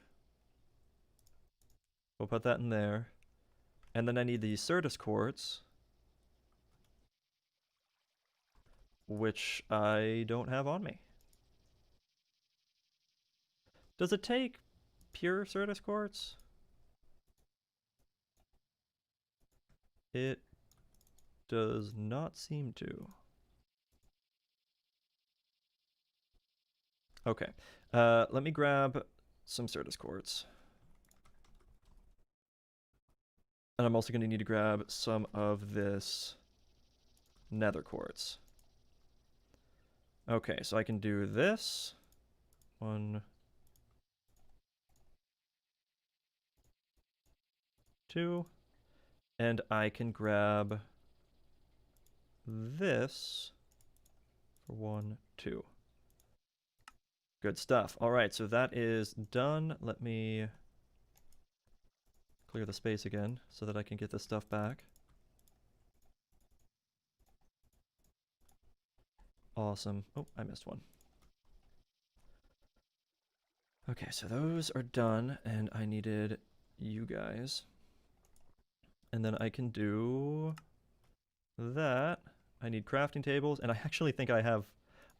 We'll put that in there. And then I need the Certus quartz, which I don't have on me. Does it take pure Certus quartz? It does not seem to. Okay. Let me grab some Certus quartz. And I'm also going to need to grab some of this nether quartz. Okay, so I can do this. 1, 2. And I can grab this for 1, 2. Good stuff. All right, so that is done. Let me clear the space again so that I can get this stuff back. Awesome. Oh, I missed one. Okay, so those are done, and I needed you guys. And then I can do that. I need crafting tables, and I actually think I have...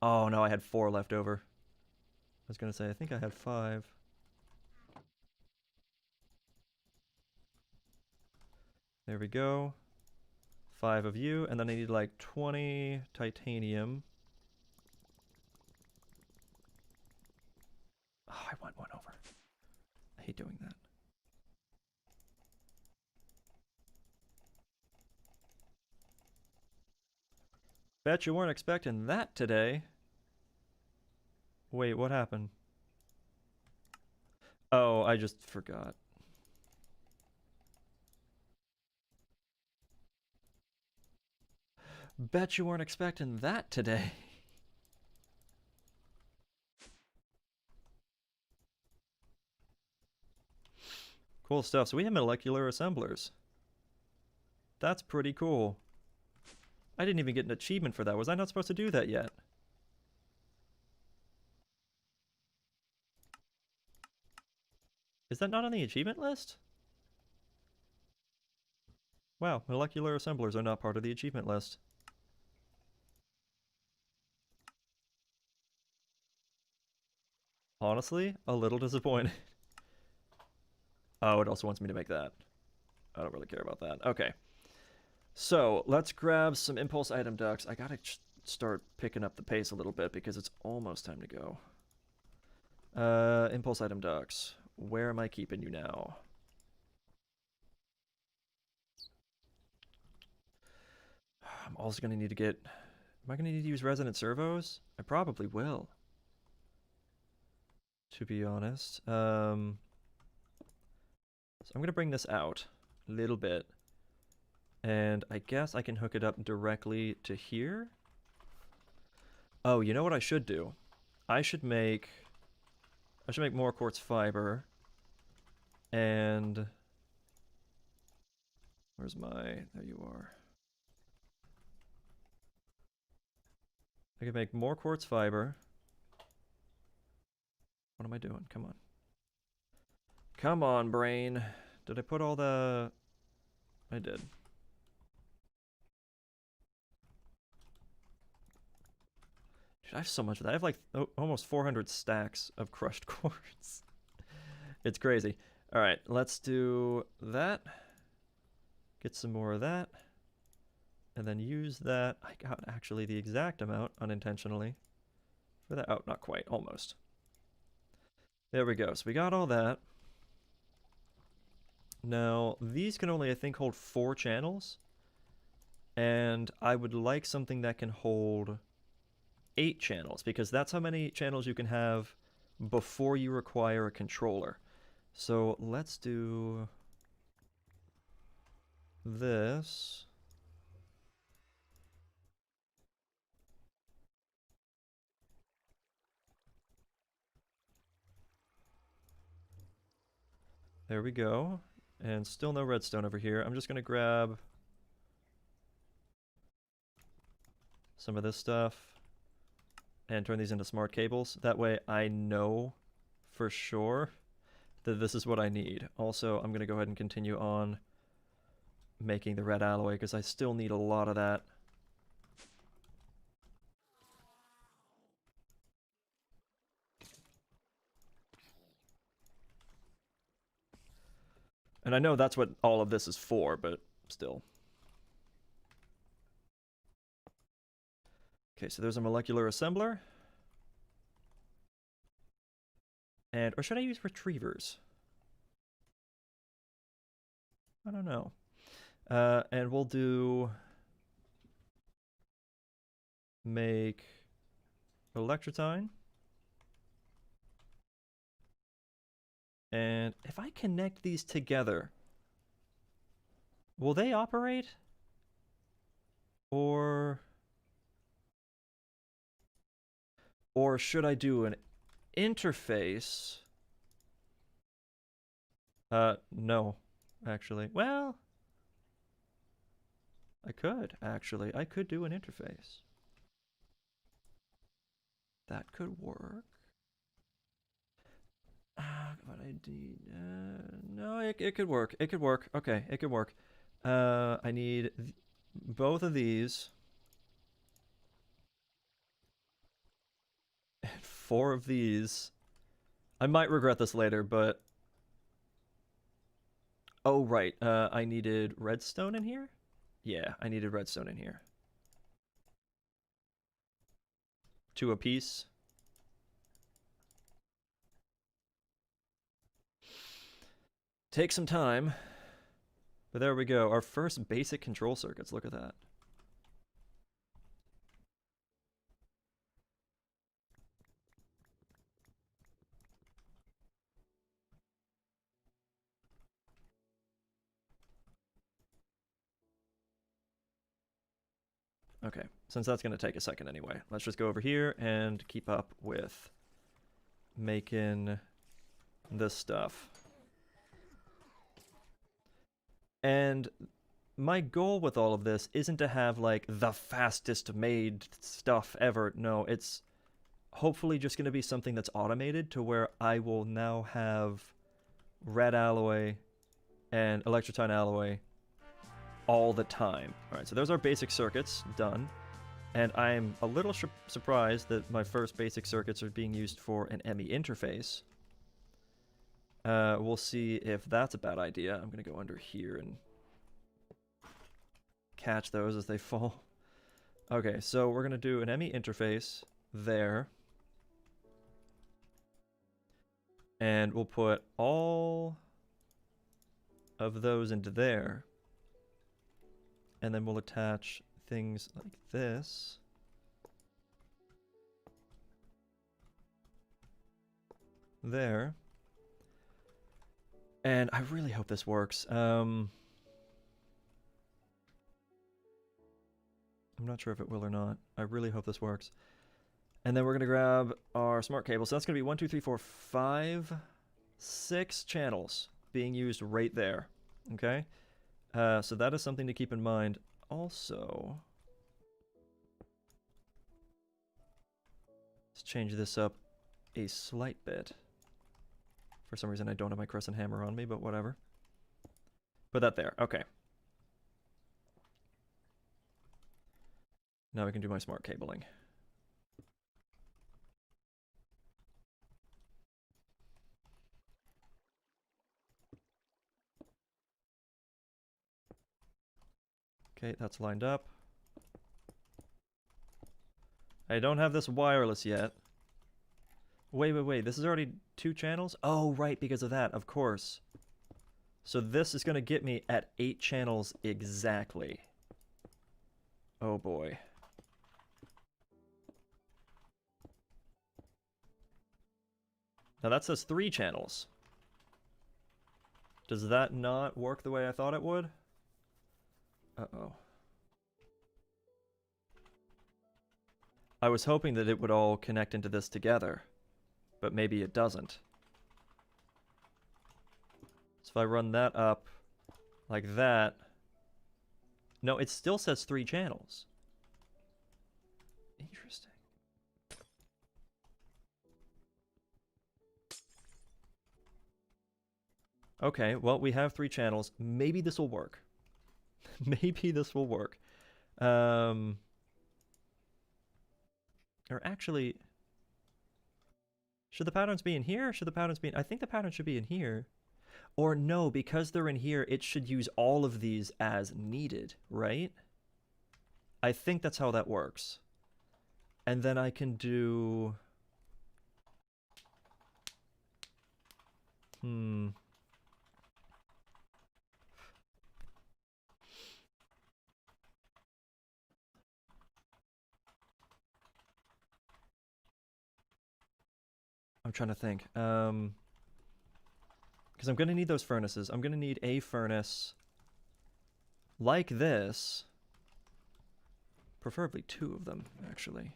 Oh, no, I had 4 left over. I was going to say, I think I had 5. There we go. 5 of you, and then I need like 20 titanium. Oh, I went one over. I hate doing that. Bet you weren't expecting that today. Wait, what happened? Oh, I just forgot. Bet you weren't expecting that today. Cool stuff. So we have molecular assemblers. That's pretty cool. I didn't even get an achievement for that. Was I not supposed to do that yet? Is that not on the achievement list? Wow, molecular assemblers are not part of the achievement list. Honestly, a little disappointed. Oh, it also wants me to make that. I don't really care about that. Okay. So, let's grab some impulse item ducts. I gotta start picking up the pace a little bit because it's almost time to go. Impulse item ducts. Where am I keeping you now? I'm also gonna need to get... Am I gonna need to use resonant servos? I probably will. To be honest. So I'm gonna bring this out a little bit. And I guess I can hook it up directly to here. Oh, you know what I should do? I should make more quartz fiber. And where's my... There you are. I can make more quartz fiber. What am I doing? Come on. Come on, brain. Did I put all the... I did. Dude, I have so much of that. I have like almost 400 stacks of crushed quartz. It's crazy. All right, let's do that. Get some more of that. And then use that. I got actually the exact amount unintentionally for that. Oh, not quite. Almost. There we go. So we got all that. Now, these can only, I think, hold 4 channels. And I would like something that can hold 8 channels, because that's how many channels you can have before you require a controller. So let's do this. There we go. And still no redstone over here. I'm just going to grab some of this stuff and turn these into smart cables. That way I know for sure that this is what I need. Also, I'm going to go ahead and continue on making the red alloy because I still need a lot of that. And I know that's what all of this is for, but still. Okay, so there's a molecular assembler. And, or should I use retrievers? I don't know. And we'll do... Make electrotine. And if I connect these together, will they operate? Or should I do an interface? No, actually. Well, I could, actually. I could do an interface. That could work. What I need? No, it could work. It could work. Okay, it could work. I need both of these. And 4 of these. I might regret this later, but... Oh, right. I needed redstone in here? Yeah, I needed redstone in here. 2 apiece. Take some time. But there we go. Our first basic control circuits. Look at that. Okay, since that's going to take a second anyway, let's just go over here and keep up with making this stuff. And my goal with all of this isn't to have, like, the fastest made stuff ever. No, it's hopefully just going to be something that's automated to where I will now have red alloy and electrotine alloy all the time. All right, so those are basic circuits done. And I'm a little surprised that my first basic circuits are being used for an ME interface. We'll see if that's a bad idea. I'm going to go under here and catch those as they fall. Okay, so we're going to do an ME interface there. And we'll put all of those into there. And then we'll attach things like this. There. And I really hope this works. I'm not sure if it will or not. I really hope this works. And then we're going to grab our smart cable. So that's going to be 1, 2, 3, 4, 5, 6 channels being used right there. Okay? So that is something to keep in mind. Also, let's change this up a slight bit. For some reason, I don't have my crescent hammer on me, but whatever. Put that there. Okay. Now I can do my smart cabling. Okay, that's lined up. I don't have this wireless yet. Wait. This is already 2 channels? Oh, right, because of that, of course. So this is going to get me at 8 channels exactly. Oh, boy. Now that says 3 channels. Does that not work the way I thought it would? Uh-oh. I was hoping that it would all connect into this together, but maybe it doesn't. So if I run that up like that... No, it still says 3 channels. Interesting. Okay, well, we have 3 channels. Maybe this will work. Maybe this will work. Or actually, should the patterns be in here? Or should the patterns be in... I think the pattern should be in here. Or no, because they're in here, it should use all of these as needed, right? I think that's how that works. And then I can do... I'm trying to think. Because I'm going to need those furnaces. I'm going to need a furnace like this. Preferably 2 of them, actually.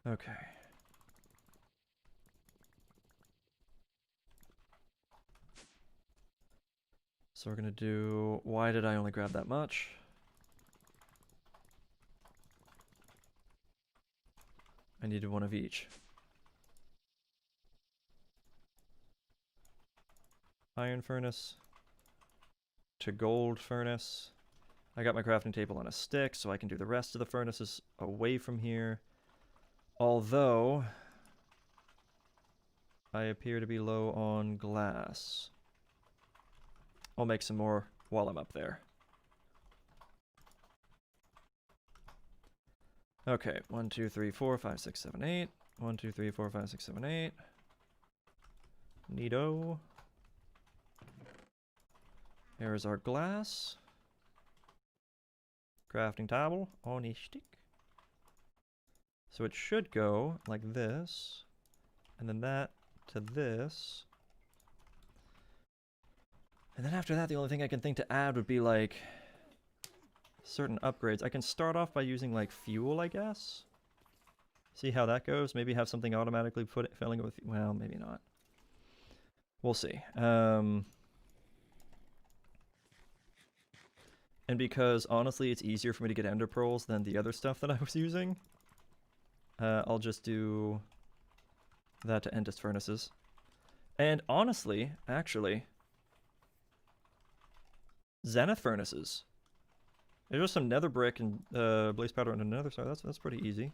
Okay. So we're gonna do... Why did I only grab that much? I needed one of each. Iron furnace to gold furnace. I got my crafting table on a stick, so I can do the rest of the furnaces away from here. Although, I appear to be low on glass. I'll make some more while I'm up there. Okay, 1, 2, 3, 4, 5, 6, 7, 8. 1, 2, 3, 4, 5, 6, 7, 8. Neato. There's our glass. Crafting table on a stick. So it should go like this, and then that to this. And then after that, the only thing I can think to add would be like certain upgrades. I can start off by using like fuel, I guess. See how that goes. Maybe have something automatically filling it with, well, maybe not. We'll see. And because honestly, it's easier for me to get ender pearls than the other stuff that I was using, I'll just do that to Endist furnaces. And honestly, actually, Zenith furnaces. There's just some nether brick and blaze powder on another side. That's pretty easy.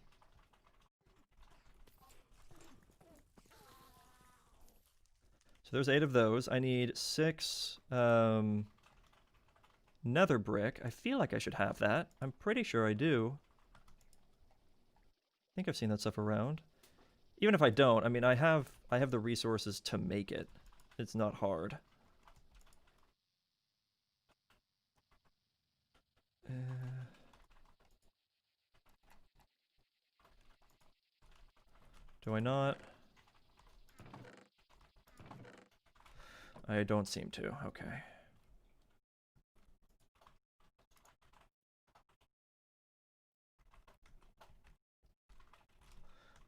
So there's 8 of those. I need 6 nether brick. I feel like I should have that. I'm pretty sure I do. I think I've seen that stuff around. Even if I don't, I mean, I have the resources to make it. It's not hard. Do I not? I don't seem to. Okay.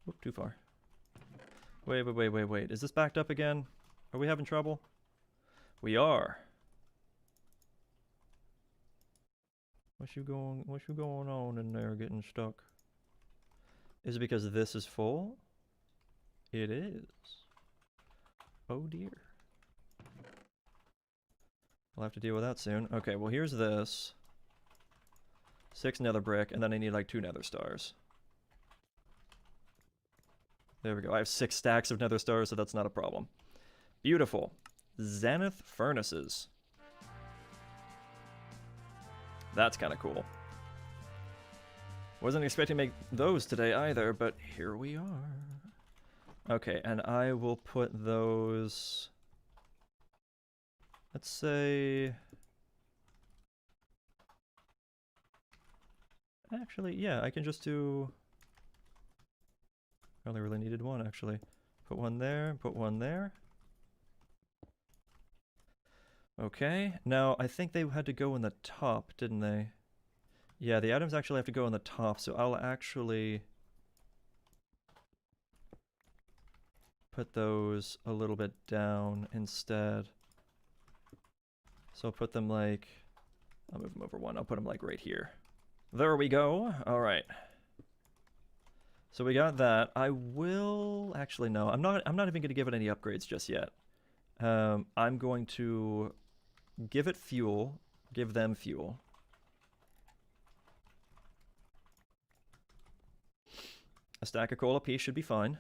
Whoop, too far. Wait. Is this backed up again? Are we having trouble? We are. What's you going on in there getting stuck? Is it because this is full? It is. Oh dear. I'll have to deal with that soon. Okay, well here's this. 6 nether brick, and then I need like 2 nether stars. There we go. I have 6 stacks of nether stars, so that's not a problem. Beautiful. Zenith furnaces. That's kind of cool. Wasn't expecting to make those today either, but here we are. Okay, and I will put those... Let's say... Actually, yeah, I can just do... I only really needed one, actually. Put one there, put one there. Okay, now I think they had to go in the top, didn't they? Yeah, the items actually have to go in the top, so I'll actually put those a little bit down instead. So I'll put them like... I'll move them over one. I'll put them like right here. There we go. All right. So we got that. I will... Actually, no. I'm not even going to give it any upgrades just yet. I'm going to give it fuel. Give them fuel. A stack of coal apiece should be fine.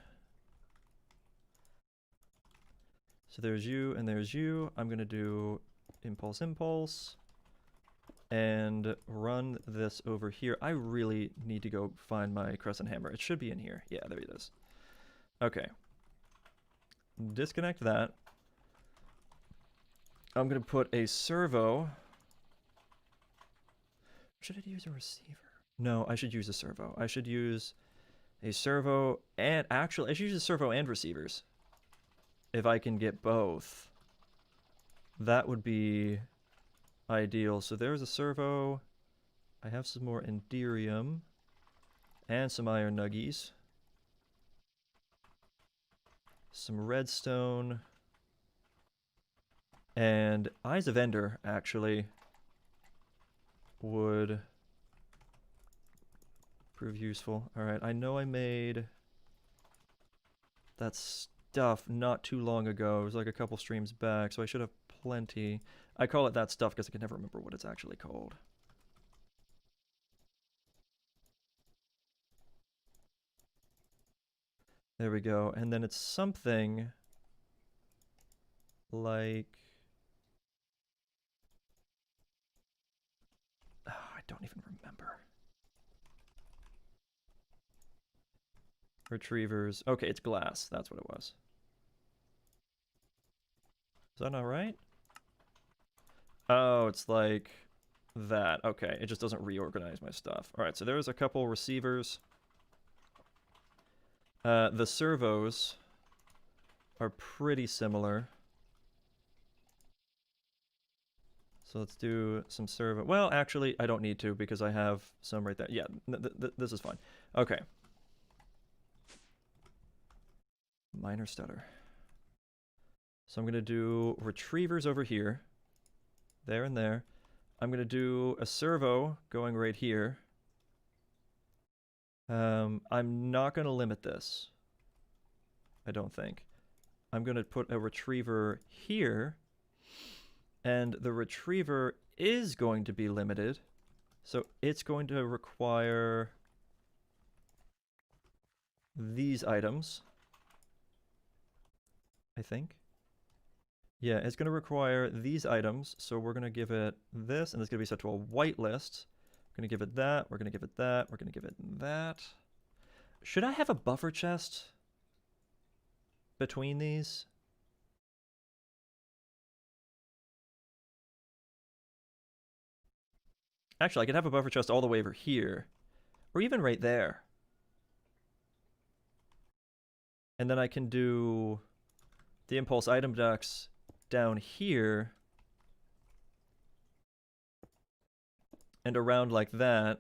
So there's you and there's you. I'm going to do impulse, and run this over here. I really need to go find my crescent hammer. It should be in here. Yeah, there it is. Okay. Disconnect that. I'm going to put a servo. Should I use a receiver? No, I should use a servo. I should use a servo and... Actually, I should use a servo and receivers. If I can get both. That would be ideal. So there's a servo. I have some more enderium. And some iron nuggies. some redstone, and Eyes of Ender actually would prove useful. Alright, I know I made that stuff not too long ago. It was like a couple streams back, so I should have plenty. I call it that stuff because I can never remember what it's actually called. There we go. And then it's something like... Oh, I don't even remember. Retrievers. Okay, it's glass. That's what it was. Is that not right? Oh, it's like that. Okay, it just doesn't reorganize my stuff. All right, so there's a couple receivers. The servos are pretty similar. So let's do some servo. Well, actually, I don't need to because I have some right there. Yeah, this is fine. Okay. Minor stutter. So I'm going to do retrievers over here. There and there. I'm going to do a servo going right here. I'm not going to limit this. I don't think. I'm going to put a retriever here. And the retriever is going to be limited. So it's going to require these items, I think. Yeah, it's going to require these items. So we're going to give it this, and it's going to be set to a whitelist. We're going to give it that. We're going to give it that. We're going to give it that. Should I have a buffer chest between these? Actually, I could have a buffer chest all the way over here. Or even right there. And then I can do the impulse item ducts down here. And around like that.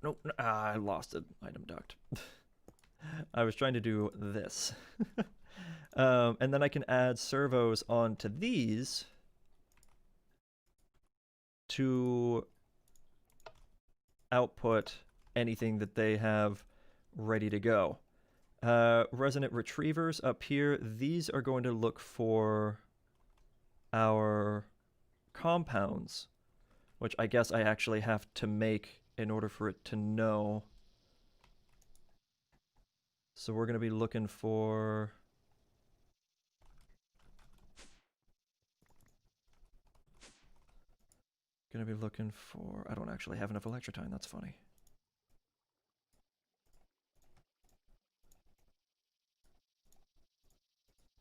No. I lost an item duct. I was trying to do this. And then I can add servos onto these to output anything that they have ready to go. Resonant retrievers up here, these are going to look for our compounds, which I guess I actually have to make in order for it to know. So we're going to be looking for... I don't actually have enough electrotine, that's funny.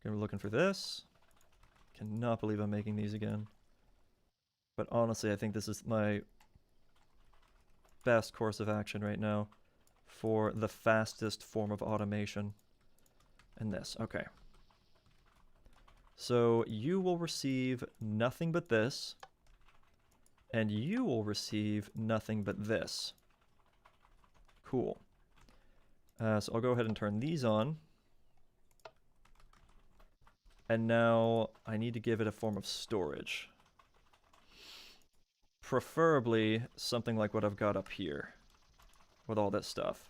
Gonna be looking for this. Cannot believe I'm making these again. But honestly, I think this is my best course of action right now for the fastest form of automation. And this, okay. So you will receive nothing but this. And you will receive nothing but this. Cool. So I'll go ahead and turn these on. And now I need to give it a form of storage. Preferably something like what I've got up here with all this stuff.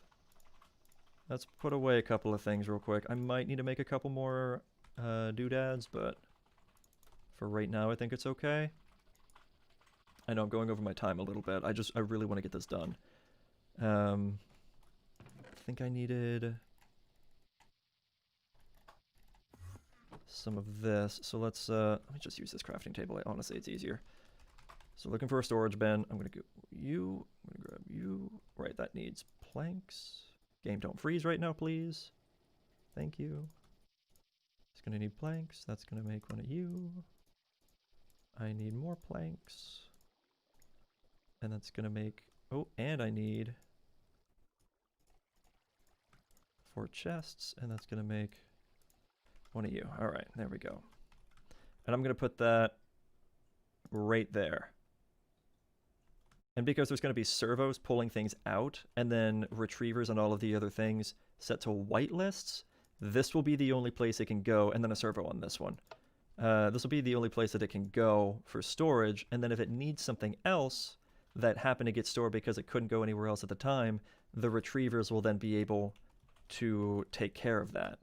Let's put away a couple of things real quick. I might need to make a couple more doodads, but for right now I think it's okay. I know I'm going over my time a little bit. I really want to get this done. I think I needed some of this. So let me just use this crafting table. Honestly, it's easier. So looking for a storage bin. I'm gonna go you. I'm gonna grab you. Right, that needs planks. Game, don't freeze right now, please. Thank you. It's gonna need planks. That's gonna make one of you. I need more planks. And that's gonna make, oh, and I need 4 chests, and that's gonna make one of you. All right, there we go. And I'm gonna put that right there. And because there's gonna be servos pulling things out, and then retrievers and all of the other things set to whitelists, this will be the only place it can go, and then a servo on this one. This will be the only place that it can go for storage, and then if it needs something else that happened to get stored because it couldn't go anywhere else at the time, the retrievers will then be able to take care of that.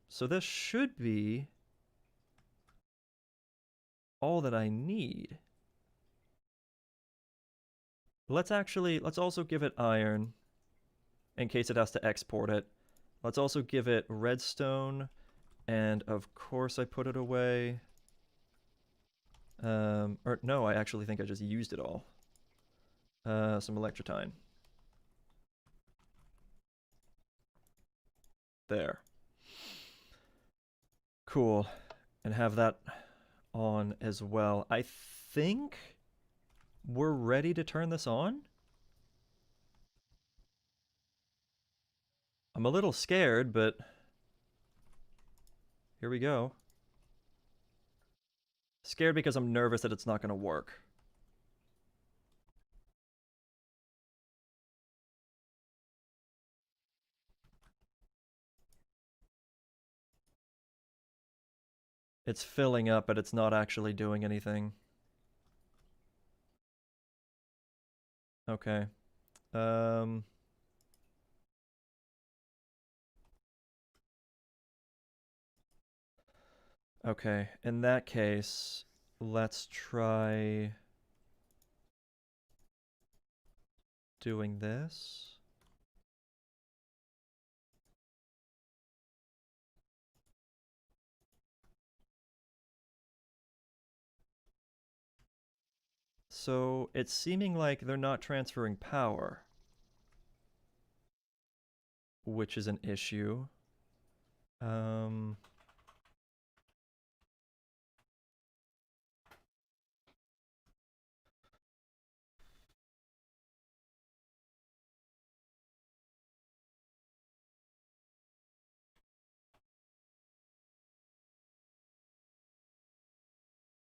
So this should be all that I need. Let's also give it iron in case it has to export it. Let's also give it redstone, and of course I put it away. Or no, I actually think I just used it all. Some electrotine. There. Cool. And have that on as well. I think we're ready to turn this on. I'm a little scared, but here we go. Scared because I'm nervous that it's not going to work. It's filling up, but it's not actually doing anything. Okay. Okay, in that case, let's try doing this. So it's seeming like they're not transferring power, which is an issue.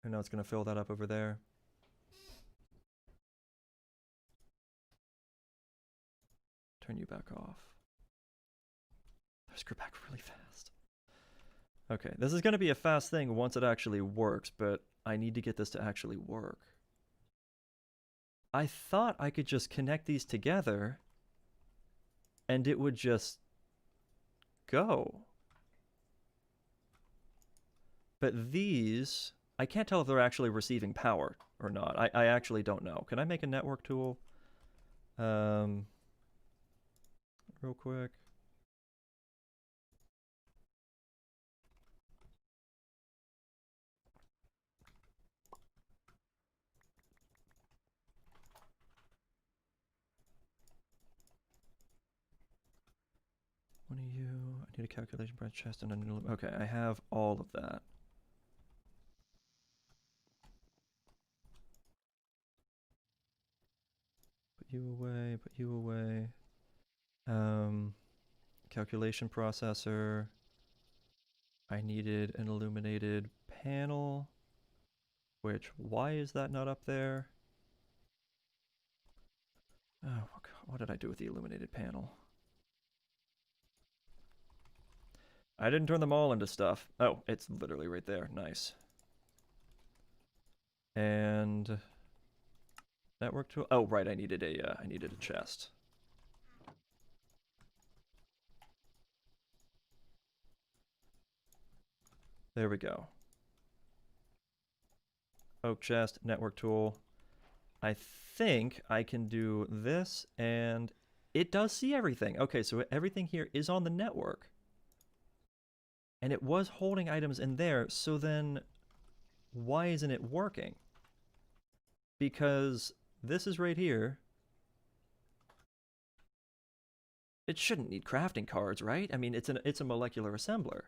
I know it's going to fill that up over there. Turn you back off. Screw back really fast. Okay, this is going to be a fast thing once it actually works, but I need to get this to actually work. I thought I could just connect these together and it would just go. But these, I can't tell if they're actually receiving power or not. I actually don't know. Can I make a network tool? Real quick. One of you, I need a calculation branch chest and a new, okay, I have all of that. Put you away, put you away. Calculation processor. I needed an illuminated panel, which, why is that not up there? Oh, what did I do with the illuminated panel? I didn't turn them all into stuff. Oh, it's literally right there. Nice. And network tool. Oh, right. I needed a chest. There we go. Oak chest, network tool. I think I can do this, and it does see everything. Okay, so everything here is on the network. And it was holding items in there, so then why isn't it working? Because this is right here. It shouldn't need crafting cards, right? I mean, it's a molecular assembler.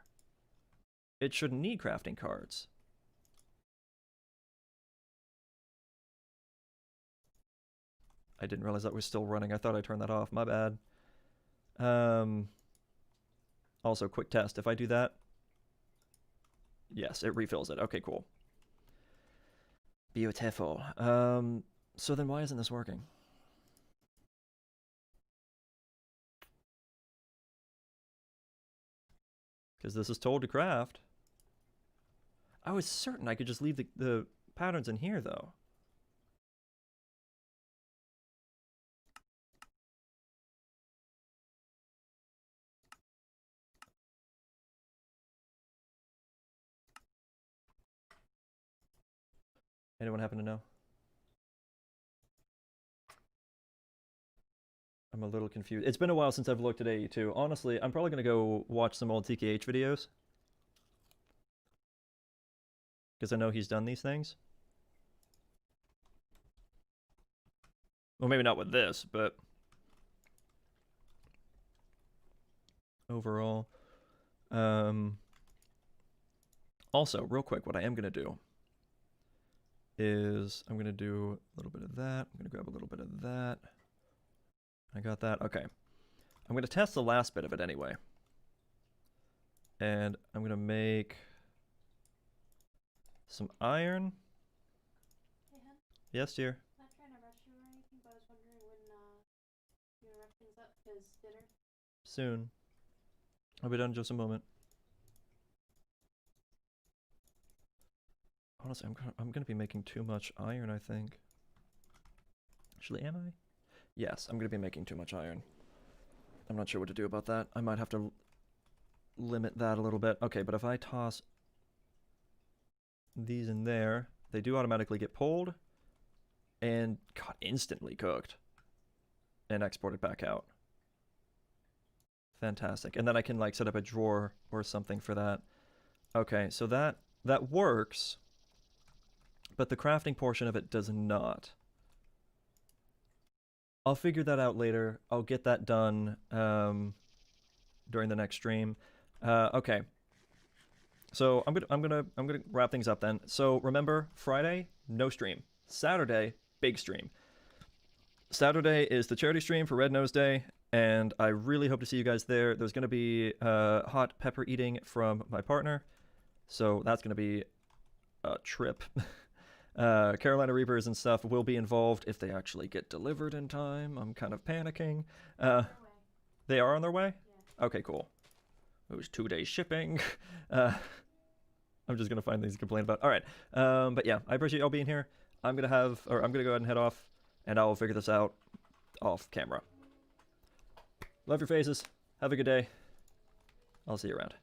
It shouldn't need crafting cards. I didn't realize that was still running. I thought I turned that off. My bad. Also, quick test. If I do that, yes, it refills it. Okay, cool. Beautiful. So then why isn't this working? Because this is told to craft. I was certain I could just leave the patterns in here, though. Anyone happen to know? I'm a little confused. It's been a while since I've looked at AE2. Honestly, I'm probably going to go watch some old TKH videos. Because I know he's done these things. Well, maybe not with this, but overall. Also, real quick, what I am going to do is I'm going to do a little bit of that. I'm going to grab a little bit of that. I got that. Okay. I'm going to test the last bit of it anyway. And I'm going to make some iron. Hey, hun. Yes, dear. Not trying to rush you or anything, but I was wondering when you're gonna wrap things up, because dinner. Soon. I'll be done in just a moment. Honestly, I'm gonna be making too much iron, I think. Actually, am I? Yes, I'm gonna be making too much iron. I'm not sure what to do about that. I might have to limit that a little bit. Okay, but if I toss these in there, they do automatically get pulled and instantly cooked and exported back out. Fantastic. And then I can like set up a drawer or something for that. Okay, so that works, but the crafting portion of it does not. I'll figure that out later. I'll get that done during the next stream. Okay. So I'm gonna wrap things up then. So remember, Friday, no stream. Saturday, big stream. Saturday is the charity stream for Red Nose Day, and I really hope to see you guys there. There's gonna be hot pepper eating from my partner, so that's gonna be a trip. Carolina Reapers and stuff will be involved if they actually get delivered in time. I'm kind of panicking. They are on their way? Yeah. Okay, cool. It was 2 days shipping. I'm just gonna find things to complain about. All right, but yeah, I appreciate y'all being here. I'm gonna go ahead and head off, and I'll figure this out off camera. Love your faces. Have a good day. I'll see you around.